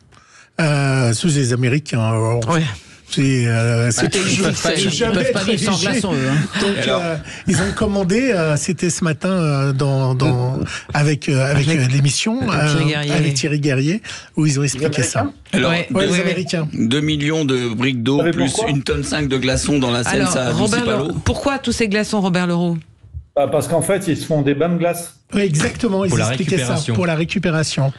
Sous les Américains. Alors, ouais. Ils peuvent pas vivre sans glaçons, eux. Donc, ils ont commandé, c'était ce matin avec l'émission avec Thierry Guerrier, où ils ont expliqué ça. Alors, les Américains. 2 millions de briques d'eau plus 1,5 tonne de glaçons dans la Seine, alors, ça adoucit pas l'eau. Pourquoi tous ces glaçons, Robert Leroux? Parce qu'en fait, ils se font des bains de glace. Oui, exactement, ils expliquaient ça, pour la rérécration.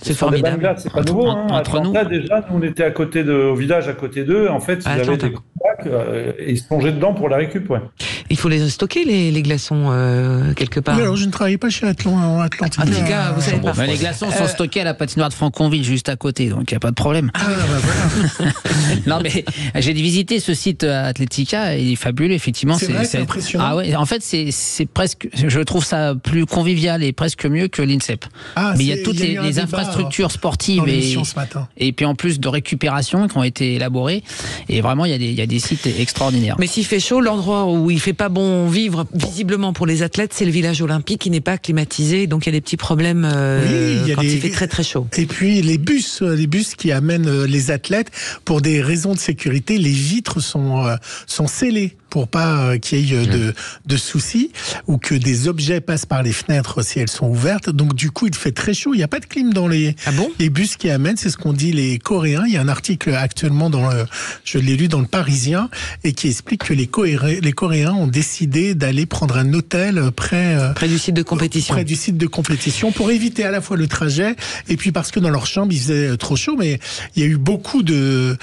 C'est formidable. C'est pas nouveau. Atlanta, déjà, nous, on était au village à côté d'eux. En fait, ils avaient des bacs et ils se plongeaient dedans pour la récup. Ouais. Il faut les stocker, les glaçons, quelque part. Oui, alors je ne travaillais pas chez Atlantica. Vous savez pas. Les glaçons sont stockés à la patinoire de Franconville, juste à côté, donc il n'y a pas de problème. Voilà. Non, mais j'ai visité ce site Atlantica, il est fabuleux, effectivement. C'est impressionnant. Ah ouais, en fait, c'est presque, je trouve ça plus convivial et presque mieux que l'INSEP. Mais il y a toutes les infrastructures sportives et puis en plus de récupération qui ont été élaborées. Et vraiment, il y a des sites extraordinaires. Mais s'il fait chaud, l'endroit où il fait pas bon vivre, visiblement pour les athlètes, c'est le village olympique qui n'est pas climatisé. Donc il y a des petits problèmes quand il fait très très chaud. Et puis les bus qui amènent les athlètes, pour des raisons de sécurité, les vitres sont scellées pour pas qu'il y ait de soucis, ou que des objets passent par les fenêtres si elles sont ouvertes. Donc du coup, il fait très chaud. Il n'y a pas de clim dans les bus qui amènent. C'est ce qu'ont dit les Coréens. Il y a un article actuellement je l'ai lu dans le Parisien, et qui explique que les Coréens ont décidé d'aller prendre un hôtel près du site de compétition. Près du site de compétition, pour éviter à la fois le trajet, et puis parce que dans leur chambre, il faisait trop chaud. Mais il y a eu beaucoup de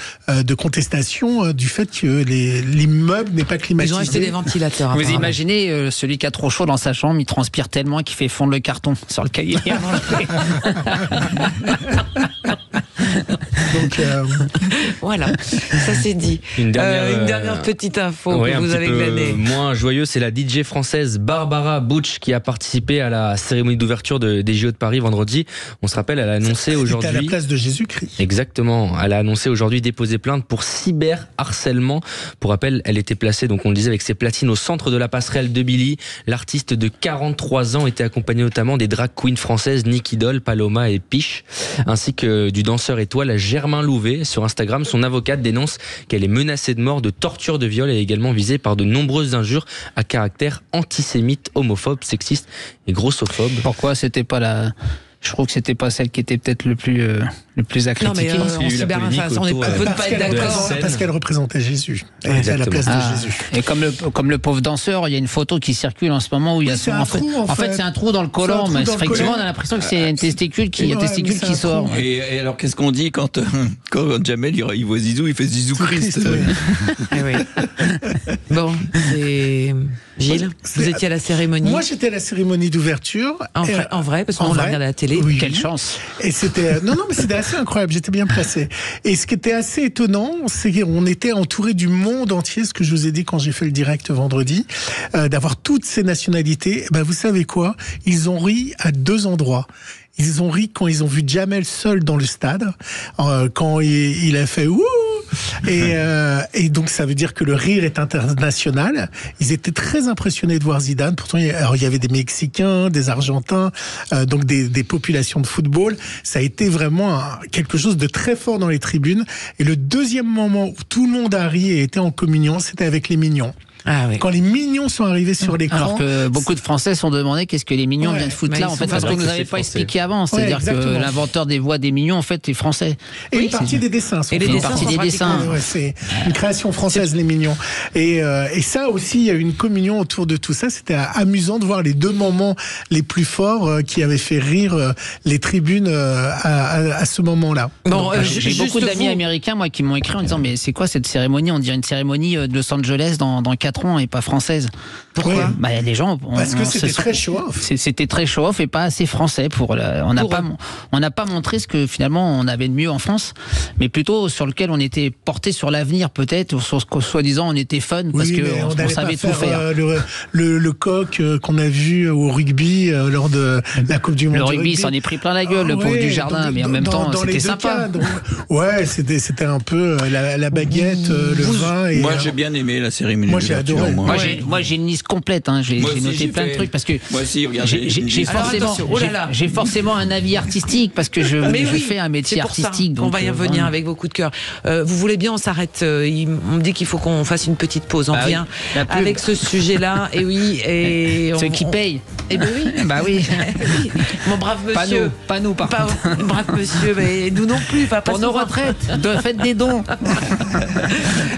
contestations du fait que l'immeuble n'est pas climatisé. Ils ont acheté des ventilateurs. Vous imaginez celui qui a trop chaud dans sa chambre, il transpire tellement qu'il fait fondre le carton sur le cahier. Donc, voilà, ça c'est dit. Une dernière petite info que vous avez glanée. Moins joyeux, c'est la DJ française Barbara Butch qui a participé à la cérémonie d'ouverture des JO de Paris vendredi. On se rappelle, elle a annoncé aujourd'hui. À la place de Jésus-Christ. Exactement. Elle a annoncé aujourd'hui déposer plainte pour cyberharcèlement. Pour rappel, elle était placée, donc on le disait, avec ses platines au centre de la passerelle de Billy. L'artiste de 43 ans était accompagné notamment des drag queens françaises Nicky Doll, Paloma et Piche, ainsi que du danseur étoile Germain Louvet. Sur Instagram, son avocate dénonce qu'elle est menacée de mort, de torture, de viol, et également visée par de nombreuses injures à caractère antisémite, homophobe, sexiste et grossophobe. Pourquoi c'était pas la... Je trouve que c'était pas celle qui était peut-être le plus à critiquer. Non, mais en cyberharcèlement, on peut pas être d'accord. Parce qu'elle représentait Jésus. Elle était à la place de Jésus. Et comme le pauvre danseur, il y a une photo qui circule en ce moment où il y a son... En fait, c'est un trou dans le collant, mais effectivement, on a l'impression que c'est un testicule qui sort. Et alors, qu'est-ce qu'on dit quand Jamel il voit Zizou, il fait Zizou Christ. Bon, c'est... Gilles, vous étiez à la cérémonie. Moi, j'étais à la cérémonie d'ouverture. En vrai, parce qu'on l'a regardé à la télé. Oui. Quelle chance. Et c'était mais c'était assez incroyable. J'étais bien placé. Et ce qui était assez étonnant, c'est qu'on était entouré du monde entier. Ce que je vous ai dit quand j'ai fait le direct vendredi, d'avoir toutes ces nationalités. Vous savez quoi ? Ils ont ri à 2 endroits. Ils ont ri quand ils ont vu Jamel seul dans le stade, quand il a fait ouh. Et donc ça veut dire que le rire est international. Ils étaient très impressionnés de voir Zidane. Pourtant, il y avait des Mexicains, des Argentins, donc des populations de football. Ça a été vraiment quelque chose de très fort dans les tribunes. Et le deuxième moment où tout le monde a ri et était en communion, c'était avec les Mignons. Quand les Mignons sont arrivés sur l'écran. Alors que beaucoup de Français se sont demandé qu'est-ce que les Mignons viennent foutre là, en fait, parce qu'on ne nous avait pas expliqué avant. C'est-à-dire que l'inventeur des voix des Mignons, en fait, est français. Et une partie des dessins. Et les dessins. C'est une création française, les Mignons. Et ça aussi, il y a eu une communion autour de tout ça. C'était amusant de voir les deux moments les plus forts qui avaient fait rire les tribunes à ce moment-là. Bon, j'ai beaucoup d'amis américains, moi, qui m'ont écrit en disant mais c'est quoi cette cérémonie? On dirait une cérémonie de Los Angeles dans 4 ans et pas française. Pourquoi? Les gens. Parce que c'était très show-off. C'était très show-off et pas assez français on n'a pas montré ce que finalement on avait de mieux en France, mais plutôt sur lequel on était porté sur l'avenir peut-être, ou sur ce que soi-disant on était fun parce qu'on savait tout faire. Le coq qu'on a vu au rugby lors de la Coupe du Monde. Le rugby s'en est pris plein la gueule, le pauvre du jardin, mais en même temps c'était sympa. C'était un peu la baguette, le vin. Moi j'ai bien aimé la cérémonie. Moi j'ai adoré. Moi j'ai une liste complète, j'ai noté plein de trucs parce que j'ai forcément un avis artistique parce que je fais un métier artistique. Donc on va y revenir avec vos coups de cœur. Vous voulez bien, on s'arrête. On me dit qu'il faut qu'on fasse une petite pause. On revient avec ce sujet-là. Et oui, ceux qui payent. Et ben oui. Bah oui. Mon brave monsieur. Pas nous par contre. Brave monsieur, mais nous non plus. Pour nos retraites, faites des dons.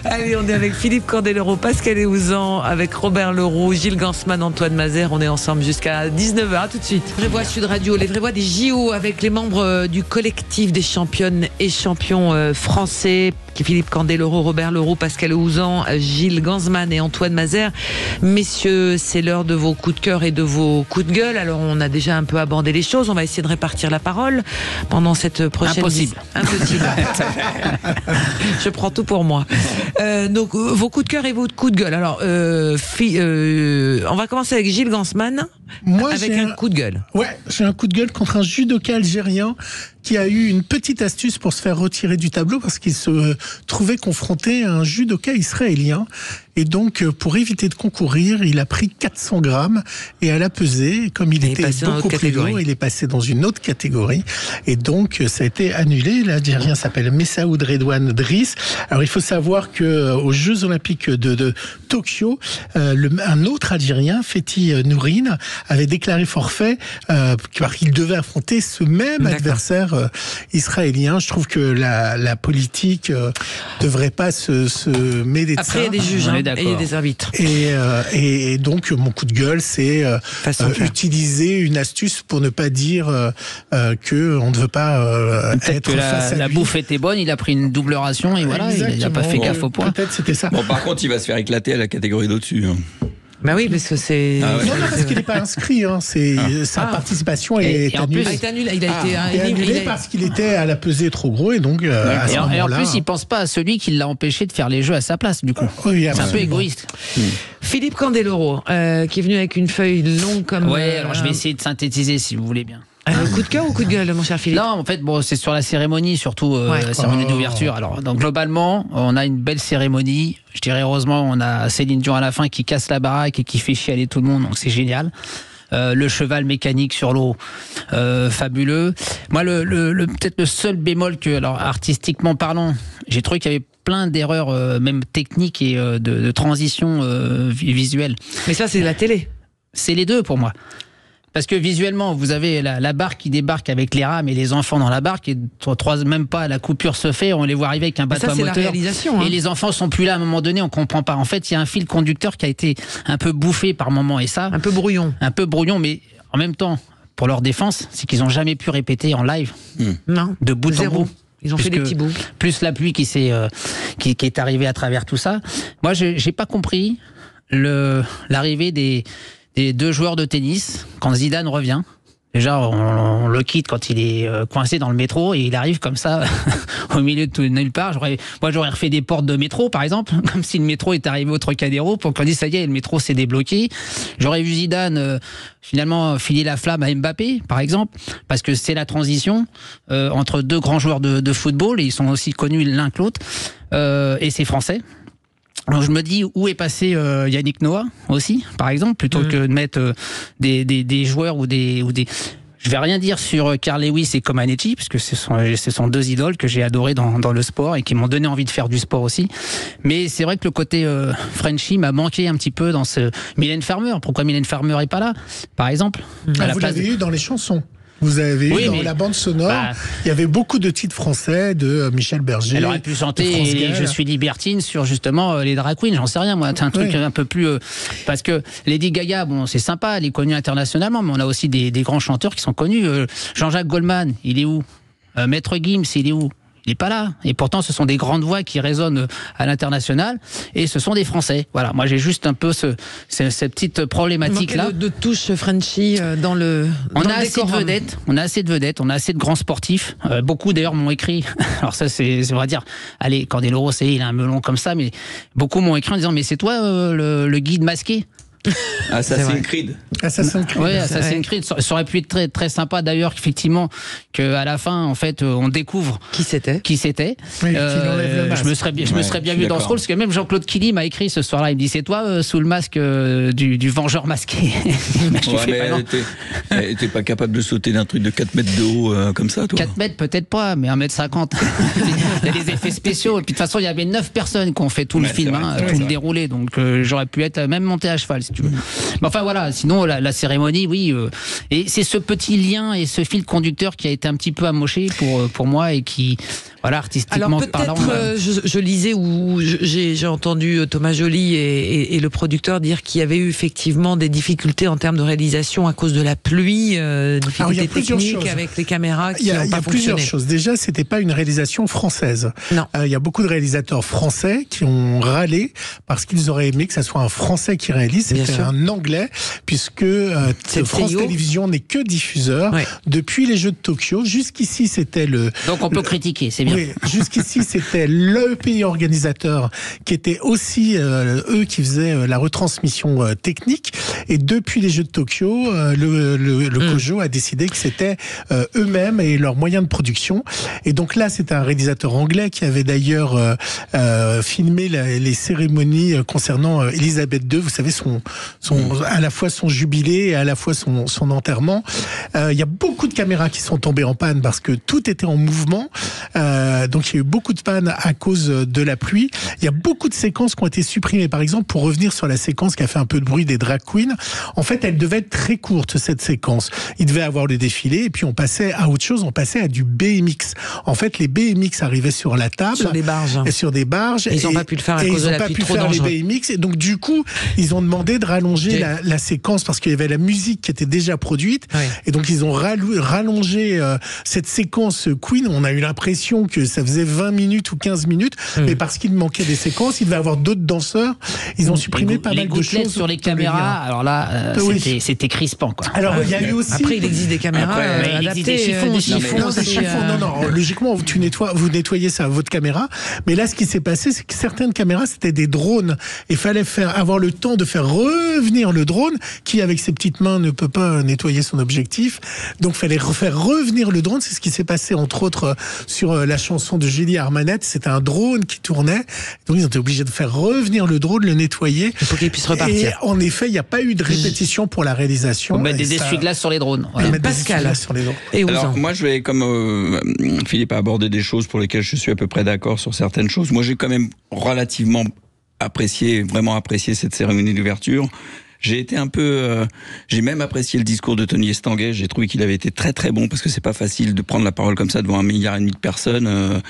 Allez, on est avec Philippe Candeloro, Pascal Eouzan, avec Robert Leroux, Gilles Gansman, Antoine Mazère. On est ensemble jusqu'à 19h. À tout de suite. Vraie Voix Sud Radio, les vraies voix des JO avec les membres du collectif des championnes et champions français. Philippe Candeloro, Robert Leroux, Pascal Eouzan, Gilles Gansman et Antoine Mazère. Messieurs, c'est l'heure de vos coups de cœur et de vos coups de gueule. Alors, on a déjà un peu abordé les choses. On va essayer de répartir la parole pendant cette prochaine... Impossible. Je prends tout pour moi. Donc, vos coups de cœur et vos coups de gueule. Alors, on va commencer avec Gilles Gansman. Moi, avec un coup de gueule. Ouais, j'ai un coup de gueule contre un judoka algérien qui a eu une petite astuce pour se faire retirer du tableau parce qu'il se trouvait confronté à un judoka israélien. Et donc, pour éviter de concourir, il a pris 400 grammes et à la pesée, comme il était beaucoup plus lourd, il est passé dans une autre catégorie. Et donc, ça a été annulé. L'Algérien s'appelle Messaoud Redouane Driss. Alors, il faut savoir que aux Jeux Olympiques de Tokyo, un autre Algérien, Fethi Nourine, avait déclaré forfait car il devait affronter ce même adversaire israélien. Je trouve que la politique devrait pas se mêler de ça. Après, il y a des juges et il y a des arbitres. Et donc, mon coup de gueule, c'est utiliser une astuce pour ne pas dire qu'on ne veut pas être face à la lui. bouffe était bonne, il a pris une double ration et voilà, il n'a pas fait gaffe au point. Peut-être c'était ça. Bon, par contre, il va se faire éclater à la catégorie d'au-dessus. Bah oui, parce que c'est... Non, parce qu'il n'est pas inscrit. Sa participation est annulée. Il a été annulé parce qu'il était à la pesée trop gros et donc à ce moment-là... Et en plus, il ne pense pas à celui qui l'a empêché de faire les jeux à sa place, du coup. Oui, c'est un peu égoïste. Philippe Candeloro, qui est venu avec une feuille longue comme... Ouais, alors je vais essayer de synthétiser si vous voulez bien. Coup de cœur ou coup de gueule, mon cher Philippe? Non, en fait, c'est sur la cérémonie, surtout la cérémonie d'ouverture. Alors, donc globalement, on a une belle cérémonie. Je dirais heureusement, on a Céline Dion à la fin qui casse la baraque et qui fait chialer tout le monde, donc c'est génial. Le cheval mécanique sur l'eau, fabuleux. Moi, peut-être le seul bémol que, alors artistiquement parlant, j'ai trouvé qu'il y avait plein d'erreurs, même techniques et de transition visuelle. Mais ça, c'est la télé. C'est les deux pour moi. Parce que visuellement, vous avez la barque qui débarque avec les rames et les enfants dans la barque, et même pas la coupure se fait, on les voit arriver avec un bateau à moteur. La réalisation, et les enfants sont plus là à un moment donné, on comprend pas. En fait, il y a un fil conducteur qui a été un peu bouffé par moment, et ça. Un peu brouillon. Mais en même temps, pour leur défense, c'est qu'ils n'ont jamais pu répéter en live. Non. De bout en bout. Ils ont fait des petits bouts. Plus la pluie qui est arrivée à travers tout ça. Moi, j'ai pas compris l'arrivée des 2 joueurs de tennis quand Zidane revient. Déjà, on le quitte quand il est coincé dans le métro et il arrive comme ça au milieu de nulle part. Moi, j'aurais refait des portes de métro, par exemple, comme si le métro était arrivé au Trocadéro pour qu'on dise ça y est, le métro s'est débloqué. J'aurais vu Zidane finalement filer la flamme à Mbappé, par exemple, parce que c'est la transition entre 2 grands joueurs de football et ils sont aussi connus l'un que l'autre et c'est français. Alors je me dis où est passé Yannick Noah aussi, par exemple, plutôt que de mettre des joueurs ou des Je vais rien dire sur Carl Lewis et Comaneci, parce que ce sont deux idoles que j'ai adorées dans le sport et qui m'ont donné envie de faire du sport aussi. Mais c'est vrai que le côté Frenchy m'a manqué un petit peu dans ce Mylène Farmer. Pourquoi Mylène Farmer est pas là, par exemple? Vous l'avez eu dans les chansons. Vous avez eu dans la bande sonore, il y avait beaucoup de titres français de Michel Berger. Elle aurait pu chanter Je suis libertine sur justement les drag queens, j'en sais rien moi. C'est un truc un peu plus. Parce que Lady Gaga, bon, c'est sympa, elle est connue internationalement, mais on a aussi des grands chanteurs qui sont connus. Jean-Jacques Goldman, il est où? Maître Gims, il est où? Il n'est pas là. Et pourtant, ce sont des grandes voix qui résonnent à l'international. Et ce sont des Français. Voilà. Moi, j'ai juste un peu cette petite problématique-là. De touche Frenchy dans le. On a assez de vedettes. On a assez de vedettes. On a assez de grands sportifs. Beaucoup, d'ailleurs, m'ont écrit. Alors, ça, on va dire. Allez, Candeloro, il a un melon comme ça. Mais beaucoup m'ont écrit en disant, mais c'est toi, le guide masqué? Assassin's Creed. Oui, Assassin's Creed. Ça aurait pu être très, très sympa d'ailleurs, effectivement, qu'à la fin, en fait, on découvre qui c'était. Oui, je me serais bien vu dans ce rôle, parce que même Jean-Claude Killy m'a écrit ce soir-là. Il me dit, c'est toi sous le masque du vengeur masqué. Elle était pas capable de sauter d'un truc de 4 mètres de haut comme ça, toi. 4 mètres, peut-être pas, mais 1m50. Il y a des effets spéciaux. Et puis de toute façon, il y avait 9 personnes qui ont fait tout le film, tout le déroulé. Donc j'aurais pu être même monté à cheval. Si tu veux. Mais enfin voilà, sinon la cérémonie, oui, et c'est ce petit lien et ce fil conducteur qui a été un petit peu amoché pour moi et qui, voilà, artistiquement parlant. Je lisais ou j'ai entendu Thomas Joly et le producteur dire qu'il y avait eu effectivement des difficultés en termes de réalisation à cause de la pluie, difficultés techniques avec les caméras qui n'ont pas fonctionné. Il y a plusieurs choses. Déjà, c'était pas une réalisation française. Non. Il y a beaucoup de réalisateurs français qui ont râlé parce qu'ils auraient aimé que ça soit un Français qui réalise. C'était un Anglais, puisque France Télévisions n'est que diffuseur depuis les Jeux de Tokyo. Jusqu'ici, c'était Donc on peut critiquer, c'est bien. Oui, jusqu'ici, c'était le pays organisateur qui était aussi eux qui faisaient la retransmission technique. Et depuis les Jeux de Tokyo, le COJO a décidé que c'était eux-mêmes et leurs moyens de production. Et donc là, c'était un réalisateur anglais qui avait d'ailleurs filmé les cérémonies concernant Elisabeth II. Vous savez, à la fois son jubilé et à la fois son enterrement. Il y a beaucoup de caméras qui sont tombées en panne parce que tout était en mouvement. Donc il y a eu beaucoup de pannes à cause de la pluie. Il y a beaucoup de séquences qui ont été supprimées. Par exemple, pour revenir sur la séquence qui a fait un peu de bruit des drag queens, en fait, elle devait être très courte, cette séquence. Il devait avoir le défilé et puis on passait à autre chose, on passait à du BMX. En fait, les BMX arrivaient sur la table. Sur des barges. Et sur des barges. Ils n'ont pas pu le faire à cause de la pluie, trop dangereux. Les BMX. Et donc, du coup, ils ont demandé de rallonger la séquence parce qu'il y avait la musique qui était déjà produite. Oui. Et donc, ils ont rallongé cette séquence Queen. On a eu l'impression que ça faisait 20 minutes ou 15 minutes. Mais parce qu'il manquait des séquences, il devait y avoir d'autres danseurs. Ils ont supprimé pas mal de choses. Sur les caméras, alors là, c'était crispant, quoi. Alors, il y a eu aussi. Après, il existe des caméras adaptées. Des chiffons. Non, logiquement, vous nettoyez ça, votre caméra. Mais là, ce qui s'est passé, c'est que certaines caméras, c'était des drones. Il fallait avoir le temps de faire revenir le drone, qui, avec ses petites mains, ne peut pas nettoyer son objectif. Donc, il fallait faire revenir le drone. C'est ce qui s'est passé, entre autres, sur la chanson de Julie Armanet. C'était un drone qui tournait. Donc, ils ont été obligés de faire revenir le drone, le nettoyer. Il faut qu'il puisse repartir. Et en effet, il n'y a pas eu de répétition pour la réalisation. On met des essuie-glaces sur les drones. Voilà. Pascal. Alors, moi, je vais, comme Philippe a abordé des choses pour lesquelles je suis à peu près d'accord sur certaines choses. Moi, j'ai quand même relativement vraiment apprécié cette cérémonie d'ouverture. J'ai été un peu, j'ai même apprécié le discours de Tony Estanguet. J'ai trouvé qu'il avait été très très bon parce que c'est pas facile de prendre la parole comme ça devant 1,5 milliard de personnes.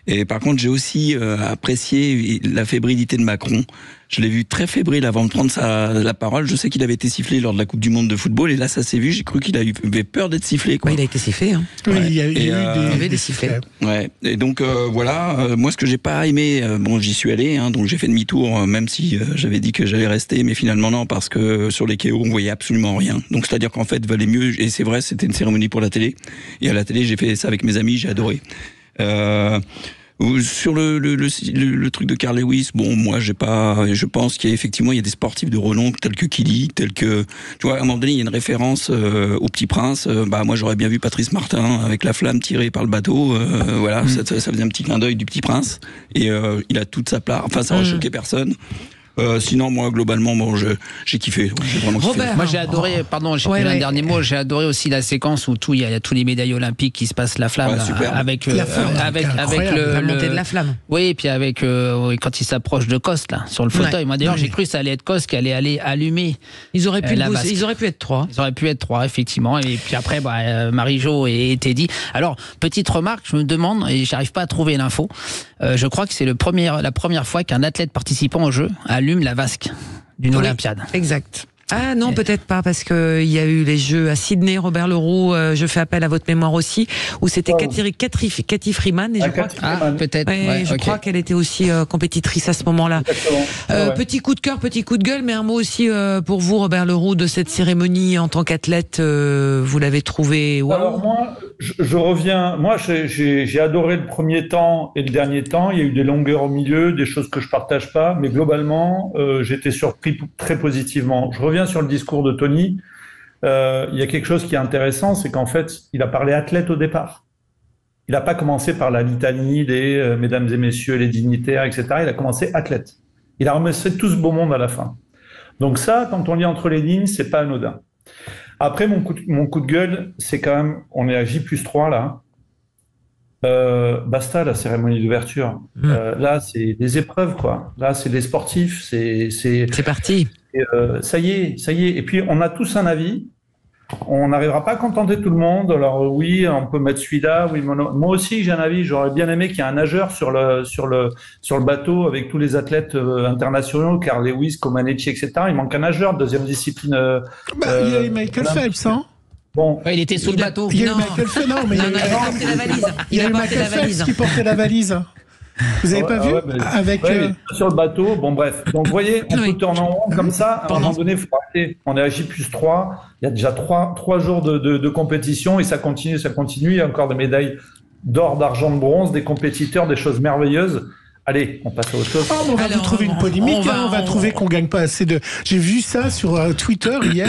Et par contre, j'ai aussi apprécié la fébrilité de Macron. Je l'ai vu très fébrile avant de prendre la parole. Je sais qu'il avait été sifflé lors de la Coupe du Monde de football et là, ça s'est vu. J'ai cru qu'il avait peur d'être sifflé, quoi. Ouais, il a été sifflé. Hein. Oui, il y a eu des sifflets. Ouais. Et donc voilà. Moi, ce que j'ai pas aimé, bon, j'y suis allé, hein, donc j'ai fait demi-tour, même si j'avais dit que j'allais rester, mais finalement non, parce que sur les quais on voyait absolument rien. Donc c'est-à-dire qu'en fait, valait mieux. Et c'est vrai, c'était une cérémonie pour la télé. Et à la télé, j'ai fait ça avec mes amis, j'ai adoré. Sur le truc de Carl Lewis, bon, moi, je pense qu'il y a des sportifs de renom tels que Killy, tu vois, à un moment donné, il y a une référence au Petit Prince. Moi, j'aurais bien vu Patrice Martin avec la flamme tirée par le bateau. Voilà, ça faisait un petit clin d'œil du Petit Prince. Et il a toute sa part. Enfin, ça n'a choqué personne. Sinon, moi, globalement, j'ai kiffé. J'ai vraiment kiffé. Robert, moi j'ai adoré, pardon, j'ai pris un dernier mot, j'ai adoré aussi la séquence où il y a tous les médailles olympiques qui se passent la flamme, avec la montée de la flamme. Oui, et puis avec quand il s'approche de Coste là sur le fauteuil. Moi d'ailleurs j'ai cru que ça allait être Coste qui allait aller allumer. Ils auraient pu être 3. Ils auraient pu être 3 effectivement. Et puis après Marie-Jo et Teddy. Alors petite remarque, je me demande et j'arrive pas à trouver l'info. Je crois que c'est la première fois qu'un athlète participant au jeu allume la vasque d'une Olympiade. Exact. Ah non, peut-être pas, parce qu'il y a eu les Jeux à Sydney, Robert Leroux, je fais appel à votre mémoire aussi, où c'était Cathy Freeman, et je crois peut-être. Je crois qu'elle était aussi compétitrice à ce moment-là. Petit coup de cœur, petit coup de gueule, mais un mot aussi pour vous, Robert Leroux, de cette cérémonie en tant qu'athlète, vous l'avez trouvé wow. Alors moi, je reviens, j'ai adoré le premier temps et le dernier temps, il y a eu des longueurs au milieu, des choses que je partage pas, mais globalement, j'étais surpris très positivement. Je reviens sur le discours de Tony, il y a quelque chose qui est intéressant, c'est qu'en fait, il a parlé athlète au départ. Il n'a pas commencé par la litanie des mesdames et messieurs, les dignitaires, etc. Il a commencé athlète. Il a remercié tout ce beau monde à la fin. Donc ça, quand on lit entre les lignes, c'est pas anodin. Après, mon coup de gueule, c'est quand même, on est à J+3 là. Basta la cérémonie d'ouverture. Là, c'est des épreuves, quoi. Là, c'est des sportifs. C'est parti. Ça y est. Et puis, on a tous un avis. On n'arrivera pas à contenter tout le monde. Alors oui, on peut mettre celui-là. Oui, moi aussi, j'ai un avis. J'aurais bien aimé qu'il y ait un nageur sur le bateau avec tous les athlètes internationaux, Carl Lewis, Comaneci, etc. Il manque un nageur, deuxième discipline. Il y a Michael Phelps, hein. Bon, il était sous le bateau. Il y a eu Michael Phelps, non, mais il y a eu Michael Phelps qui portait la valise. Vous avez pas vu avec sur le bateau. Bon bref. Donc vous voyez, on peut tourner en rond comme ça. À un moment donné, faut arrêter. On est à J+3. Il y a déjà trois jours de compétition et ça continue. Il y a encore des médailles d'or, d'argent, de bronze, des compétiteurs, des choses merveilleuses. Allez, on passe à autre chose. On va vous trouver une polémique. On va trouver qu'on gagne pas assez de. J'ai vu ça sur Twitter hier,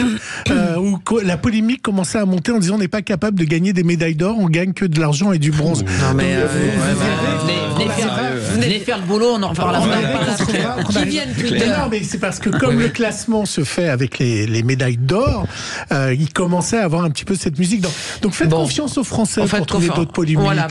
où la polémique commençait à monter en disant on n'est pas capable de gagner des médailles d'or, on gagne que de l'argent et du bronze. Non mais venez faire le boulot, on en reparle après. Qui viennent Twitter. Non, mais c'est parce que comme le classement se fait avec les médailles d'or, il commençait à avoir un petit peu cette musique. Donc faites confiance aux Français pour trouver d'autres polémiques. Voilà,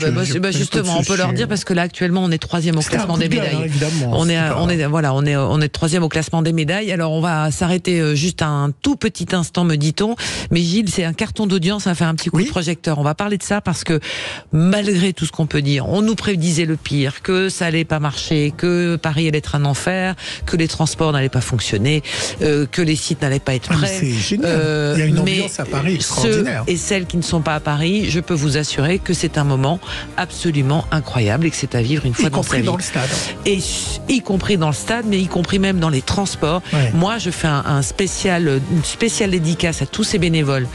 justement, on peut leur dire parce que là actuellement on est 3e au classement des médailles. On est 3e au classement des médailles. Alors on va s'arrêter juste un tout petit instant, me dit-on. Mais Gilles, c'est un carton d'audience, ça va faire un petit coup de projecteur. On va parler de ça parce que malgré tout ce qu'on peut dire, on nous prédisait le pire, que ça allait pas marcher, que Paris allait être un enfer, que les transports n'allaient pas fonctionner, que les sites n'allaient pas être prêts. C'est génial. Il y a une ambiance à Paris extraordinaire. Ceux et celles qui ne sont pas à Paris, je peux vous assurer que c'est un moment absolument incroyable et que c'est à vivre une fois dans sa vie. Dans le stade. Et y compris dans le stade, mais y compris même dans les transports. Ouais. Moi, je fais une spéciale dédicace à tous ces bénévoles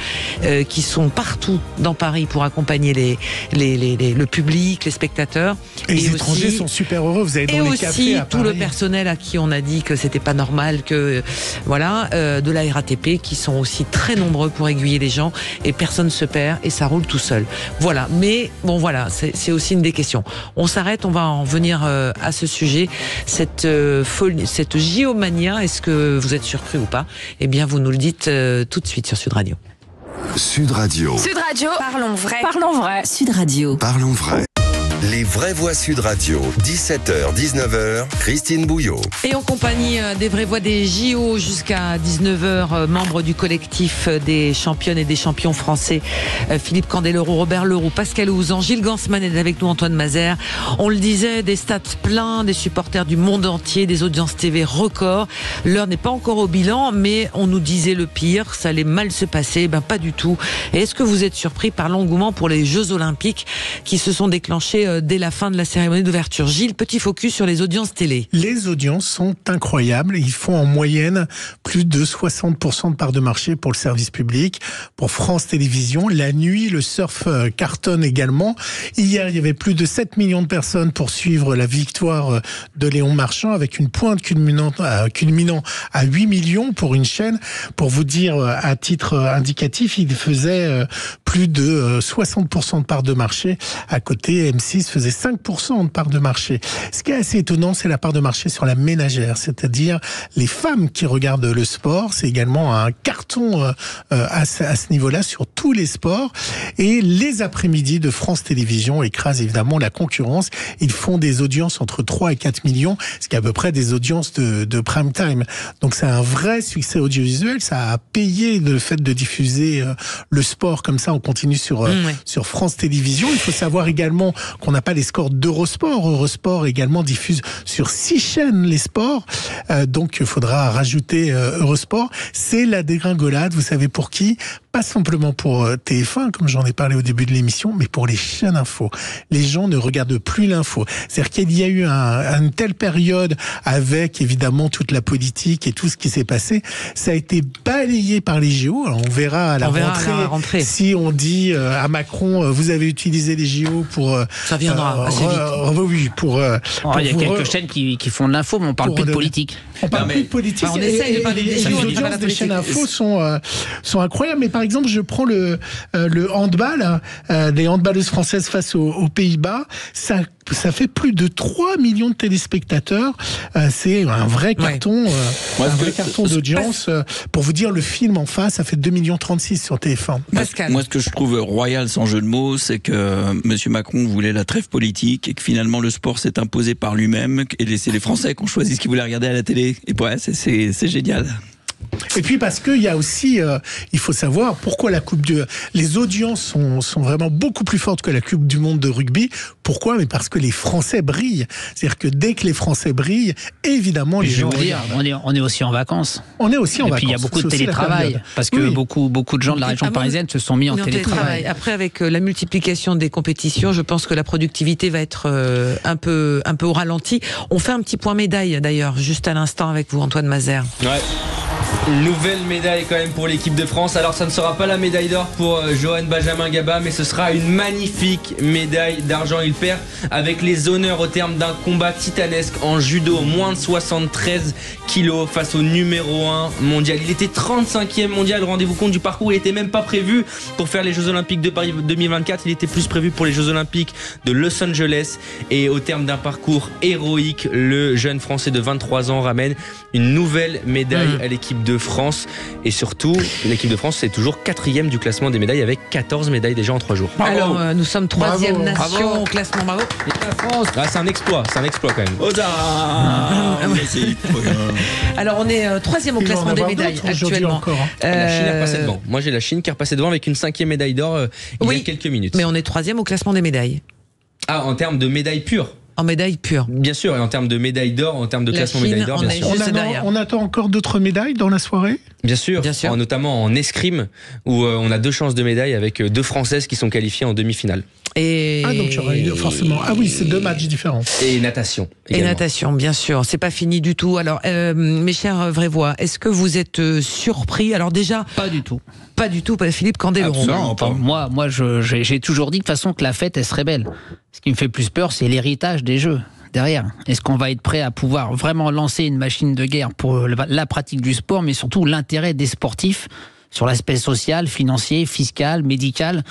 qui sont partout dans Paris pour accompagner le public, les spectateurs. Et les étrangers sont super heureux. Vous allez dans les cafés à Paris. Et aussi tout le personnel à qui on a dit que c'était pas normal, que de la RATP qui sont aussi très nombreux pour aiguiller les gens et personne se perd et ça roule tout seul. Voilà. Mais bon, voilà, c'est aussi une des questions. On s'arrête, on va en venir à ce sujet, cette folie, cette JO-mania. Est-ce que vous êtes surpris ou pas? Eh bien, vous nous le dites tout de suite sur Sud Radio. Sud Radio. Sud Radio. Parlons vrai. Parlons vrai. Sud Radio. Parlons vrai. Les vraies voix Sud Radio, 17h, 19h, Christine Bouillot. Et en compagnie des vraies voix des JO jusqu'à 19h, membres du collectif des championnes et des champions français, Philippe Candeloro, Robert Leroux, Pascal Ouzan, Gilles Gansman est avec nous, Antoine Mazer. On le disait, des stades pleins, des supporters du monde entier, des audiences TV records. L'heure n'est pas encore au bilan, mais on nous disait le pire, ça allait mal se passer. Ben pas du tout. Et est-ce que vous êtes surpris par l'engouement pour les Jeux Olympiques qui se sont déclenchés dès la fin de la cérémonie d'ouverture? Gilles, petit focus sur les audiences télé. Les audiences sont incroyables. Ils font en moyenne plus de 60% de part de marché pour le service public. Pour France Télévisions, la nuit, le surf cartonne également. Hier, il y avait plus de 7 millions de personnes pour suivre la victoire de Léon Marchand avec une pointe culminant à 8 millions pour une chaîne. Pour vous dire, à titre indicatif, il faisait plus de 60% de part de marché à côté M6 2006 faisait 5% de part de marché. Ce qui est assez étonnant, c'est la part de marché sur la ménagère, c'est-à-dire les femmes qui regardent le sport. C'est également un carton à ce niveau-là sur tous les sports. Et les après-midi de France Télévisions écrasent évidemment la concurrence. Ils font des audiences entre 3 et 4 millions, ce qui est à peu près des audiences de prime time. Donc c'est un vrai succès audiovisuel. Ça a payé le fait de diffuser le sport comme ça en continu sur France Télévisions. Il faut savoir également qu'on n'a pas les scores d'Eurosport. Eurosport également diffuse sur 6 chaînes les sports. Donc il faudra rajouter Eurosport. C'est la dégringolade. Vous savez pour qui ? Pas simplement pour TF1, comme j'en ai parlé au début de l'émission, mais pour les chaînes info. Les gens ne regardent plus l'info. C'est-à-dire qu'il y a eu une telle période avec évidemment toute la politique et tout ce qui s'est passé. Ça a été balayé par les JO. Alors on verra à la rentrée si on dit à Macron, vous avez utilisé les JO pour... ça viendra assez vite. Oui, pour il y a quelques chaînes qui font de l'info, mais on parle plus de politique. On parle plus de politique. On essaye de parler les audiences des chaînes info sont incroyables. Mais par exemple, je prends le handball, les handballeuses françaises face aux Pays-Bas, ça fait plus de 3 millions de téléspectateurs. C'est un vrai carton, d'audience. Pour vous dire, le film en face, ça fait 2,36 millions sur TF1. Moi, ce que je trouve royal, sans jeu de mots, c'est que M. Macron voulait la trêve politique et que finalement le sport s'est imposé par lui-même et c'est les Français qui ont choisi ce qu'ils voulaient regarder à la télé. Et ouais, c'est génial. Et puis parce qu'il y a aussi, il faut savoir pourquoi les audiences sont vraiment beaucoup plus fortes que la Coupe du Monde de rugby. Pourquoi ? Mais parce que les Français brillent. C'est-à-dire que dès que les Français brillent, évidemment les gens... On est aussi en vacances. On est aussi en vacances. Et puis il y a beaucoup de télétravail, parce que beaucoup de gens de la région parisienne se sont mis en télétravail. Après, avec la multiplication des compétitions, je pense que la productivité va être un peu au ralenti. On fait un petit point médaille d'ailleurs, juste à l'instant avec vous, Antoine Mazère. Ouais. Nouvelle médaille quand même pour l'équipe de France. Alors ça ne sera pas la médaille d'or pour Johan Benjamin Gaba, mais ce sera une magnifique médaille d'argent. Il perd avec les honneurs au terme d'un combat titanesque en judo, moins de 73 kilos face au numéro 1 mondial. Il était 35e mondial, rendez-vous compte du parcours. Il n'était même pas prévu pour faire les Jeux Olympiques de Paris 2024. Il était plus prévu pour les Jeux Olympiques de Los Angeles. Et au terme d'un parcours héroïque, le jeune Français de 23 ans ramène une nouvelle médaille à l'équipe de France. Et surtout, l'équipe de France, c'est toujours 4e du classement des médailles avec 14 médailles déjà en 3 jours. Alors, nous sommes 3e nation au classement. Bravo. La France. C'est un exploit quand même. Alors, on est 3e au classement des médailles actuellement. La Chine est repassée devant. Moi, j'ai la Chine qui est repassée devant avec une 5e médaille d'or il y a quelques minutes. Mais on est 3e au classement des médailles. Ah, en termes de médailles pures. En médaille pure. Bien sûr, et en termes de médailles d'or, en termes de classement médailles d'or, bien sûr. On attend encore d'autres médailles dans la soirée ? Bien sûr. Notamment en escrime, où on a 2 chances de médaille avec 2 Françaises qui sont qualifiées en demi-finale. Donc forcément. Ah oui, c'est 2 matchs différents. Et natation. Également. Et natation, bien sûr. C'est pas fini du tout. Alors, mes chers Vrévois, est-ce que vous êtes surpris ? Alors déjà. Pas du tout. Pas du tout, Philippe Candeloro. Absolument pas. Moi, j'ai toujours dit de toute façon que la fête, elle serait belle. Ce qui me fait plus peur, c'est l'héritage des Jeux derrière. Est-ce qu'on va être prêt à pouvoir vraiment lancer une machine de guerre pour la pratique du sport, mais surtout l'intérêt des sportifs sur l'aspect social, financier, fiscal, médical ?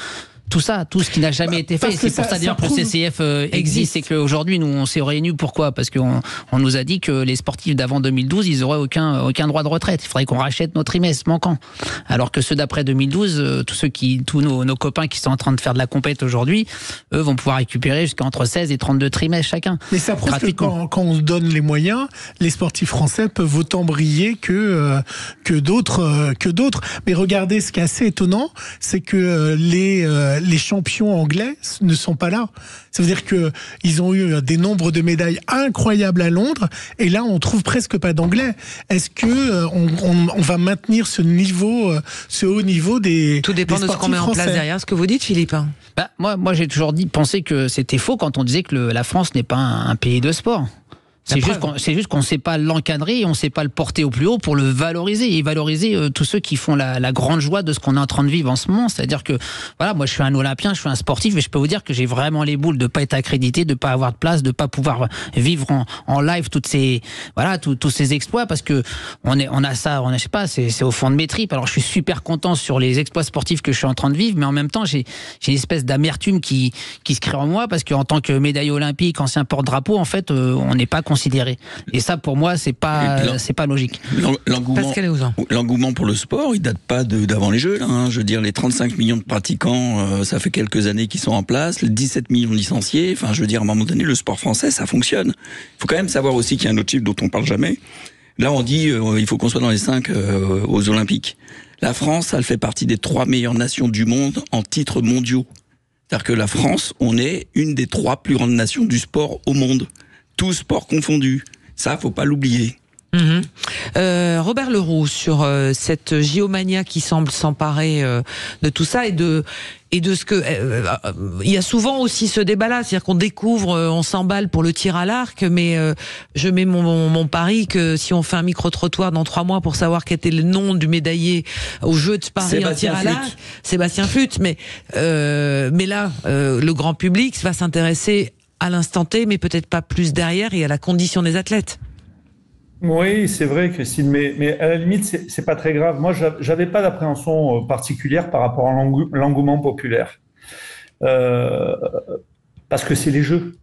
Tout ça, tout ce qui n'a jamais été fait. C'est pour ça d'ailleurs que le CCF existe et qu'aujourd'hui, nous, on s'est réunis. Pourquoi ? Parce qu'on nous a dit que les sportifs d'avant 2012, ils n'auraient aucun droit de retraite. Il faudrait qu'on rachète nos trimestres manquants. Alors que ceux d'après 2012, tous nos copains qui sont en train de faire de la compète aujourd'hui, eux vont pouvoir récupérer jusqu'entre 16 et 32 trimestres chacun. Mais ça prouve que quand on se donne les moyens, les sportifs français peuvent autant briller que d'autres. Mais regardez, ce qui est assez étonnant, c'est que les champions anglais ne sont pas là. Ça veut dire qu'ils ont eu des nombres de médailles incroyables à Londres, et là, on trouve presque pas d'anglais. Est-ce que on va maintenir ce haut niveau des Tout dépend de ce qu'on met en place derrière. Ce que vous dites, Philippe. Moi, j'ai toujours pensé que c'était faux quand on disait que la France n'est pas un pays de sport. C'est juste qu'on ne sait pas l'encadrer et on ne sait pas le porter au plus haut pour le valoriser et valoriser tous ceux qui font la grande joie de ce qu'on est en train de vivre en ce moment. C'est-à-dire que, voilà, moi je suis un Olympien, je suis un sportif et je peux vous dire que j'ai vraiment les boules de ne pas être accrédité, de ne pas avoir de place, de ne pas pouvoir vivre en live tous ces exploits parce que on a ça, je sais pas, c'est au fond de mes tripes. Alors je suis super content sur les exploits sportifs que je suis en train de vivre, mais en même temps j'ai une espèce d'amertume qui se crée en moi parce qu'en tant que médaillé olympique, ancien porte-drapeau, en fait, on n'est pas considéré. Et ça, pour moi, c'est pas logique. L'engouement pour le sport, il date pas d'avant les Jeux. Là, hein. Je veux dire, les 35 millions de pratiquants, ça fait quelques années qu'ils sont en place. Les 17 millions de licenciés. Enfin, je veux dire, à un moment donné, le sport français, ça fonctionne. Il faut quand même savoir aussi qu'il y a un autre chiffre dont on parle jamais. Là, on dit il faut qu'on soit dans les 5 aux Olympiques. La France, elle fait partie des 3 meilleures nations du monde en titres mondiaux. C'est-à-dire que la France, on est une des 3 plus grandes nations du sport au monde. Tous sports confondus. Ça, faut pas l'oublier. Robert Leroux, sur cette géomania qui semble s'emparer de tout ça et de ce que il y a souvent aussi ce débat-là, c'est-à-dire qu'on découvre, on s'emballe pour le tir à l'arc, mais je mets mon pari que si on fait un micro-trottoir dans 3 mois pour savoir quel était le nom du médaillé aux Jeux de Paris en tir à l'arc, Sébastien Flute, mais là le grand public va s'intéresser à l'instant T, mais peut-être pas plus derrière et à la condition des athlètes. Oui, c'est vrai, Christine, mais à la limite, c'est pas très grave. Moi, j'avais pas d'appréhension particulière par rapport à l'engouement populaire. Parce que c'est les Jeux.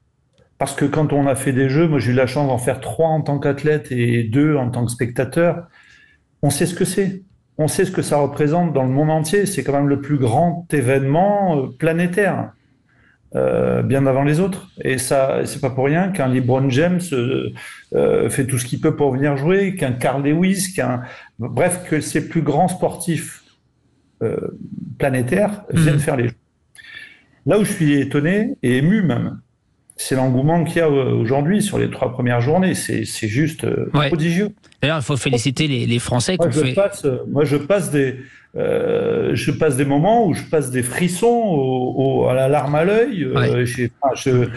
Parce que quand on a fait des Jeux, moi j'ai eu la chance d'en faire 3 en tant qu'athlète et 2 en tant que spectateur, on sait ce que c'est. On sait ce que ça représente dans le monde entier. C'est quand même le plus grand événement planétaire. Bien avant les autres. Et ça, c'est pas pour rien qu'un LeBron James fait tout ce qu'il peut pour venir jouer, qu'un Carl Lewis, bref, que ces plus grands sportifs planétaires viennent faire les Jeux. Là où je suis étonné et ému même, c'est l'engouement qu'il y a aujourd'hui sur les 3 premières journées. C'est juste prodigieux. D'ailleurs, il faut féliciter les Français qu'on fait. Je passe des moments où je passe des frissons à la larme à l'œil. Je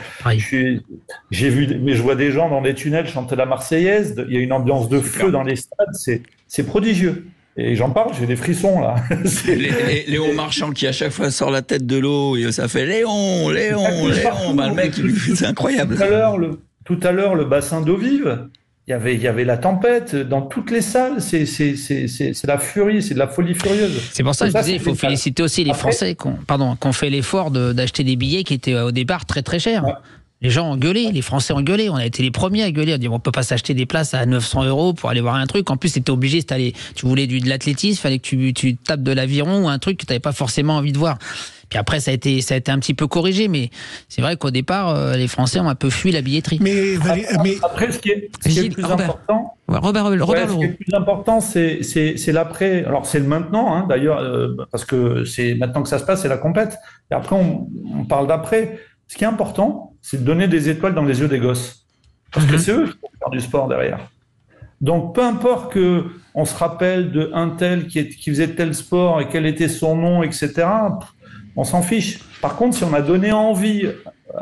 vois des gens dans les tunnels chanter la Marseillaise. Il y a une ambiance de feu dans les stades. C'est prodigieux. Et j'en parle, j'ai des frissons là. Léon Marchand qui à chaque fois sort la tête de l'eau et ça fait Léon. Bah, le mec, c'est incroyable. Tout à l'heure, le bassin d'eau vive. Il y avait la tempête dans toutes les salles. C'est la furie, c'est de la folie furieuse. C'est pour ça que je disais, il faut féliciter aussi les Français qui ont fait l'effort d'acheter des billets qui étaient au départ très très chers. Ouais. Les gens ont gueulé, les Français ont gueulé. On a été les premiers à gueuler. On dit on peut pas s'acheter des places à 900 € pour aller voir un truc. En plus, t'étais obligé, tu voulais de l'athlétisme, fallait que tu tapes de l'aviron ou un truc que t'avais pas forcément envie de voir. Puis après, ça a été un petit peu corrigé, mais c'est vrai qu'au départ, les Français ont un peu fui la billetterie. Mais après, ce qui est le plus important, ce qui est le plus important, c'est l'après. Alors c'est le maintenant, hein, d'ailleurs, parce que c'est maintenant que ça se passe, c'est la compète. Et après, on parle d'après. Ce qui est important, c'est de donner des étoiles dans les yeux des gosses, parce que c'est eux qui vont faire du sport derrière. Donc, peu importe qu'on se rappelle d'un tel qui faisait tel sport et quel était son nom, etc., on s'en fiche. Par contre, si on a donné envie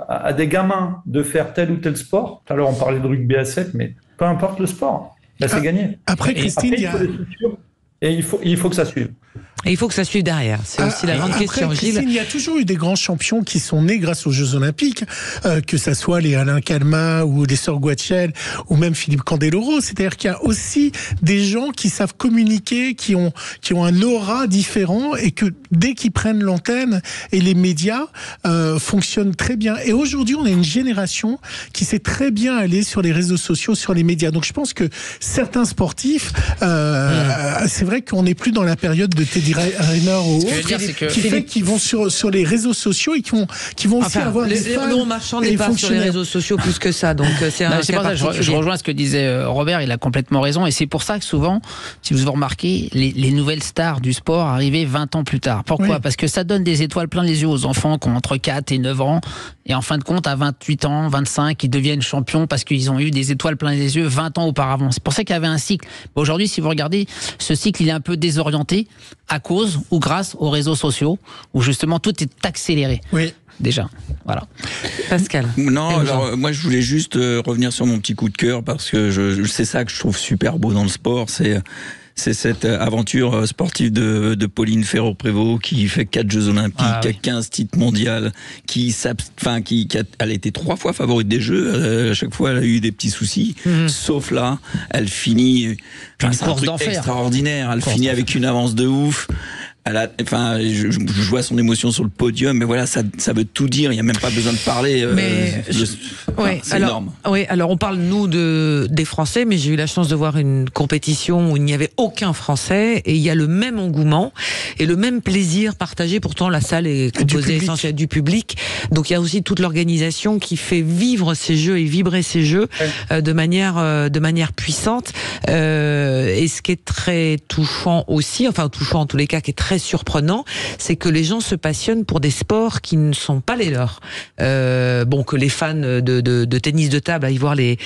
à des gamins de faire tel ou tel sport, tout à l'heure on parlait de rugby à 7, mais peu importe le sport, là c'est gagné. Après, Christine, il faut des structures et il faut que ça suive. Et il faut que ça suive derrière. C'est aussi la grande question. Christine, il y a toujours eu des grands champions qui sont nés grâce aux Jeux Olympiques, que ça soit les Alain Calmat ou les Sœurs Guachel ou même Philippe Candeloro. C'est-à-dire qu'il y a aussi des gens qui savent communiquer, qui ont un aura différent et que dès qu'ils prennent l'antenne et les médias fonctionnent très bien. Et aujourd'hui, on a une génération qui sait très bien aller sur les réseaux sociaux, sur les médias. Donc je pense que certains sportifs, c'est vrai qu'on n'est plus dans la période de Teddy Riner ou autres, qui vont sur les réseaux sociaux et qui vont aussi avoir des fans. Léon Marchand n'est pas sur les réseaux sociaux plus que ça, donc c'est un cas particulier. Je rejoins ce que disait Robert, il a complètement raison, et c'est pour ça que souvent, si vous remarquez, les nouvelles stars du sport arrivaient 20 ans plus tard. Pourquoi ? Parce que ça donne des étoiles plein les yeux aux enfants qui ont entre 4 et 9 ans, et en fin de compte, à 28 ans, 25, ils deviennent champions parce qu'ils ont eu des étoiles plein les yeux 20 ans auparavant. C'est pour ça qu'il y avait un cycle. Aujourd'hui, si vous regardez, ce cycle, il est un peu désorienté à cause ou grâce aux réseaux sociaux, où justement tout est accéléré. Oui. déjà. Voilà. Pascal. Non, alors moi je voulais juste revenir sur mon petit coup de cœur parce que c'est ça que je trouve super beau dans le sport, c'est cette aventure sportive de Pauline Ferrand-Prévôt qui fait 4 Jeux Olympiques, qui a 15 titres mondiaux, elle a été 3 fois favorite des Jeux, à chaque fois elle a eu des petits soucis, sauf là, elle finit, c'est un truc extraordinaire, elle finit avec une avance de ouf. Je vois son émotion sur le podium, mais voilà, ça veut tout dire. Il n'y a même pas besoin de parler. C'est énorme. Oui, alors on parle nous des Français, mais j'ai eu la chance de voir une compétition où il n'y avait aucun Français et il y a le même engouement et le même plaisir partagé. Pourtant, la salle est composée essentiellement du public, donc il y a aussi toute l'organisation qui fait vivre ces jeux et vibrer ces jeux de manière puissante. Et ce qui est très touchant aussi, enfin touchant en tous les cas, qui est très surprenant, c'est que les gens se passionnent pour des sports qui ne sont pas les leurs. Que les fans de tennis de table aillent voir les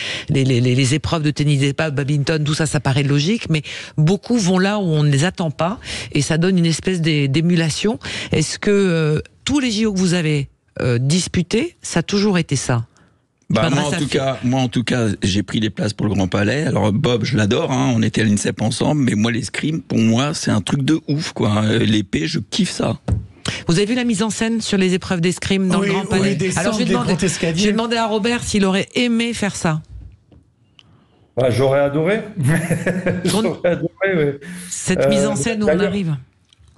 épreuves de tennis de table, badminton, tout ça, ça paraît logique, mais beaucoup vont là où on ne les attend pas, et ça donne une espèce d'émulation. Est-ce que tous les JO que vous avez disputés, ça a toujours été ça? Moi en tout cas, j'ai pris des places pour le Grand Palais. Alors Bob, je l'adore, on était à l'INSEP ensemble, mais moi l'escrime, pour moi, c'est un truc de ouf, quoi. L'épée, je kiffe ça. Vous avez vu la mise en scène sur les épreuves d'escrime dans le Grand Palais? Alors j'ai demandé à Robert s'il aurait aimé faire ça. J'aurais adoré. Cette mise en scène où on arrive.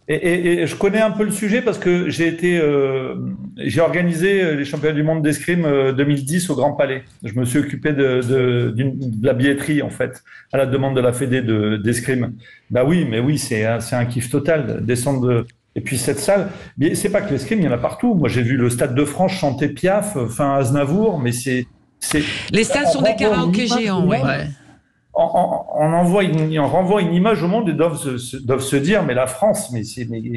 Et je connais un peu le sujet parce que j'ai organisé les championnats du monde d'escrime 2010 au Grand Palais. Je me suis occupé de la billetterie, en fait, à la demande de la Fédé d'escrime. Oui, c'est un kiff total, descendre et puis cette salle, mais c'est pas que l'escrime, il y en a partout. Moi, j'ai vu le Stade de France chanter Piaf, Aznavour, mais c'est... Les stades sont des karaokés géants, On renvoie une image au monde et doivent se dire, mais la France, mais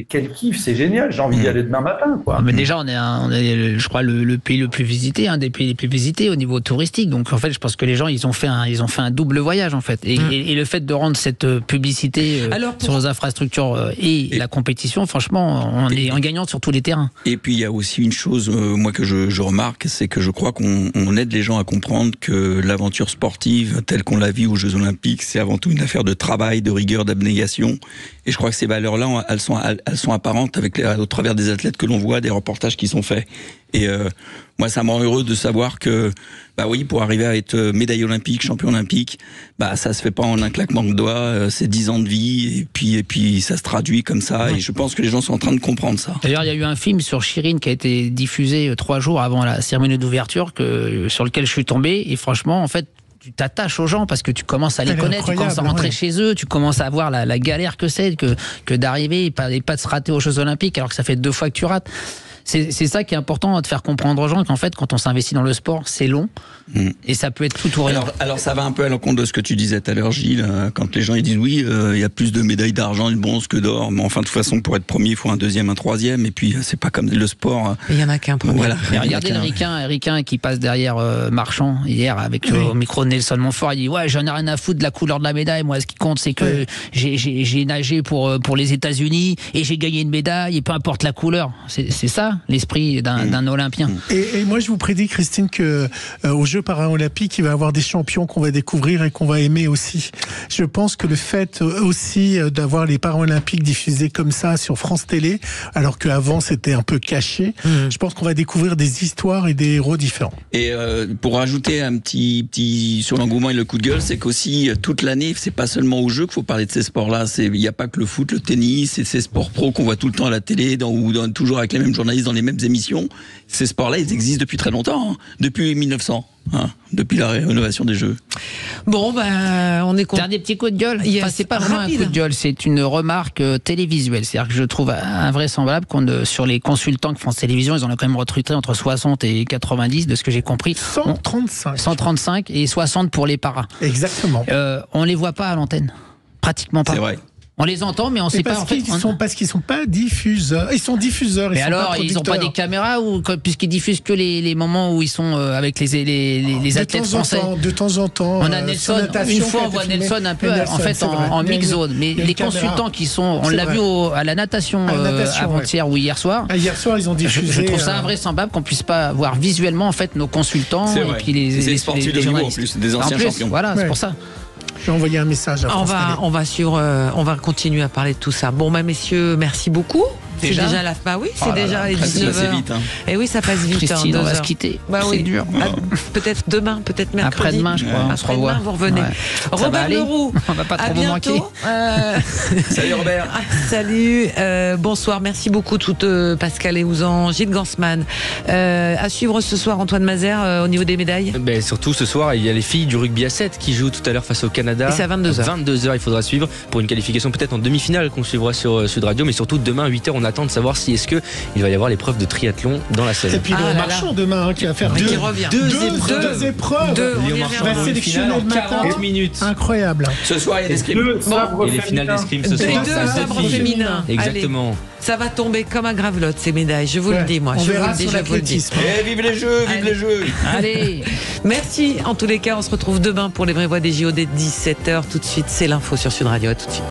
quel kiff, c'est génial, j'ai envie d'y aller demain matin, quoi. Mais déjà, on est je crois, le pays le plus visité, un des pays les plus visités au niveau touristique. Donc, en fait, je pense que les gens, ils ont fait un double voyage, en fait. Et le fait de rendre cette publicité sur nos infrastructures et la compétition, franchement, on est en gagnant sur tous les terrains. Et puis, il y a aussi une chose, moi, que je remarque, c'est que je crois qu'on aide les gens à comprendre que l'aventure sportive, telle qu'on la vit aux Jeux Olympiques, c'est avant tout une affaire de travail, de rigueur, d'abnégation. Et je crois que ces valeurs-là, elles sont apparentes au travers des athlètes que l'on voit, des reportages qui sont faits. Et moi, ça me rend heureux de savoir que, pour arriver à être médaille olympique, champion olympique, ça se fait pas en un claquement de doigts. C'est 10 ans de vie, et puis ça se traduit comme ça. Et je pense que les gens sont en train de comprendre ça. D'ailleurs, il y a eu un film sur Chirine qui a été diffusé 3 jours avant la cérémonie d'ouverture, sur lequel je suis tombé. Et franchement, en fait, tu t'attaches aux gens parce que tu commences à les connaître, tu commences à rentrer chez eux, tu commences à voir la galère que c'est que d'arriver et pas de se rater aux Jeux Olympiques alors que ça fait 2 fois que tu rates. C'est ça qui est important, de faire comprendre aux gens qu'en fait, quand on s'investit dans le sport, c'est long et ça peut être tout ou rien. Alors ça va un peu à l'encontre de ce que tu disais tout à l'heure, Gilles, quand les gens ils disent il y a plus de médailles d'argent et de bronze que d'or, mais enfin de toute façon pour être premier il faut un deuxième, un troisième, et puis c'est pas comme le sport. Il y en a qu'un premier. Voilà. Regardez Riquin qui passe derrière Marchand hier avec au micro de Nelson Montfort, il dit j'en ai rien à foutre de la couleur de la médaille, moi ce qui compte c'est que j'ai nagé pour les États-Unis et j'ai gagné une médaille et peu importe la couleur. C'est ça l'esprit d'un Olympien. Et moi je vous prédis, Christine, que aux Jeux paralympiques il va y avoir des champions qu'on va découvrir et qu'on va aimer aussi. Je pense que le fait aussi d'avoir les Paralympiques diffusés comme ça sur France Télé, alors qu'avant c'était un peu caché, je pense qu'on va découvrir des histoires et des héros différents. Et pour rajouter un petit sur l'engouement et le coup de gueule, c'est qu'aussi toute l'année, c'est pas seulement aux Jeux qu'il faut parler de ces sports-là. Il n'y a pas que le foot, le tennis et ces sports pro qu'on voit tout le temps à la télé toujours avec les mêmes journalistes dans les mêmes émissions. Ces sports-là, ils existent depuis très longtemps, depuis 1900. Depuis la rénovation des Jeux. Bon, on est content. Dernier petit coup de gueule. C'est pas vraiment un coup de gueule, c'est une remarque télévisuelle. C'est-à-dire que je trouve invraisemblable sur les consultants que France Télévisions, ils en ont quand même recruté entre 60 et 90, de ce que j'ai compris. 135 et 60 pour les paras. Exactement. On les voit pas à l'antenne. Pratiquement pas. C'est vrai. On les entend, mais on ne sait pas. Parce qu'ils sont pas diffuseurs. Ils sont diffuseurs. Mais alors, ils n'ont pas des caméras puisqu'ils diffusent que les moments où ils sont avec les athlètes français. De temps en temps. On a Nelson. Une fois, on voit Nelson un peu en mix zone. Mais les consultants qui sont, on l'a vu à la natation avant-hier ou hier soir. Hier soir, ils ont diffusé. Je trouve ça invraisemblable qu'on puisse pas voir visuellement en fait nos consultants et puis les sportifs de niveau en plus, des anciens champions. Voilà, c'est pour ça. Je vais envoyer un message à on va continuer à parler de tout ça. Bon, messieurs, merci beaucoup. C'est déjà la fin. Oui, c'est déjà les 19h. Ça passe vite. Et oui, ça passe vite. Christine, on va se quitter. C'est dur. Peut-être demain, peut-être mercredi. Après-demain, je crois. Après-demain, vous revenez. Ouais. Robert Leroux. On va pas trop vous manquer. Salut Robert. Salut. Bonsoir. Merci beaucoup Pascal Eouzan, Gilles Gansman. À suivre ce soir Antoine Mazère au niveau des médailles. Surtout ce soir, il y a les filles du rugby à 7 qui jouent tout à l'heure face au Canada. Et c'est à 22h. 22h, il faudra suivre pour une qualification peut-être en demi-finale qu'on suivra sur Sud Radio, mais surtout demain à 8h, on attend de savoir si est-ce que il va y avoir l'épreuve de triathlon dans la Seine. Et puis Léon Marchand demain qui va faire deux épreuves. Léon Marchand va sélectionner en 40 minutes. Incroyable. Ce soir, il y a des scrims. Et les finales des scrims ce soir. Les deux sabres féminins. Exactement. Ça va tomber comme un gravelotte ces médailles, je vous le dis moi. On verra sur l'athlétisme. Vive les Jeux, vive les Jeux. Allez, merci. En tous les cas, on se retrouve demain pour les vraies voix des JO dès 17h. Tout de suite, c'est l'info sur Sud Radio. À tout de suite.